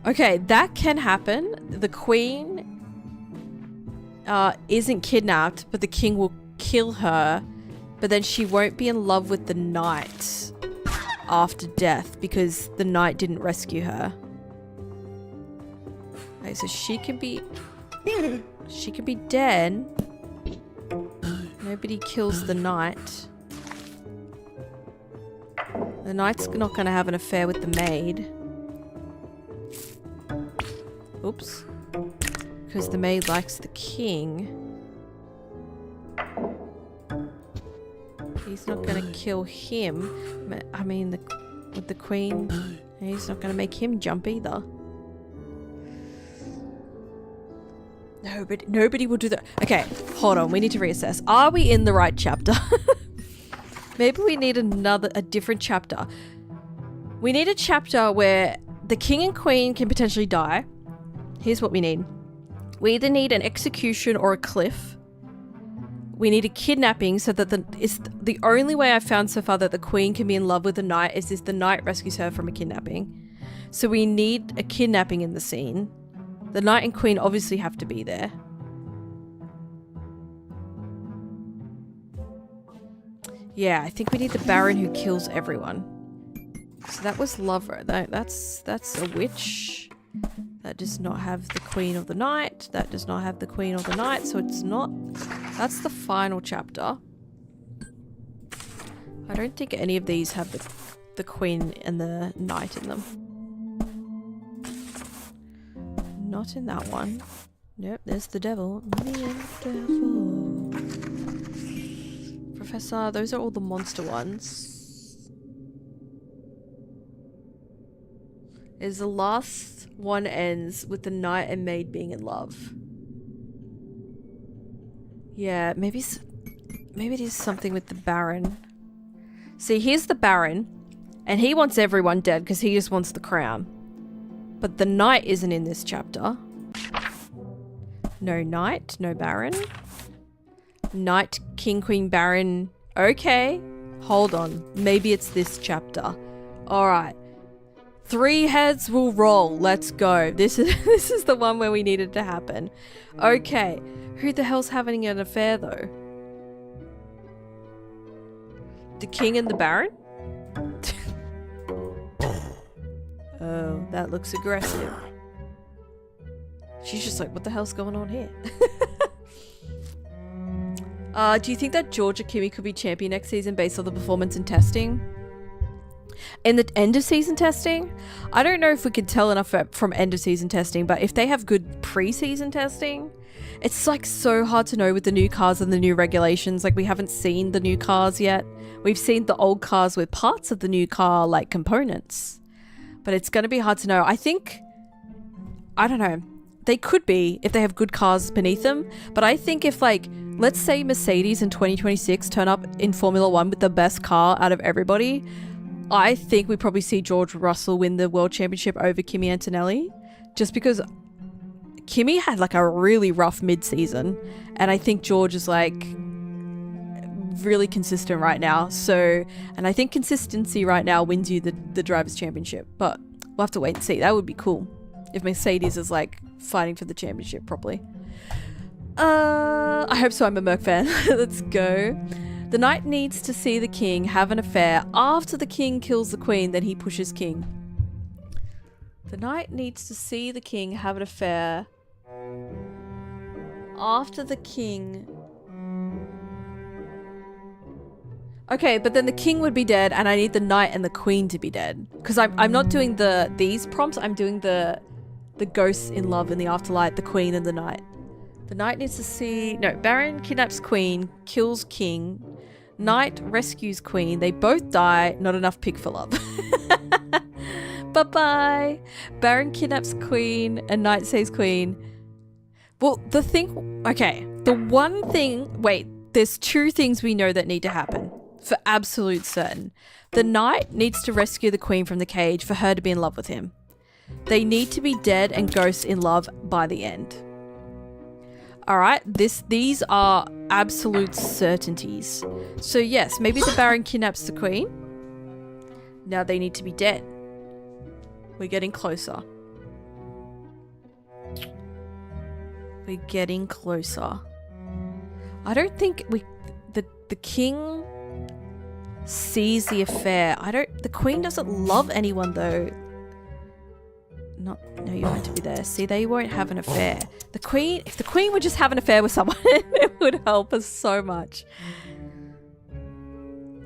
Okay, that can happen. The queen isn't kidnapped, but the king will kill her. But then she won't be in love with the knight after death because the knight didn't rescue her. Okay, so she can be dead. Nobody kills the knight. The knight's not going to have an affair with the maid. Oops. Because the maid likes the king. He's not going to kill him. I mean, with the queen, he's not going to make him jump either. Nobody will do that. Okay, hold on. We need to reassess. Are we in the right chapter? Maybe we need a different chapter. We need a chapter where the king and queen can potentially die. Here's what we need. We either need an execution or a cliff. We need a kidnapping so that it's the only way I've found so far that the queen can be in love with the knight is if the knight rescues her from a kidnapping. So we need a kidnapping in the scene. The knight and queen obviously have to be there. Yeah, I think we need the baron who kills everyone. So that was lover. That's a witch. That does not have the queen or the knight. That does not have the queen or the knight. So it's not... That's the final chapter. I don't think any of these have the queen and the knight in them. Not in that one. Nope, there's the devil. Me and the devil. Professor, those are all the monster ones. Is the last one ends with the knight and maid being in love. Yeah, maybe it is something with the baron. See, here's the baron, and he wants everyone dead because he just wants the crown. But the knight isn't in this chapter. No knight, no baron. Knight, king, queen, baron. Okay. Hold on. Maybe it's this chapter. Alright. 3 heads will roll. Let's go. This is the one where we needed to happen. Okay. Who the hell's having an affair though? The king and the baron? Oh, that looks aggressive. She's just like, what the hell's going on here? Do you think that Georgia Kimmy could be champion next season based on the performance and testing? In the end of season testing? I don't know if we could tell enough from end of season testing, but if they have good pre-season testing, it's like so hard to know with the new cars and the new regulations. Like we haven't seen the new cars yet. We've seen the old cars with parts of the new car, like components. But it's going to be hard to know. I don't know. They could be if they have good cars beneath them. But I think if like, let's say Mercedes in 2026 turn up in Formula 1 with the best car out of everybody, I think we probably see George Russell win the World Championship over Kimi Antonelli. Just because Kimi had like a really rough mid-season. And I think George is like really consistent right now. So, and I think consistency right now wins you the Drivers' Championship. But we'll have to wait and see. That would be cool if Mercedes is like fighting for the championship properly. I hope so. I'm a Merc fan. Let's go. The knight needs to see the king have an affair. After the king kills the queen, then he pushes king. The knight needs to see the king have an affair. After the king... Okay, but then the king would be dead and I need the knight and the queen to be dead. Because I'm not doing these prompts, I'm doing the ghosts in love in the afterlife, the queen and the knight. The knight needs to see... No, baron kidnaps queen, kills king. Knight rescues queen. They both die. Not enough pig for love. Bye-bye. Baron kidnaps queen and knight saves queen. Well, the thing... Okay. The one thing... Wait. There's 2 things we know that need to happen. For absolute certain. The knight needs to rescue the queen from the cage for her to be in love with him. They need to be dead and ghosts in love by the end. Alright, these are absolute certainties. So yes, maybe the baron kidnaps the queen. Now they need to be dead. We're getting closer. We're getting closer. I don't think the king sees the affair. The queen doesn't love anyone though. No, you want to be there. See, they won't have an affair. If the queen would just have an affair with someone, it would help us so much.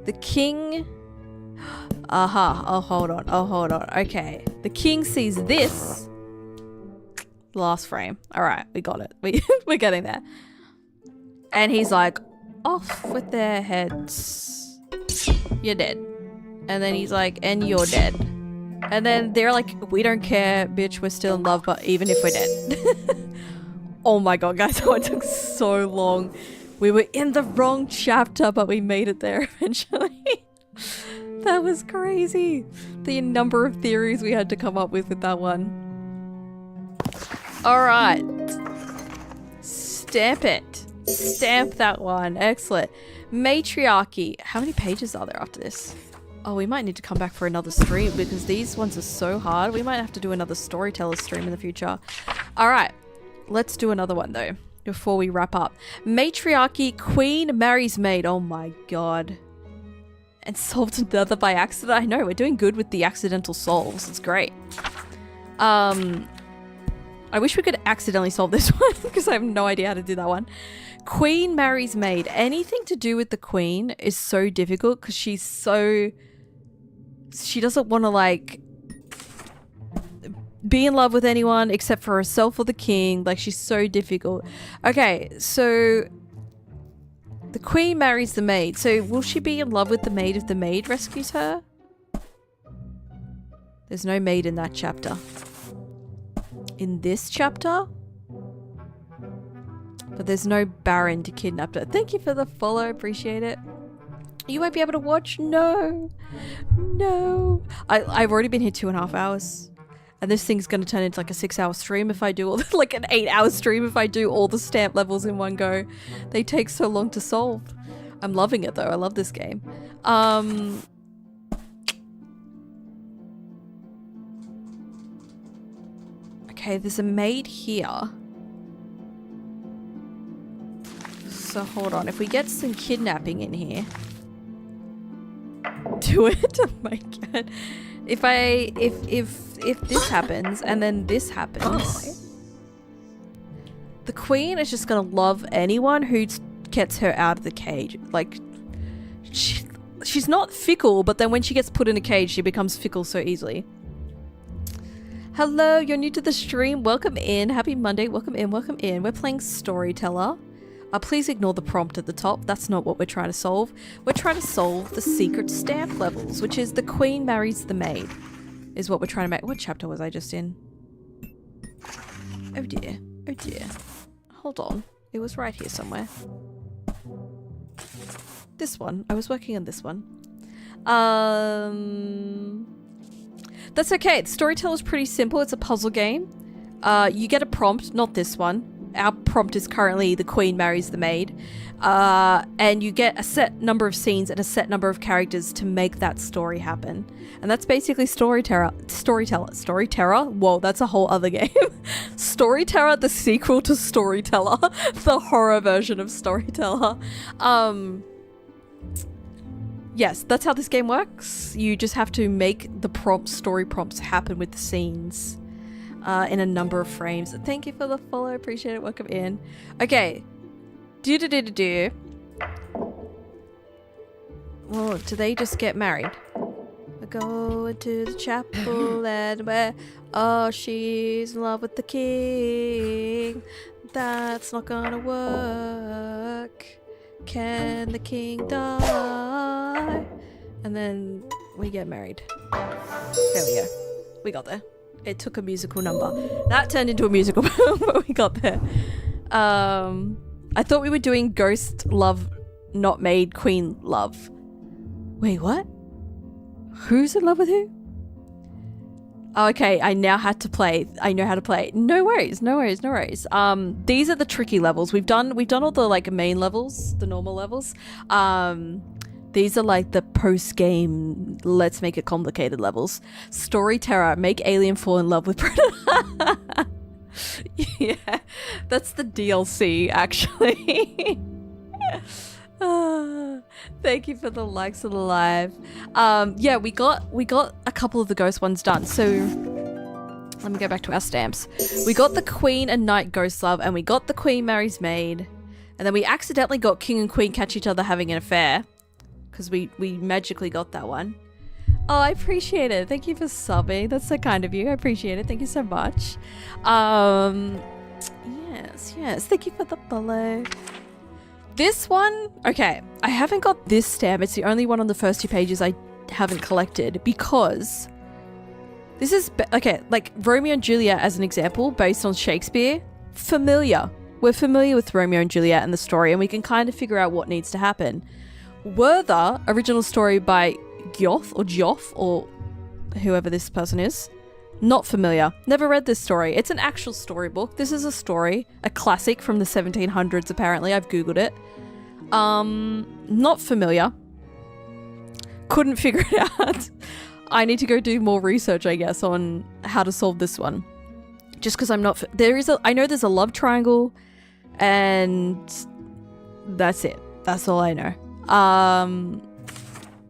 The king... Aha. Oh, hold on. Okay. The king sees this. Last frame. All right, we got it. We're getting there. And he's like, off with their heads. You're dead. And then he's like, and you're dead. And then they're like, we don't care, bitch, we're still in love, but even if we're dead. Oh my god, guys, that one took so long. We were in the wrong chapter, but we made it there eventually. That was crazy. The number of theories we had to come up with that one. Alright. Stamp it. Stamp that one. Excellent. Matriarchy. How many pages are there after this? Oh, we might need to come back for another stream because these ones are so hard. We might have to do another Storyteller stream in the future. Alright, let's do another one though before we wrap up. Matriarchy, queen marries maid. Oh my god. And solved another by accident. I know, we're doing good with the accidental solves. It's great. I wish we could accidentally solve this one because I have no idea how to do that one. Queen marries maid. Anything to do with the queen is so difficult because she doesn't want to like be in love with anyone except for herself or the king. Like she's so difficult. Okay, so the queen marries the maid. So will she be in love with the maid if the maid rescues her? There's no maid in that chapter. In this chapter? But there's no baron to kidnap her. Thank you for the follow. Appreciate it. You won't be able to watch? No. No. I've already been here 2.5 hours. And this thing's going to turn into like a 6-hour stream if I do all like an 8-hour stream if I do all the stamp levels in one go. They take so long to solve. I'm loving it though. I love this game. Okay, there's a maid here. So hold on. If we get some kidnapping in here. Do it. Oh my god. If this happens and then this happens, the queen is just gonna love anyone who gets her out of the cage. Like, she's not fickle, but then when she gets put in a cage, she becomes fickle so easily. Hello, you're new to the stream. Welcome in. Happy Monday. Welcome in. Welcome in. We're playing Storyteller. Please ignore the prompt at the top. That's not what we're trying to solve. We're trying to solve the secret stamp levels, which is the queen marries the maid, is what we're trying to make. What chapter was I just in? Oh dear. Oh dear. Hold on. It was right here somewhere. This one. I was working on this one. That's okay. The Storyteller is pretty simple. It's a puzzle game. You get a prompt, not this one. Our prompt is currently the queen marries the maid. And you get a set number of scenes and a set number of characters to make that story happen. And that's basically Storyteller. Whoa, that's a whole other game. Storyteller, the sequel to Storyteller. The horror version of Storyteller. Yes, that's how this game works. You just have to make the story prompts happen with the scenes. In a number of frames. Thank you for the follow. Appreciate it. Welcome in. Okay. Oh, do they just get married? We're going to the chapel and where she's in love with the king. That's not gonna work. Can the king die? And then we get married. There we go. We got there. It took a musical number. That turned into a musical, but we got there. I thought we were doing ghost love, not maid, queen love. Wait, what? Who's in love with who? Oh, okay, I now had to play. I know how to play. No worries, no worries, no worries. These are the tricky levels. We've done all the like main levels, the normal levels. These are like the post-game, let's make it complicated levels. Storyteller, make alien fall in love with predator. Yeah, that's the DLC, actually. Thank you for the likes of the live. Yeah, we got a couple of the ghost ones done. So let me go back to our stamps. We got the queen and knight ghost love, and we got the queen marries maid. And then we accidentally got king and queen catch each other having an affair. Because we magically got that one. Oh, I appreciate it. Thank you for subbing. That's so kind of you. I appreciate it. Thank you so much. Yes. Thank you for the follow. This one, okay. I haven't got this stamp. It's the only one on the first 2 pages I haven't collected because this is, okay, like Romeo and Juliet as an example, based on Shakespeare. Familiar. We're familiar with Romeo and Juliet and the story, and we can kind of figure out what needs to happen. Werther, original story by Geoff or whoever this person is. Not familiar. Never read this story. It's an actual storybook. This is a story, a classic from the 1700s apparently. I've googled it. Not familiar. Couldn't figure it out. I need to go do more research, I guess, on how to solve this one. Just because I'm not... I know there's a love triangle and that's it. That's all I know.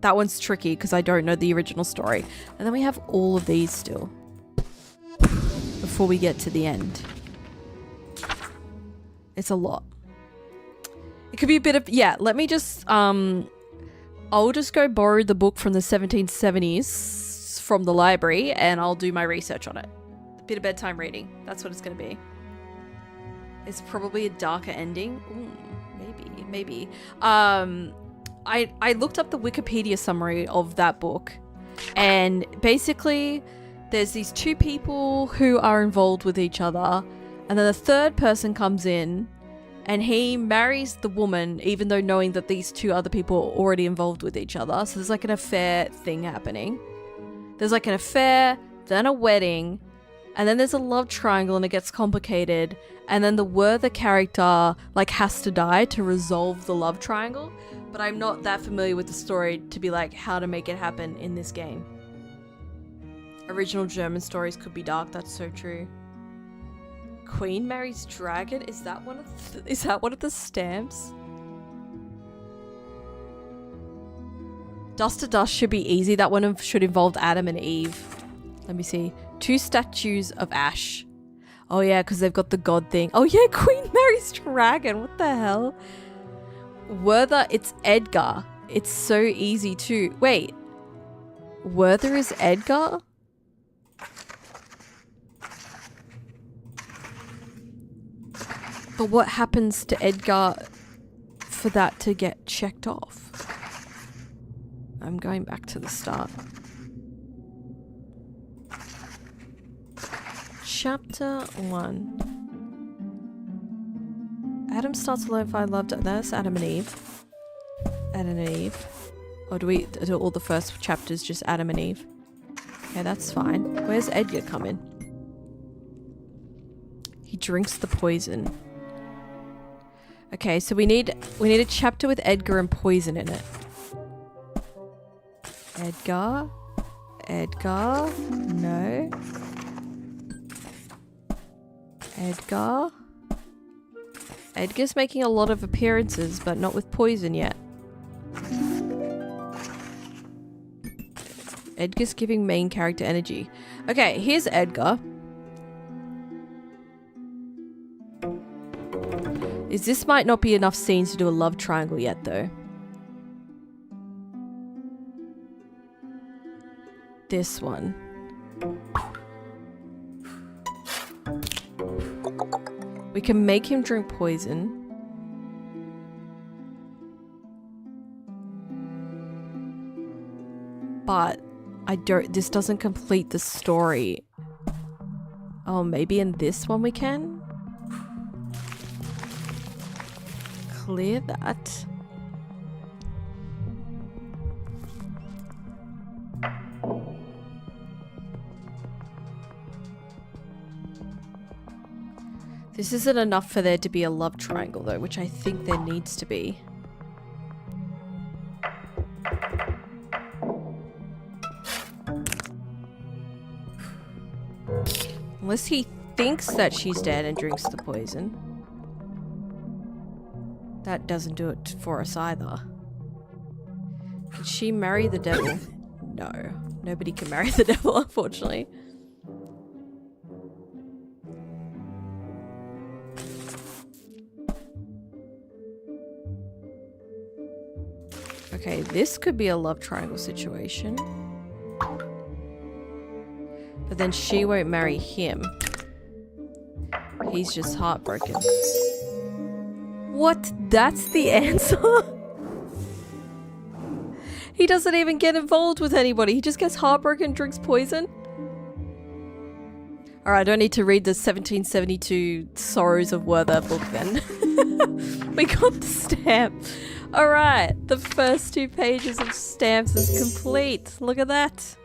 That one's tricky because I don't know the original story. And then we have all of these still before we get to the end. It's a lot. It could be a bit of... Yeah, let me just... I'll just go borrow the book from the 1770s from the library and I'll do my research on it. A bit of bedtime reading. That's what it's going to be. It's probably a darker ending. Ooh, maybe. I looked up the Wikipedia summary of that book, and basically there's these 2 people who are involved with each other, and then the third person comes in and he marries the woman even though knowing that these 2 other people are already involved with each other. So there's like an affair thing happening. There's like an affair, then a wedding, And then there's a love triangle and it gets complicated. And then the Werther character like has to die to resolve the love triangle. But I'm not that familiar with the story to be like how to make it happen in this game. Original German stories could be dark, that's so true. Queen marries dragon? Is that one of the stamps? Dust to Dust should be easy. That one should involve Adam and Eve. Let me see. 2 statues of Ash. Oh yeah, because they've got the god thing. Oh yeah, Queen marries dragon. What the hell? Werther, it's Edgar. It's so easy too. Wait. Werther is Edgar? But what happens to Edgar for that to get checked off? I'm going back to the start. Chapter 1. Adam starts alone if I loved it. That's Adam and Eve. Adam and Eve. Or do all the first chapters just Adam and Eve? Okay, that's fine. Where's Edgar come in? He drinks the poison. Okay, so we need a chapter with Edgar and poison in it. Edgar? No. Edgar? Edgar's making a lot of appearances, but not with poison yet. Edgar's giving main character energy. Okay, here's Edgar. This might not be enough scenes to do a love triangle yet, though. This one. We can make him drink poison. But this doesn't complete the story. Oh, maybe in this one we can? Clear that. This isn't enough for there to be a love triangle though, which I think there needs to be. Unless he thinks that she's dead and drinks the poison. That doesn't do it for us either. Can she marry the devil? No. Nobody can marry the devil, unfortunately. Okay, this could be a love triangle situation. But then she won't marry him. He's just heartbroken. What? That's the answer? He doesn't even get involved with anybody. He just gets heartbroken and drinks poison? Alright, I don't need to read the 1772 Sorrows of Werther book then. We got the stamp. Alright, the first 2 pages of stamps is complete. Look at that.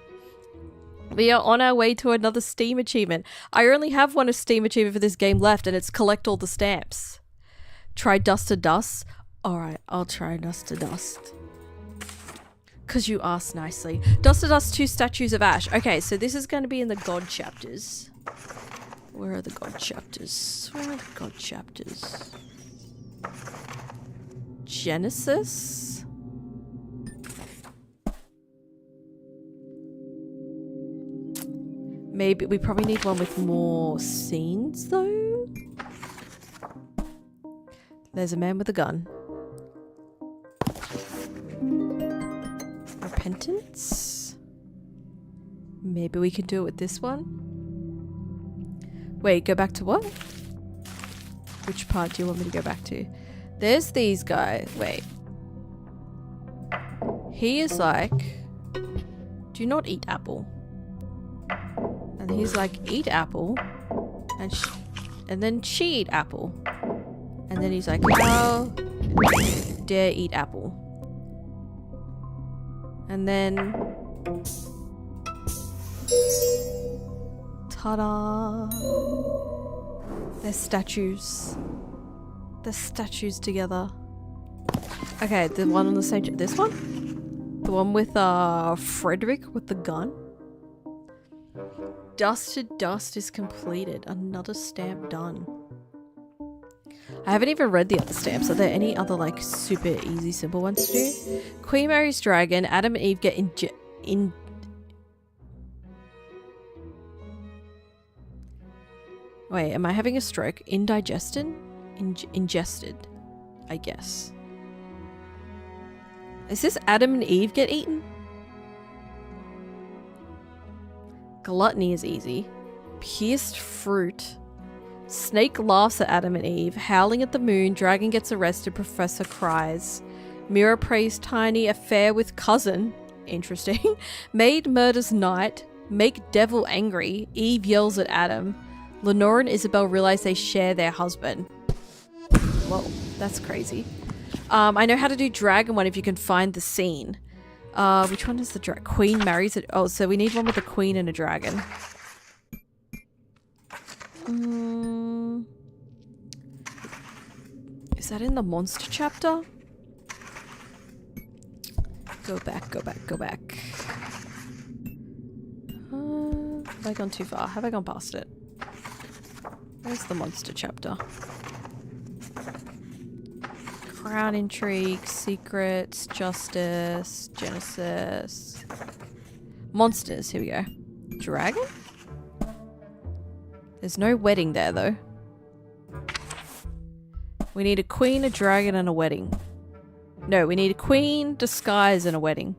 We are on our way to another Steam achievement. I only have one Steam achievement for this game left, and it's collect all the stamps. Try Dust to Dust. Alright, I'll try Dust to Dust. Because you asked nicely. Dust to Dust, 2 statues of Ash. Okay, so this is going to be in the God chapters. Where are the God chapters? Where are the God chapters? Genesis? Maybe we probably need one with more scenes though. There's a man with a gun. Repentance? Maybe we can do it with this one. Wait, go back to what? Which part do you want me to go back to? There's these guys. Wait. He is like, do not eat apple. And he's like, eat apple. And then she eat apple. And then he's like, how dare eat apple. And then Ta-da! They're statues. They're statues together. Okay, the one on the stage. This one? The one with Frederick with the gun? Dust to Dust is completed. Another stamp done. I haven't even read the other stamps. Are there any other like super easy simple ones to do? Queen marries dragon. Adam and Eve get Wait, am I having a stroke? Indigested? Ingested, I guess. Is this Adam and Eve get eaten? Gluttony is easy. Pierced fruit. Snake laughs at Adam and Eve. Howling at the moon. Dragon gets arrested. Professor cries. Mirror prays Tiny. Affair with cousin. Interesting. Maid murders knight. Make devil angry. Eve yells at Adam. Lenore and Isabel realize they share their husband. Whoa, that's crazy. I know how to do dragon one if you can find the scene. Which one is the queen marries it? Oh, so we need one with a queen and a dragon. Is that in the monster chapter? Go back, go back, go back. Have I gone too far? Have I gone past it? Where's the monster chapter? Crown intrigue, secrets, justice, Genesis. Monsters, here we go. Dragon? There's no wedding there though. We need a queen, a dragon, and a wedding. No, we need a queen, disguise, and a wedding.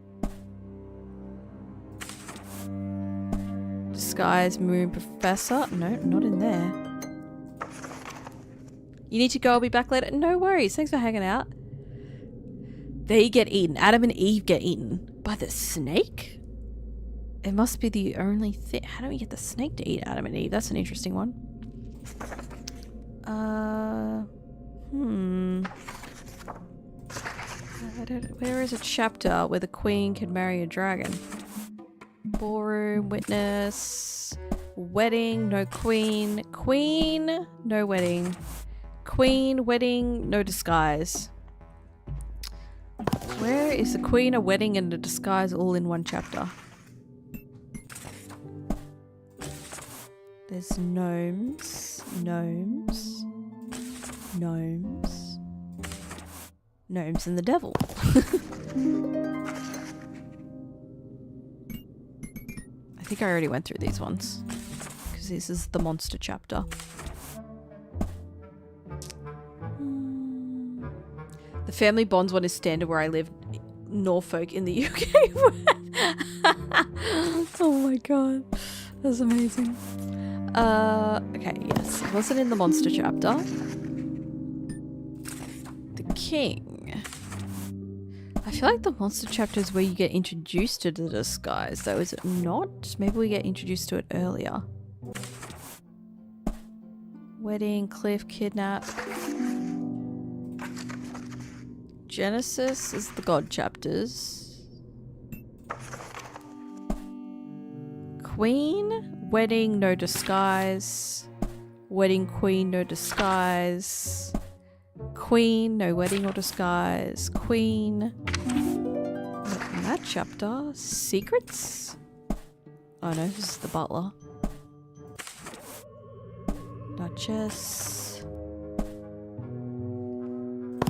Disguise, moon, professor. No, not in there. You need to go, I'll be back later. No worries, thanks for hanging out. They get eaten. Adam and Eve get eaten. By the snake? It must be the only thing. How do we get the snake to eat Adam and Eve? That's an interesting one. Where is a chapter where the queen can marry a dragon? Ballroom, witness, wedding, no queen. Queen, no wedding. Queen, wedding, no disguise. Where is the queen, a wedding, and a disguise all in one chapter? There's gnomes, gnomes, gnomes, gnomes and the devil. I think I already went through these ones because this is the monster chapter. The family bonds one is standard where I live, Norfolk in the UK. Oh my god, that's amazing. Okay, yes, it wasn't in the monster chapter. The king. I feel like the monster chapter is where you get introduced to the disguise, though, is it not? Maybe we get introduced to it earlier. Wedding, cliff, kidnap. Genesis is the god chapters. Queen, wedding, no disguise. Wedding, queen, no disguise. Queen, no wedding or disguise. Queen. Not in that chapter. Secrets? Oh no, this is the butler. Duchess.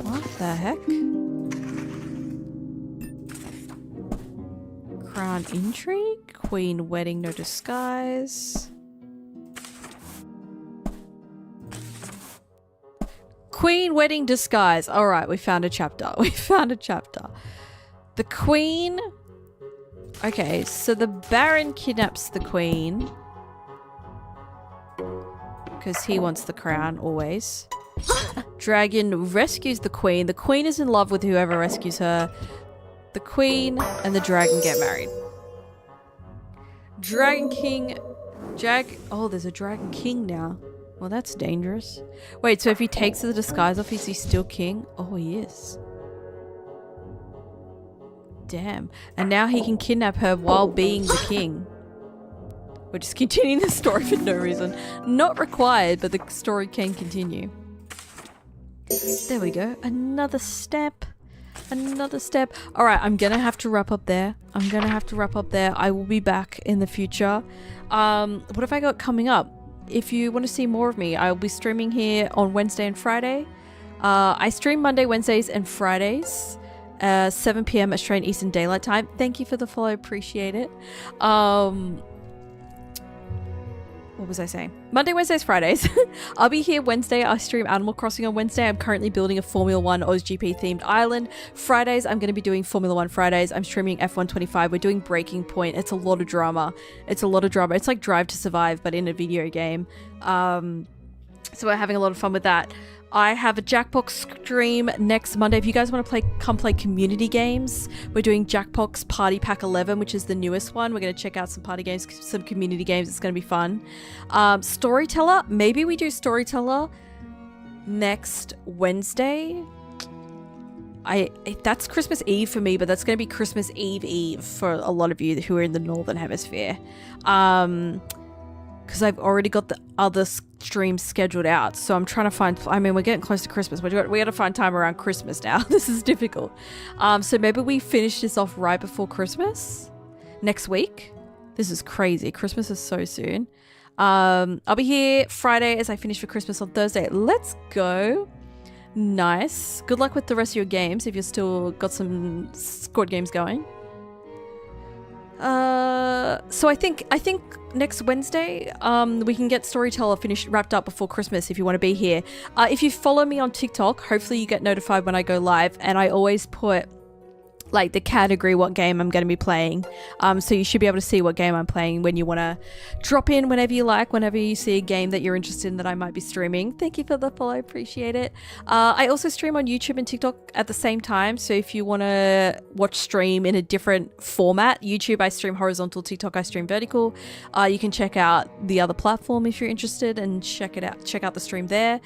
What the heck? Crown intrigue? Queen, wedding, no disguise. Queen, wedding, disguise. Alright, we found a chapter. We found a chapter. The queen... Okay, so the baron kidnaps the queen. Because he wants the crown, always. Dragon rescues the queen. The queen is in love with whoever rescues her. The queen and the dragon get married. Dragon king... Oh, there's a dragon king now. Well, that's dangerous. Wait, so if he takes the disguise off, is he still king? Oh, he is. Damn. And now he can kidnap her while being the king. We're just continuing the story for no reason. Not required, but the story can continue. There we go. Another step. Another step. Alright, I'm gonna have to wrap up there. I will be back in the future. What have I got coming up? If you want to see more of me, I'll be streaming here on Wednesday and Friday. I stream Monday, Wednesdays, and Fridays. 7 p.m. Australian Eastern Daylight Time. Thank you for the follow. Appreciate it. What was I saying? Monday, Wednesdays, Fridays. I'll be here Wednesday. I stream Animal Crossing on Wednesday. I'm currently building a Formula 1 AusGP themed island. Fridays, I'm going to be doing Formula 1 Fridays. I'm streaming F125. We're doing Breaking Point. It's a lot of drama. It's like Drive to Survive, but in a video game. So we're having a lot of fun with that. I have a Jackbox stream next Monday. If you guys want to come play community games, we're doing Jackbox Party Pack 11, which is the newest one. We're going to check out some party games, some community games. It's going to be fun. Storyteller. Maybe we do Storyteller next Wednesday. That's Christmas Eve for me, but that's going to be Christmas Eve for a lot of you who are in the Northern Hemisphere. Because I've already got the other streams scheduled out. So I'm trying to find, we're getting close to Christmas. We got to find time around Christmas now. This is difficult. So maybe we finish this off right before Christmas next week. This is crazy. Christmas is so soon. I'll be here Friday as I finish for Christmas on Thursday. Let's go. Nice. Good luck with the rest of your games if you've still got some squad games going. So I think next Wednesday, we can get Storyteller wrapped up before Christmas if you want to be here. If you follow me on TikTok, hopefully you get notified when I go live, and I always put like the category, what game I'm going to be playing. So you should be able to see what game I'm playing when you want to drop in whenever you like, whenever you see a game that you're interested in that I might be streaming. Thank you for the follow. Appreciate it. I also stream on YouTube and TikTok at the same time. So if you want to watch stream in a different format, YouTube, I stream horizontal, TikTok, I stream vertical. You can check out the other platform if you're interested and check out the stream there.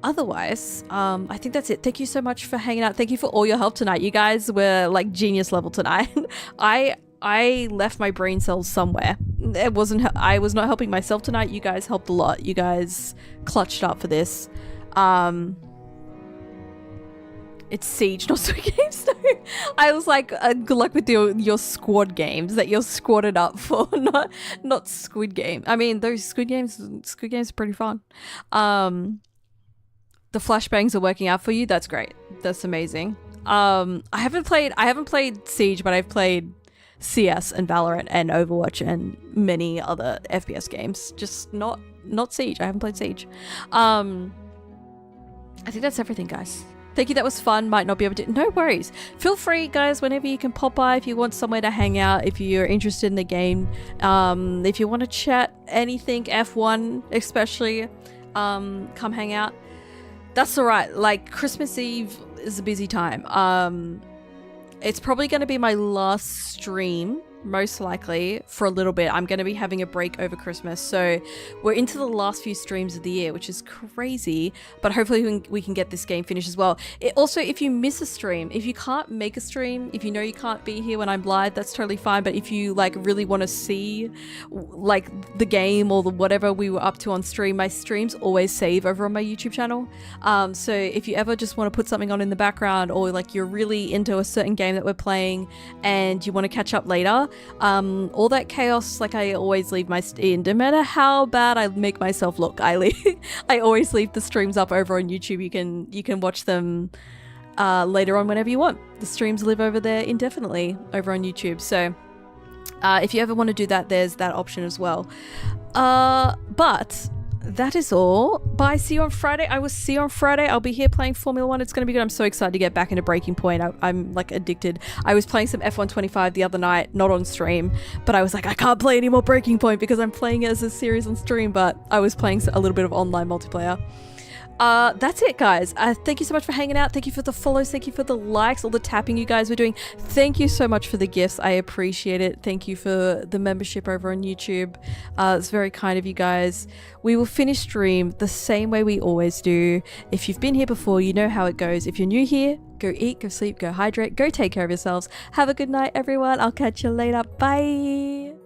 Otherwise, I think that's it. Thank you so much for hanging out. Thank you for all your help tonight. You guys were like genius level tonight. I left my brain cells somewhere. I was not helping myself tonight. You guys helped a lot. You guys clutched up for this. It's Siege, not Squid Games. So I was like, good luck with your squad games that you're squatted up for, not Squid Game. I mean, those Squid Games are pretty fun. The flashbangs are working out for you. That's great. That's amazing. I haven't played Siege, but I've played CS and Valorant and Overwatch and many other FPS games. Just not Siege. I haven't played Siege. I think that's everything, guys. Thank you. That was fun. Might not be able to. No worries. Feel free, guys, whenever you can pop by if you want somewhere to hang out, if you're interested in the game, if you want to chat anything, F1 especially, come hang out. That's all right. Like, Christmas Eve is a busy time. It's probably going to be my last stream, most likely, for a little bit. I'm going to be having a break over Christmas. So we're into the last few streams of the year, which is crazy. But hopefully we can get this game finished as well. Also, if you miss a stream, if you can't make a stream, if you know you can't be here when I'm live, that's totally fine. But if you like really want to see like the game or whatever we were up to on stream, my streams always save over on my YouTube channel. So if you ever just want to put something on in the background, or like you're really into a certain game that we're playing and you want to catch up later, all that chaos, like, I always leave my in, no matter how bad I make myself look. I always leave the streams up over on YouTube. You can watch them later on whenever you want. The streams live over there indefinitely over on YouTube. So if you ever want to do that, there's that option as well. But that is all. Bye. See you on Friday. I will see you on Friday. I'll be here playing Formula 1. It's going to be good. I'm so excited to get back into Breaking Point. I'm like addicted. I was playing some F125 the other night, not on stream, but I was like, I can't play any more Breaking Point because I'm playing it as a series on stream, but I was playing a little bit of online multiplayer. That's it, guys. Thank you so much for hanging out. Thank you for the follows. Thank you for the likes, all the tapping you guys were doing. Thank you so much for the gifts. I appreciate it. Thank you for the membership over on YouTube. It's very kind of you guys. We will finish stream the same way we always do. If you've been here before, you know how it goes. If you're new here, go eat, go sleep, go hydrate, go take care of yourselves. Have a good night, everyone. I'll catch you later. Bye.